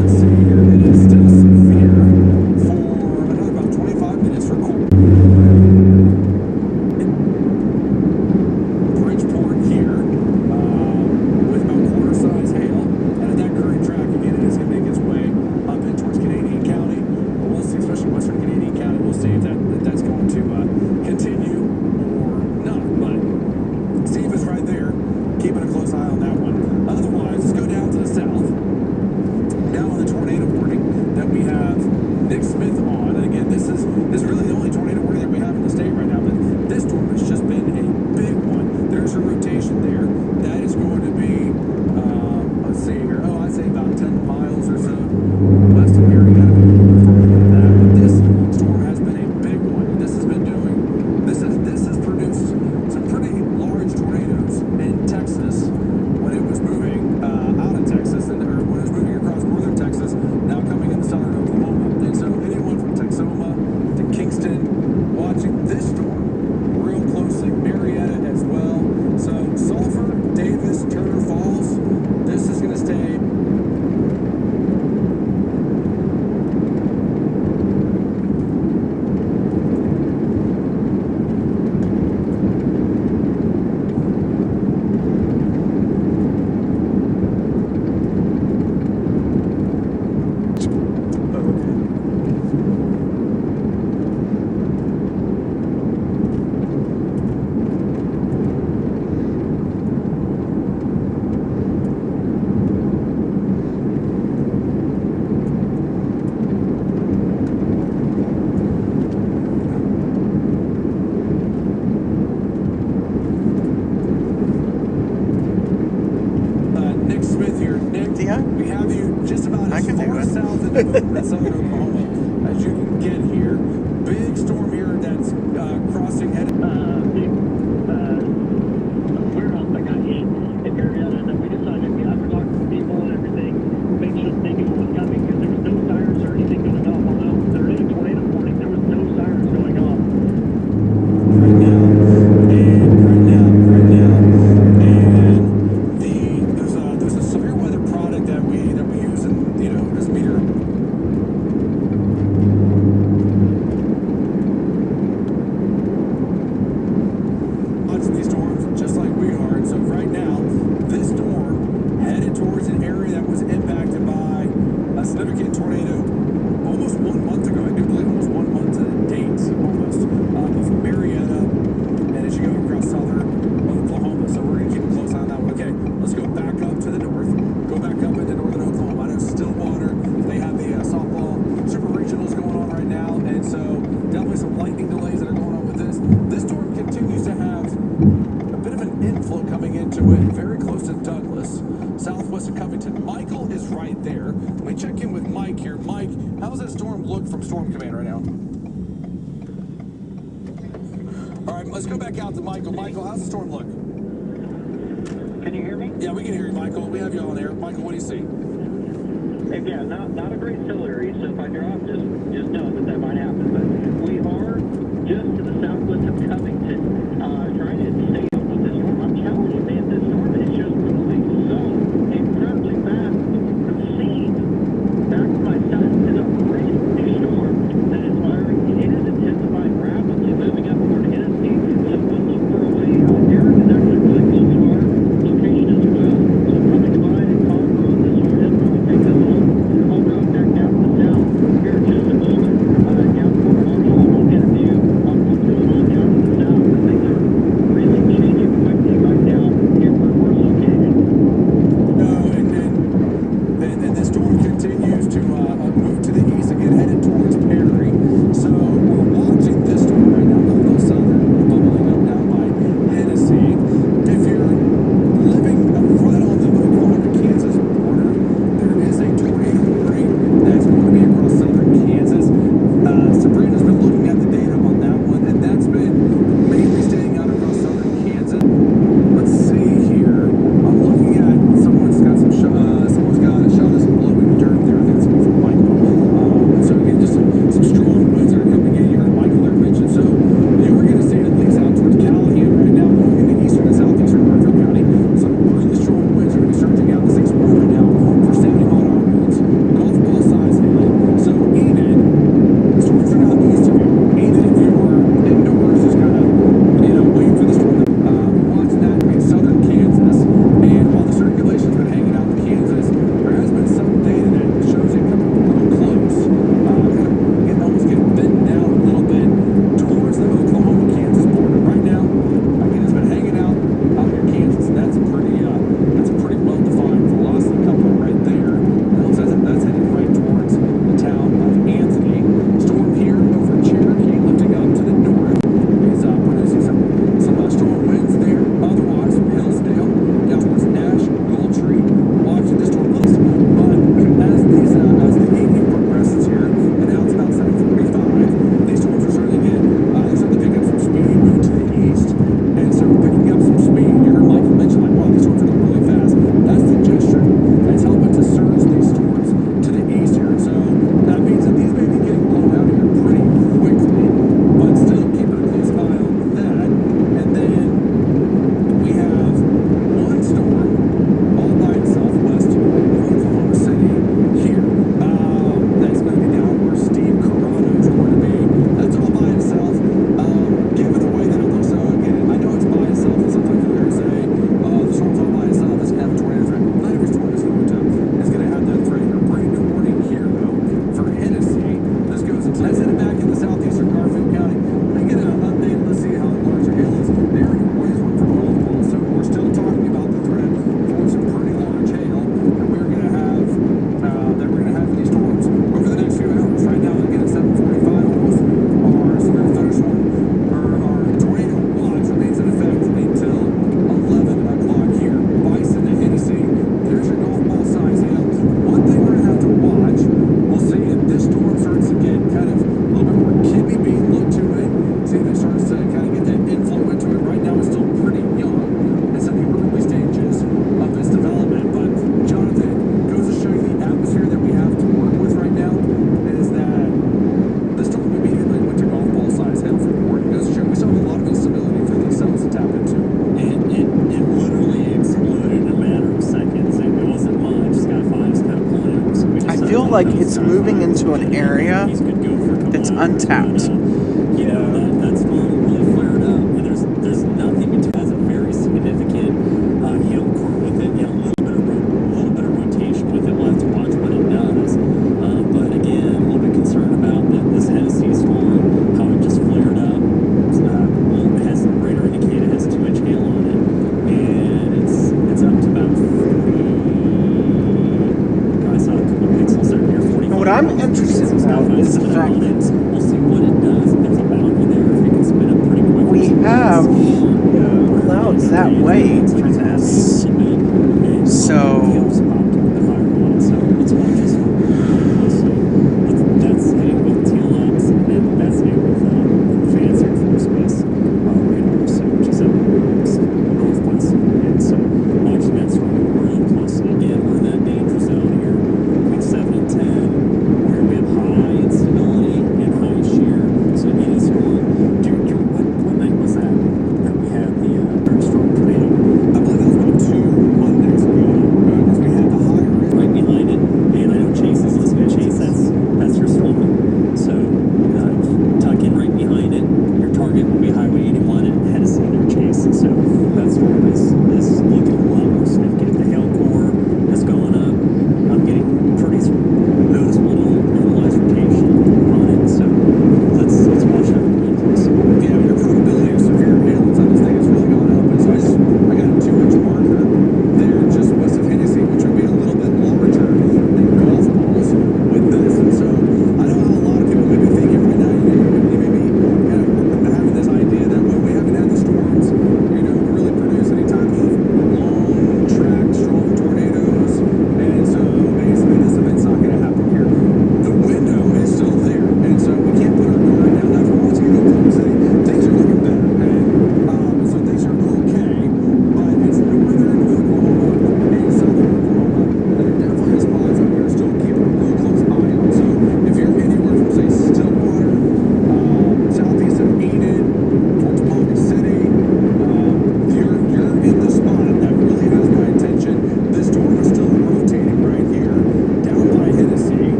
let's see here, it is still severe for another about 25 minutes for Bridgeport here with about quarter-size hail. And at that current track, again, it is going to make its way up in towards Canadian County. But we'll see, especially western Canadian County, we'll see if that's going to continue or not. But Steve is right there, keeping a close eye on that one. Otherwise, let's go down to the south. Now on the tornado warning that we have Nick Smith on. And again, this is really the only tornado warning that we have in the state right now. But this storm has just been a big one. There's a rotation there. That is going to be, let's see here. Oh, I'd say about 10 miles or so west of Marietta. But this storm has been a big one. And this has been doing, this has produced some pretty large tornadoes in Texas when it was moving out of Texas, or when it was moving across northern Texas, now coming into southern Oklahoma. And so anyone from Texoma to Kingston watching this storm real closely, Marietta as well. So Sulphur, Davis, Turner Falls, this is going to stay. Nick Smith here. Nick, Yeah? we have you just about I as can do far it. south in southern Oklahoma as you can get here. Big storm here that's crossing headed. Big warehouse that got hit in Marietta, and then we decided after talking to people and everything, make sure they knew what was coming because there was no sirens or anything going off. Although there is a tornado warning, there was no sirens going off. Right now, and there's a severe weather product that we use in this meter. Watching these storms just like we are, and so right now this storm headed towards an area that was impacted by a significant tornado almost 1 month ago. I do believe almost 1 month to the date, almost of Marietta. And as you go across southern Oklahoma, so we're going to keep a close eye on that one. Okay, let's go back up to the north. Go back up into northern Oklahoma. I know Stillwater, they have the softball super regionals going on right now, and so definitely some storm look from Storm Command right now? All right, let's go back out to Michael. Michael, how's the storm look? Can you hear me? Yeah, we can hear you, Michael. We have you on there. Michael, what do you see? Yeah, not a great celery, so if I drop, just know that might happen. But we are just to the southwest of Covington, trying to stay up with this storm. I'm telling you, man, this storm is just moving so incredibly fast. I'm seeing back to my side is a brand new storm that is firing. It is intensifying rapidly, moving up toward Hennessy. So we'll look for a way. Derek is actually really close to our location as well. So coming by and Conroe, this storm is probably take this whole road back down to the south here in just a moment. Down Fort Marshall, and we'll get a view on what's going on down to the south. But things are really changing quickly right now here where we're located. And the storm continues to move to the east again, headed towards Perry. So we're watching this storm right now, a little southern, bubbling up down by Hennessy. If you're living right on the Oklahoma-Kansas border, there is a tornado warning that's going to be across southern Kansas. Sabrina's been looking at the data on that one, and that's been mainly staying out across southern Kansas. Let's see here. I'm looking at someone's got some someone's got a shot of some blowing dirt there. I think it's coming from Michael. So again, just some strong winds are coming in. You heard Michael there mention. So you were going to see it at least out towards Callahan right now, going into eastern and southeastern Garfield County. Some really strong winds are going to be surging out the 6 right now for 70-mile-an-hour winds. Golf ball size hail. So Enid, the storms are not east of you. Enid, if you were indoors, just kind of waiting for the storm. Watching that in southern Kansas, and while the circulation's been hanging out in Kansas, there has been some data that shows it coming a little close, almost getting bent down a little bit towards the Oklahoma-Kansas border. Right now, again, it's been hanging out near Kansas, and that's a pretty well-defined velocity coupler right there. It looks like that's heading right towards the town of Anthony. Storm here over Cherokee, lifting up to the north, is producing some strong winds there. Otherwise, from Hillsdale down towards Nash, Goldtree, watching this storm close. But as the evening progresses here, and now it's about 7:45, these storms are starting to pick up some speed, move to the east, and so picking up some speed. You heard Michael mention, like, wow, these storms are going really fast. That's the gesture that's helping to surge these storms to the east here. So that means that these may be getting blown out here pretty quickly, but still keeping a close eye on that. And then we have one storm all by itself west of Oklahoma City here. That's going to be down where Steve Corrado is going to be. That's all by itself. Given the way that it looks, again, I know it's by itself, and sometimes you hear it say, the storm's all by itself, it's going to have a tornado threat. Not every storm is going to have that threat here. Brand new warning here, though, for Hennessy. This goes into, that's headed back into southeastern Garfield County. Let me get an update. Let's see how large your hail is. There are your warnings for golf balls. So we're still talking about the threat for some pretty large hail that we're going to have these storms over the next few hours. Right now, again, at 7:45 almost, our severe thunderstorm or our tornado watch remains in effect until 11 o'clock here. Bison to Hennessy. There's your golf ball size hail. One thing we're going to have to watch, we'll see if this storm starts to get kind of a little bit more kidney bean look to it. See if it starts to kind of get that inflow into it. Right now, it's still pretty young. It's in the early stages of its development. But Jonathan, goes to show you the atmosphere that we have to work with right now is that the storm immediately went to golf ball size hail for the warning. It goes to show we still have a lot of instability for these cells to tap into. It literally exploded in a matter of seconds. It wasn't much. Sky 5's kind of pulling out. So we just I feel like it's moving into an area that's untapped. That storm really flared up, and there's nothing. It has a very significant hail core with it. A little bit of rotation with it. We'll have to watch what it does. But again, a little bit concerned about this Hennessy storm, how it just flared up. It has radar indicated it has 2-inch hail on it, and it's up to about 40. I saw a couple pixels there near 40. What I'm interested about is the fact that we'll see what it does. If there's a boundary there, if it can spin up pretty quickly. we have clouds that way for this. So let's watch this. That's heading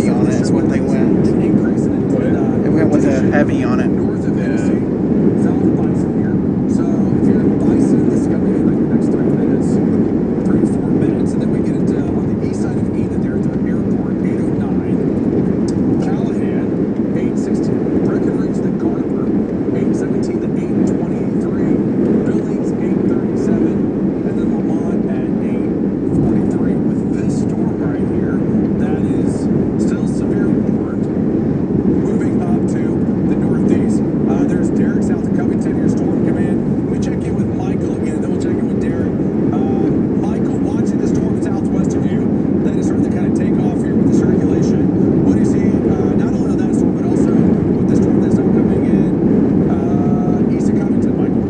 heavy on it is what they went. They went with a heavy on it. North of Tennessee, south of Bison here. So if you're in Bison, this is going to be like the next 3 minutes, 3 to 4 minutes, and then we get into on the east side of Enid there at the airport, 8:09. Callahan, 8:16. Breckenridge to Garber, 8:17 to 8:23. Billings, 8:37, and then Lamont at 8:43. With this storm right here, that is still severe warned. Moving up to the northeast, there's Derek south of Covington, your storm command. We check in with Michael again, then we'll check in with Derek. Michael, watching the storm southwest of you, that is starting to kind of take off here with the circulation. What do you see, not only on that storm, but also with the storm that's now coming in east of Covington, Michael?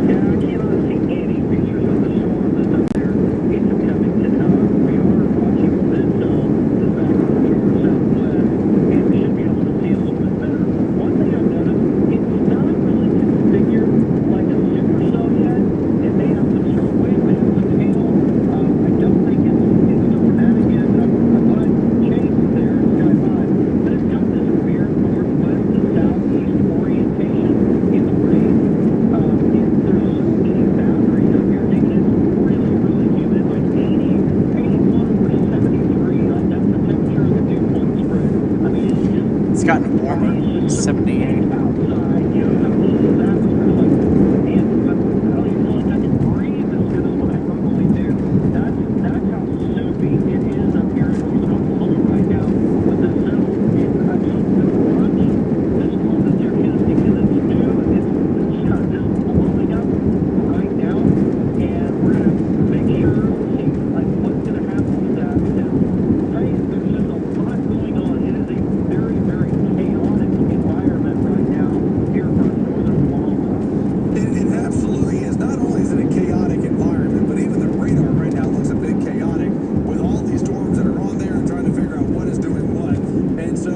Yeah, I cannot see any pictures of the storm that's up there east of Covington. We are watching this back over to our southwest, and we should be able to see a little bit better. One thing I've noticed, it's not really configured like a supercell yet. It may have some strong wind, may have some hail. I don't think it's dramatic yet. I'm glad Chase is there in Sky 5, but it's got this weird northwest to southeast orientation in the rain. There's so many boundaries up here, David. It's really, really humid, like 80, 81 over 73. That's the temperature of the dew point spread. I mean, it's just It's gotten warmer. 78. outside, you know, the atmosphere like, man, I don't even feel like I can breathe as good as what I normally do. That's how soupy it is up here in northern Oklahoma right now with the zone. And I mean, the crunch, this storm that's here is because it's new, it's kind of just blowing up right now, and we're going to make sure to see like what's going to happen with that, because right, there's just a lot going on. It is a very, very chaotic environment right now here across northern Oklahoma. It absolutely is. Not only is it a chaotic environment, but even the radar right now looks a bit chaotic with all these storms that are on there and trying to figure out what is doing what. And so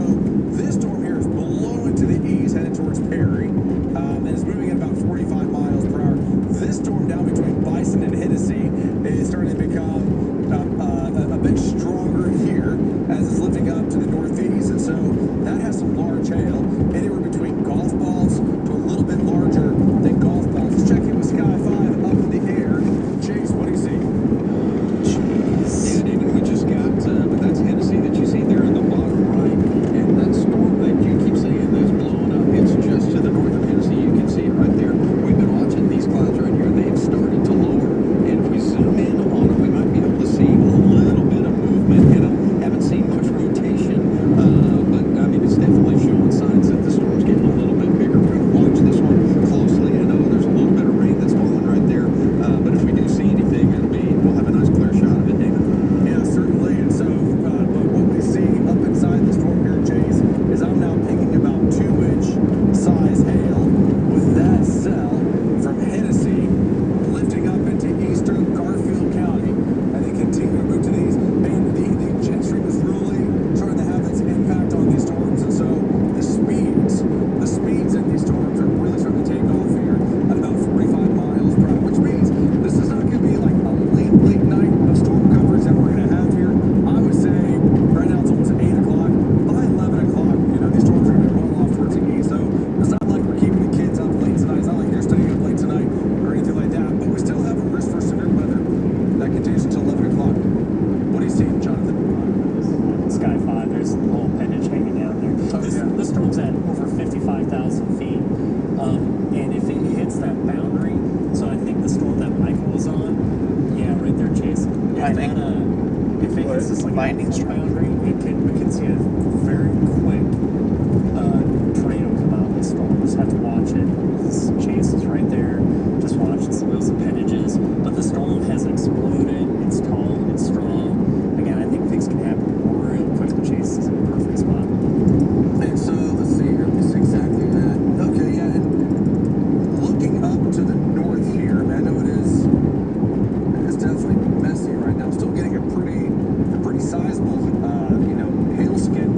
this storm here is blowing to the east, headed towards Perry, and it's moving at about 45 miles per hour. This storm down between Bison and Hennessy is starting to become a bit stronger here as it's lifting up to the northeast, and so that has some large hail, anywhere between golf balls to a little bit larger than golf balls. Let's check in with Sky 5 up in the air. Chase, what do you see? Yeah, David, we just got, but that's Hennessy that you see there in the bottom right, and that storm that you keep saying that's blowing up, it's just to the north of Hennessy. You can see it right there. We've been watching these clouds right here. They've started to lower, and if we zoom in on it, we might be able to see a little bit of movement, and I haven't seen much rotation, but I mean, it's definitely showing signs that the storm's getting a little bit bigger. We're going to watch this one closely. I know there's a little bit of rain that's falling right there, but if we do see anything, we'll have a nice clear shot of it, David. Yeah, certainly. And so, but what we see up inside the storm here, Chase, is I'm now picking about 2-inch size hail with that cell from Hennessy lifting up into eastern Garfield County and then continue to move to these. And the jet stream is really starting to have its impact on these storms. And so the speeds in these storms are really starting to take off here at about 45 miles per hour, which means this is not going to be like a late night of storm coverage that we're going to have here. I would say right now it's almost 8 o'clock. By 11 o'clock, you know, these storms are going to roll off towards the east. So it's not like we're keeping the kids up late tonight. It's not like they're staying up late tonight or anything like that. But we still have a risk for severe weather that continues until 11 o'clock. What do you see, Jonathan? Sky 5, there's a whole appendage hanging down there. Oh, yeah. This storm's at over 55,000 feet, and if it hits that boundary, so I think the storm that Michael was on, yeah, right there, Chase. Lightning. If it hits this like Lightning full strike. boundary, we could see a very quick tornado come out of the storm. Just have to watch it. Chase is right there, just watching some of those appendages. But the storm has exploded. It's tall. It's strong. Again, I think things can happen real quick. But Chase is in a perfect spot. And so let's see here. It's exactly that. Okay, yeah. And looking up to the north here, I know it's definitely messy right now. I'm still getting a pretty sizable, hail skin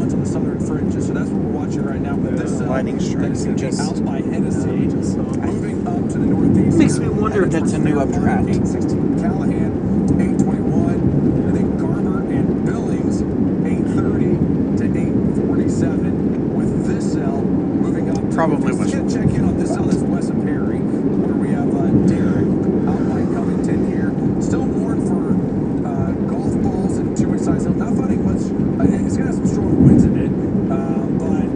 ones on the southern fringes. So that's what we're watching right now. But this lightning strikes and just out by Hennessy, moving up to the northeast. makes me wonder if that's a new updraft. 816 Callahan, 821, and then Garber and Billings, 830 to 847. With this cell moving up. Probably was. Let's check in on this cell that's west of Perry, where we have Derek out by Covington here. Still moored for golf balls and two-way size hill. Not finding much. It's going to have some strong winds in it. But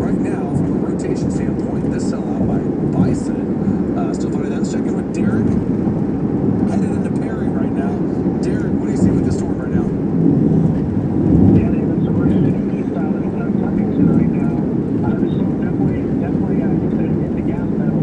right now, from a rotation standpoint, this cell out by Bison. Still finding that. Let's check in with Derek. Headed into Perry right now. Derek, what do you see with this storm right now? Yeah, David, so we're heading east out of Covington right now. The storm definitely hit the gas pedal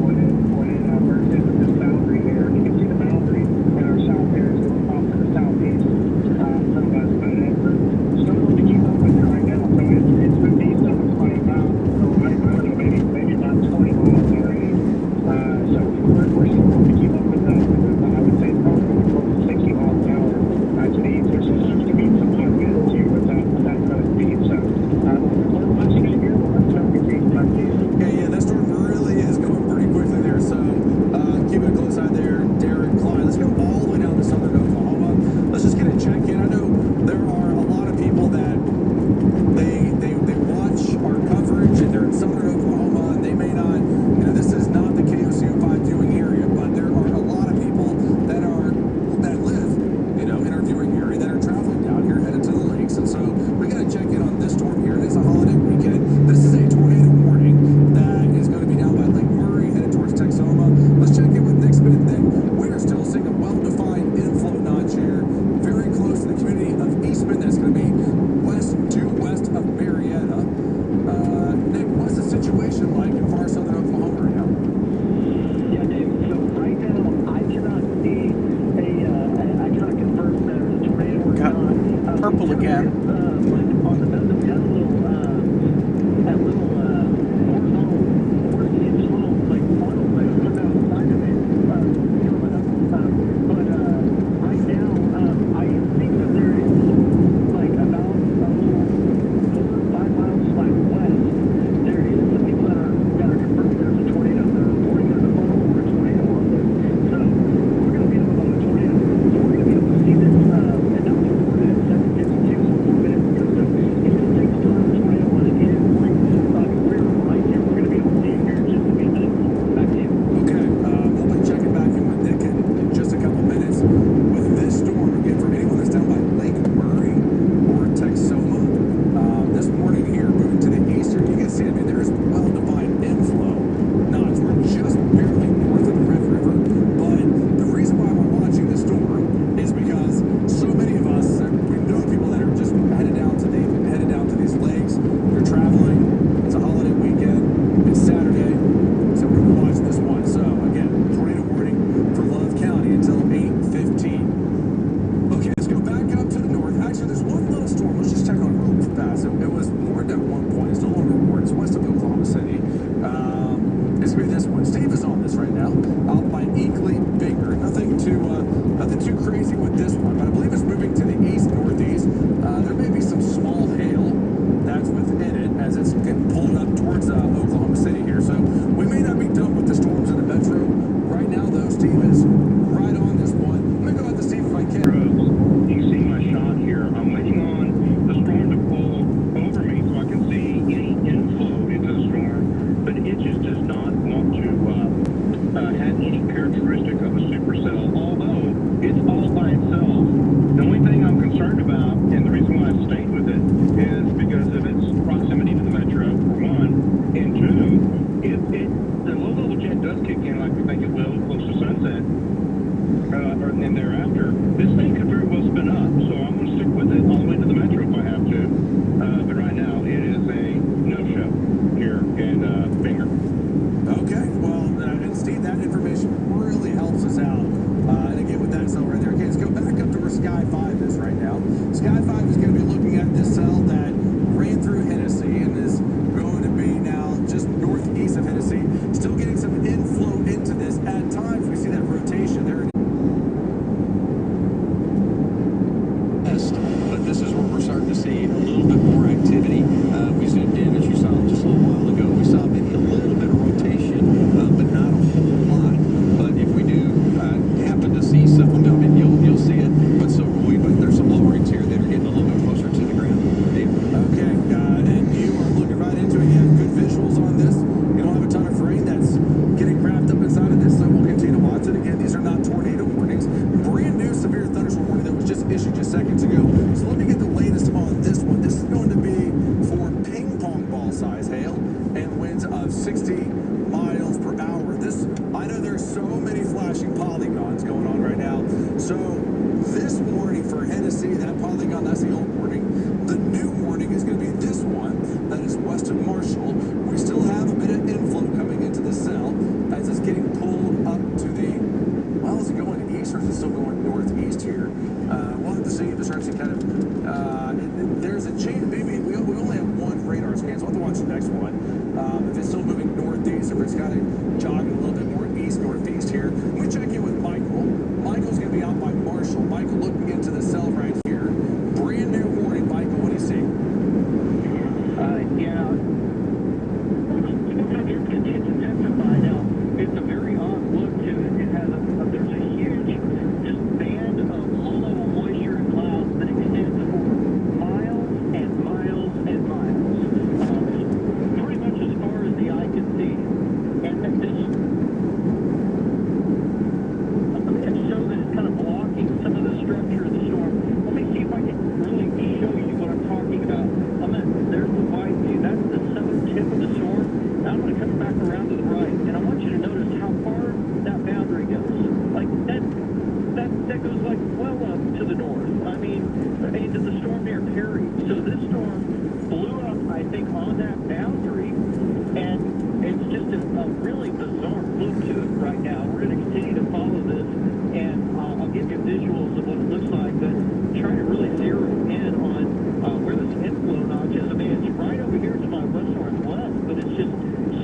size hail and winds of 60 miles per hour. I know there's so many flashing polygons going on right now. So this warning for Hennessy, that polygon, that's the old warning. The new warning is going to be this one that is west of Marshall. We still have a bit of inflow coming into the cell as it's getting pulled up to the, well, is it going east or is it still going northeast here? We'll have to see. This actually kind of, there's a change. Maybe we only have one radar scan, so we'll have to watch the next one. If it's still moving northeast, if it's kind of jogging a little bit more east-northeast here. We check in with Michael. Michael's going to be out by Marshall. Michael looking into the cell right here. Brand new warning. Michael, what do you see? Yeah. It's intensified now. It's a very odd look to it. It has there's a huge just band of low-level moisture and clouds that extends for miles and miles and miles. Pretty much as far as the eye can see. And this so that it's kind of blocking some of the structure of the storm. Let me see if I can really show you what I'm talking about. There's the wide view. That's the southern tip of the storm. Now I'm going to come back around to the right, and I want you to notice how far that boundary goes. Like that goes like well up to the north. I mean, into the storm near Perry. So this storm blew up, I think, on that boundary, and it's just a really bizarre look to it right now. We're going to continue to follow this, and I'll give you visuals of what it looks like, but trying to really zero in on where this inflow notch is. I mean, it's right over here to my west-northwest, but it's just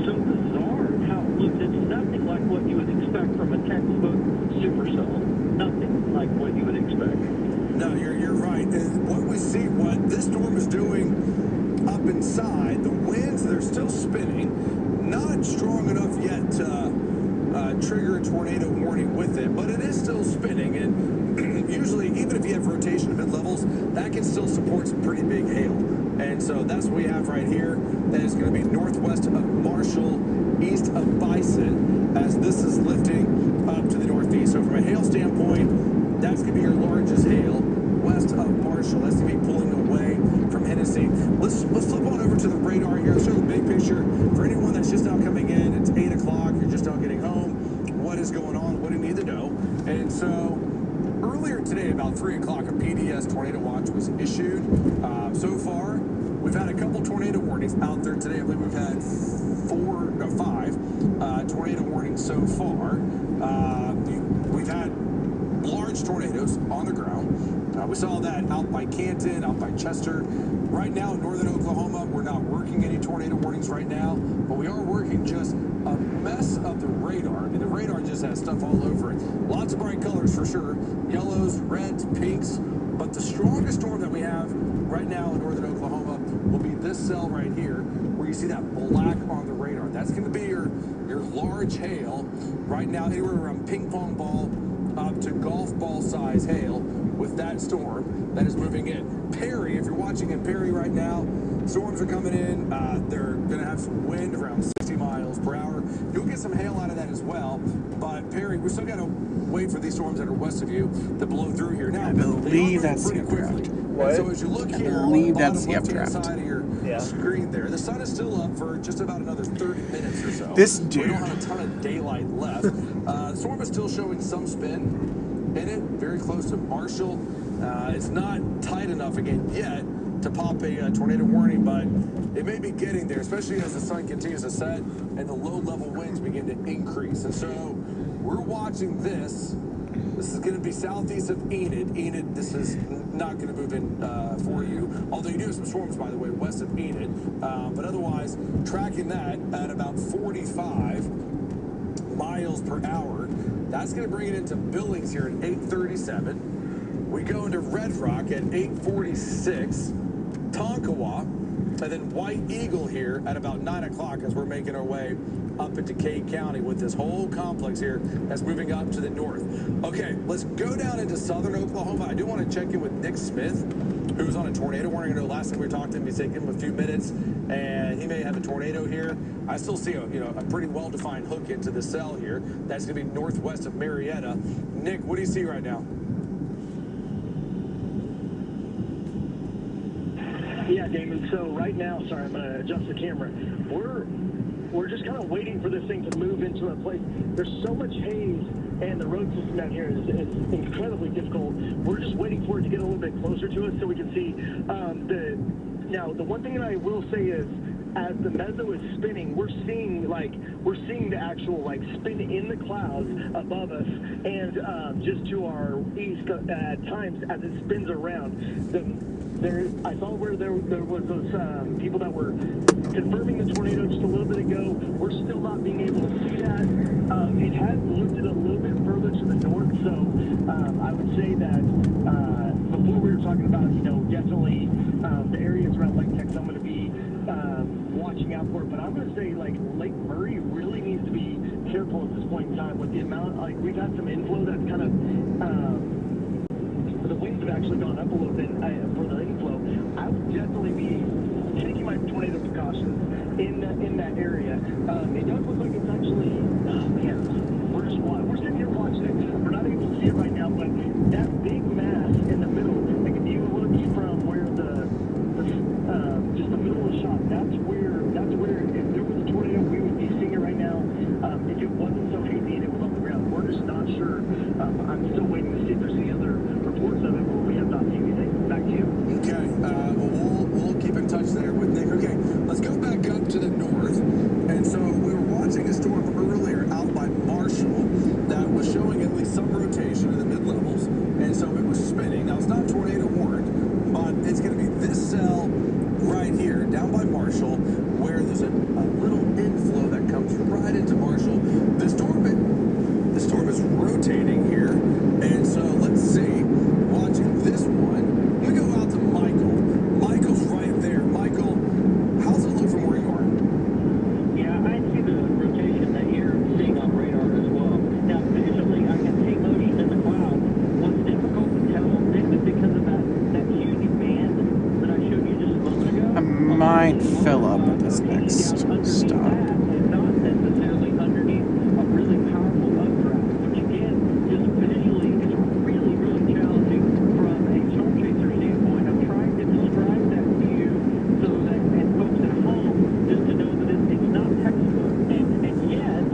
so bizarre how it looks. It's nothing like what you would expect from a textbook supercell. Nothing like what you would expect. No, you're right. And what we see, what this storm is doing up inside, the winds, they're still spinning. Not strong enough yet to trigger a tornado warning with it, but it is still spinning. And usually, even if you have rotation of mid-levels, that can still support some pretty big hail. And so that's what we have right here. That is going to be northwest of Marshall, east of Bison, as this is lifting up to the northeast. So from a hail standpoint, that's going to be your largest hail west of Marshall. That's going to be pulling away from Hennessy. Let's flip on over to the radar here. Let's show the big picture. For anyone that's just now coming in, it's 8 o'clock, you're just now getting home. What is going on? What do you need to know? And so earlier today, about 3 o'clock, a PDS tornado watch was issued. So far, we've had a couple tornado warnings out there today. I believe we've had 5 tornado warnings so far. We've had large tornadoes on the ground. We saw that out by Canton, out by Chester. Right now in northern Oklahoma, we're not working any tornado warnings right now, but we are working just a mess of the radar. I mean, the radar just has stuff all over it. Lots of bright colors for sure. Yellows, reds, pinks. But the strongest storm that we have right now in northern Oklahoma will be this cell right here, where you see that black on the radar. That's going to be your large hail. Right now, anywhere around ping pong ball up to golf ball size hail with that storm that is moving in. Perry, if you're watching in Perry right now, storms are coming in. They're going to have some wind around 60 miles per hour. You'll get some hail out of that as well. But Perry, we still got to wait for these storms that are west of you to blow through here. Now, I believe that's the updraft. What? So as you look here, I believe on the that's the left-hand updraft. side of your screen there, the sun is still up for just about another 30 minutes or so. This We dude. don't have a ton of daylight left. The storm is still showing some spin in it, very close to Marshall. It's not tight enough again yet to pop a tornado warning, but it may be getting there, especially as the sun continues to set and the low-level winds begin to increase. And so we're watching this. This is going to be southeast of Enid. Enid, this is not going to move in for you. Although you do have some storms, by the way, west of Enid. But otherwise, tracking that at about 45 miles per hour. That's going to bring it into Billings here at 8:37. We go into Red Rock at 8:46. Tonkawa, and then White Eagle here at about 9 o'clock as we're making our way up into Cade County with this whole complex here that's moving up to the north. Okay, let's go down into southern Oklahoma. I do want to check in with Nick Smith, who was on a tornado warning. I know last time we talked to him, he said give him a few minutes, and he may have a tornado here. I still see a pretty well-defined hook into the cell here. That's going to be northwest of Marietta. Nick, what do you see right now? Yeah, Damon. So right now, sorry, I'm going to adjust the camera. We're just kind of waiting for this thing to move into a place. There's so much haze, and the road system down here is incredibly difficult. We're just waiting for it to get a little bit closer to us so we can see Now, the one thing that I will say is, as the meso is spinning, we're seeing the actual spin in the clouds above us, and just to our east at times as it spins around. I saw where there was those people that were confirming the tornado just a little bit ago. We're still not being able to see that. It has lifted a little bit further to the north, so I would say that before we were talking about, definitely the areas around Lake Texas I'm going to be watching out for it, but I'm going to say Lake Murray really needs to be careful at this point in time with the amount, we've had some inflow that's kind of, the winds have actually gone up a little bit for the inflow. I would definitely be taking my tornado precautions in that area. It does look like it's actually, we're sitting here watching it. We're not able to see it right now, but that big mass in the middle, if you look from where just the middle of the shot, that's where if there was a tornado, we would be seeing it right now. If it wasn't so hazy and it was on the ground, we're just not sure. I'm still waiting to see if there's any other reports of it, but we have not seen anything. Back to you. Okay, well, we'll keep in touch there with Nick. Okay, let's go back up to the north. And so we were watching a storm earlier out by Marshall that was showing at least some rotation in the mid-levels. And so it was spinning. Now, it's not tornado warned, but it's going to be this cell right here down by Marshall where there's a little inflow that comes right into Marshall. The storm is rotating here. And so let's see, watching this one, we go out to Michael. Michael's right there. Michael, how's it look from where you are? Yeah, I see the rotation that you're seeing on radar as well. Now, visually, I can see motion in the clouds. What's difficult to tell is because of that huge band that I showed you just a moment ago. I might fill up at this next stop. And not necessarily underneath a really powerful updraft, which again, just visually is really, really challenging from a storm chaser standpoint. I'm trying to describe that to you so that, and folks at home, just to know that it's not textbook. And yet,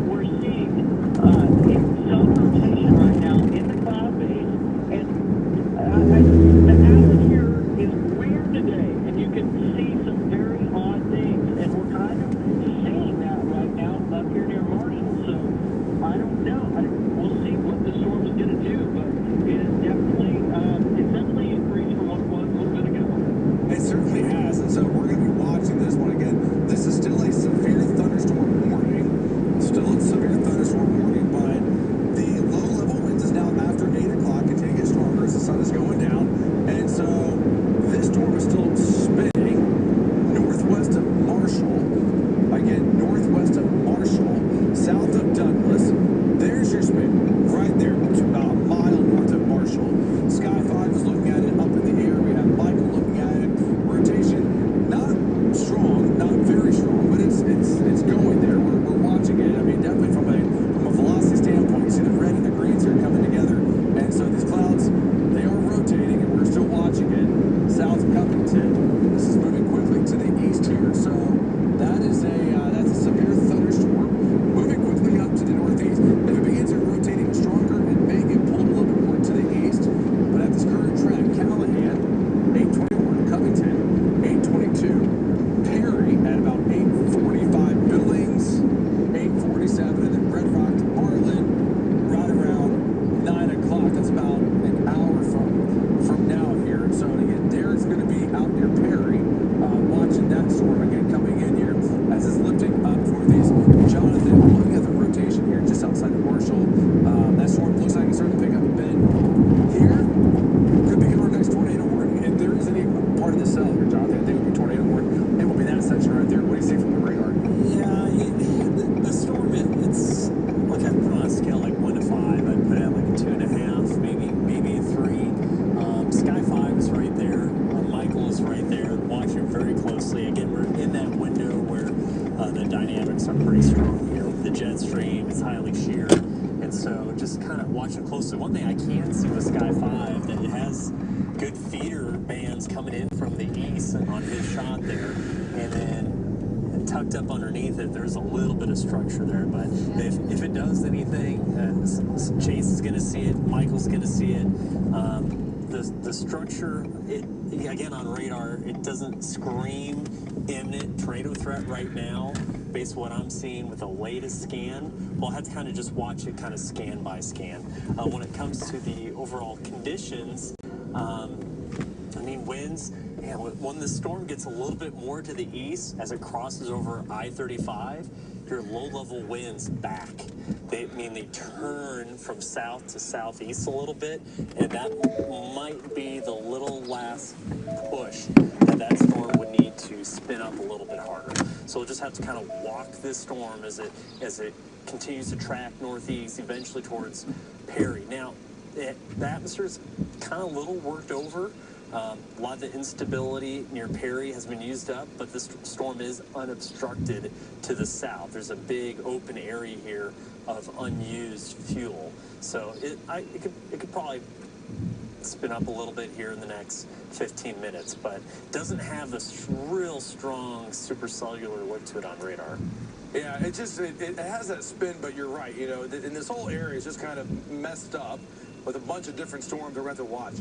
we're seeing some rotation right now in the cloud base, and the atmosphere is weird today, and you can see some very odd things, and we're kind of seeing that right now up here near Marshall. So I don't know. We'll see what the storm is going to do, but it's definitely increased from what it was a little bit ago. It certainly has, and so we're going to be watching this one again. This is still a severe thunderstorm warning. Still a severe thunderstorm warning, but the low-level winds is now after 8 o'clock, continue to get stronger as the sun is going down. And so this storm is still spinning northwest of Marshall. Again, northwest of Marshall, south of Douglas. There's your spin, right there, about a mile north of Marshall. Sky 5 is looking at it up in the air. We have Michael looking at it. Rotation, not strong, not very strong, but it's going there. We're watching it. I mean, definitely from a velocity standpoint, you see the red and the greens here coming together. And so these clouds, they are rotating, and we're still watching it. South of Covington, this is moving quickly to the east here. So that's a severe thunderstorm moving quickly up to the northeast. If it begins to rotate even stronger, it may get pulled a little bit more to the east. But at this current track, Callahan, 821, Covington, 822, Perry at about 845, Billings, 847, and then Red Rock to Marlin, right around 9 o'clock. That's about an hour from now here. And so again, Derek's going to be out near Perry, watching that storm again coming in here as it's lifting up northeast. Jonathan, looking at the rotation here just outside of Marshall, that storm looks like it's starting to pick up a bit here. Could become our next tornado warning. If there is any part of the cell here, Jonathan, I think it would be tornado warning. It will be that section right there. What do you see from the radar? Yeah, the storm, it's like I put on a scale like 1 to 5. I'd put it at like a 2.5, maybe a 3. Sky 5 is right there. Michael is right there, watching very closely. Again, we're in that window where the dynamics are pretty strong here. The jet stream is highly shear, and And so just kind of watching closely. One thing I can see with Sky 5 that it has good feeder bands coming in from the east on his shot there. And then tucked up underneath it, there's a little bit of structure there. But if it does anything, Chase is going to see it. Michael's going to see it. The structure, again on radar, it doesn't scream imminent tornado threat right now. Based on what I'm seeing with the latest scan, we'll have to kind of just watch it kind of scan by scan. When it comes to the overall conditions, I mean, winds, when the storm gets a little bit more to the east as it crosses over I-35, your low-level winds back. They turn from south to southeast a little bit, and that might be the little last push that storm would need to spin up a little bit harder. So we'll just have to kind of walk this storm as it continues to track northeast, eventually towards Perry. Now, the atmosphere is kind of a little worked over. A lot of the instability near Perry has been used up, but this storm is unobstructed to the south. There's a big open area here of unused fuel. So it could probably spin up a little bit here in the next 15 minutes, but doesn't have this real strong supercellular look to it on radar. Yeah, it has that spin, but you're right. You know, and this whole area is just kind of messed up with a bunch of different storms we're going to watch.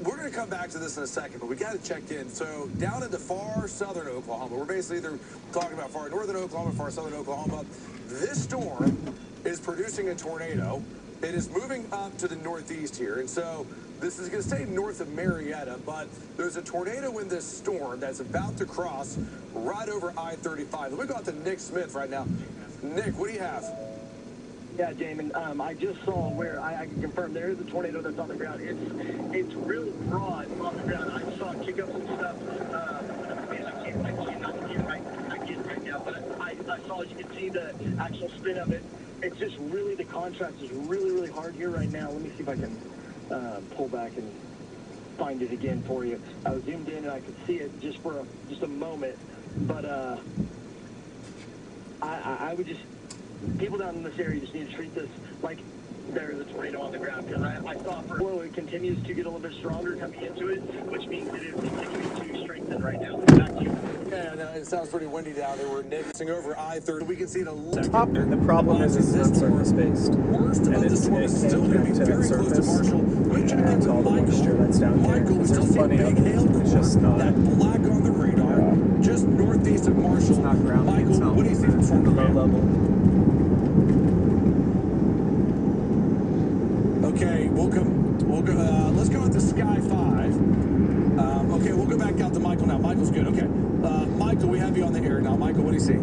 We're going to come back to this in a second, but we got to check in. So down into far southern Oklahoma, we're basically either talking about far northern Oklahoma, far southern Oklahoma. This storm is producing a tornado. It is moving up to the northeast here, and so this is going to stay north of Marietta, but there's a tornado in this storm that's about to cross right over I-35. Let me go out to Nick Smith right now. Nick, what do you have? Yeah, Damon, I just saw where I can confirm there is a tornado that's on the ground. It's really broad on the ground. I saw it kick up some stuff. I cannot get right now, but I saw, as you can see, the actual spin of it. It's just really, the contrast is really, really hard here right now. Let me see if I can pull back and find it again for you. I was zoomed in and I could see it just for a moment, but I would just, people down in this area just need to treat this like there is a tornado on the ground, because I thought it continues to get a little bit stronger coming into it, which means it is continuing to strengthen right now. Back to you. Yeah, no, it sounds pretty windy down there. We're nicking over I-30. We can see it a little. The problem is it's not surface-based. And it still going to be to very that close to surface. Marshall. We're checking And with all the Michael. moisture that's down here. Michael, we There's still see plenty big of it. hail It's just core, not. that black on the radar, just northeast of Marshall. not ground Michael, itself. what do you see It's from at the the low ground? level. Okay, we'll go. Let's go with the Sky 5. Okay, we'll go back out to Michael now. Michael's good. Okay, Michael, we have you on the air now. Michael, what do you see?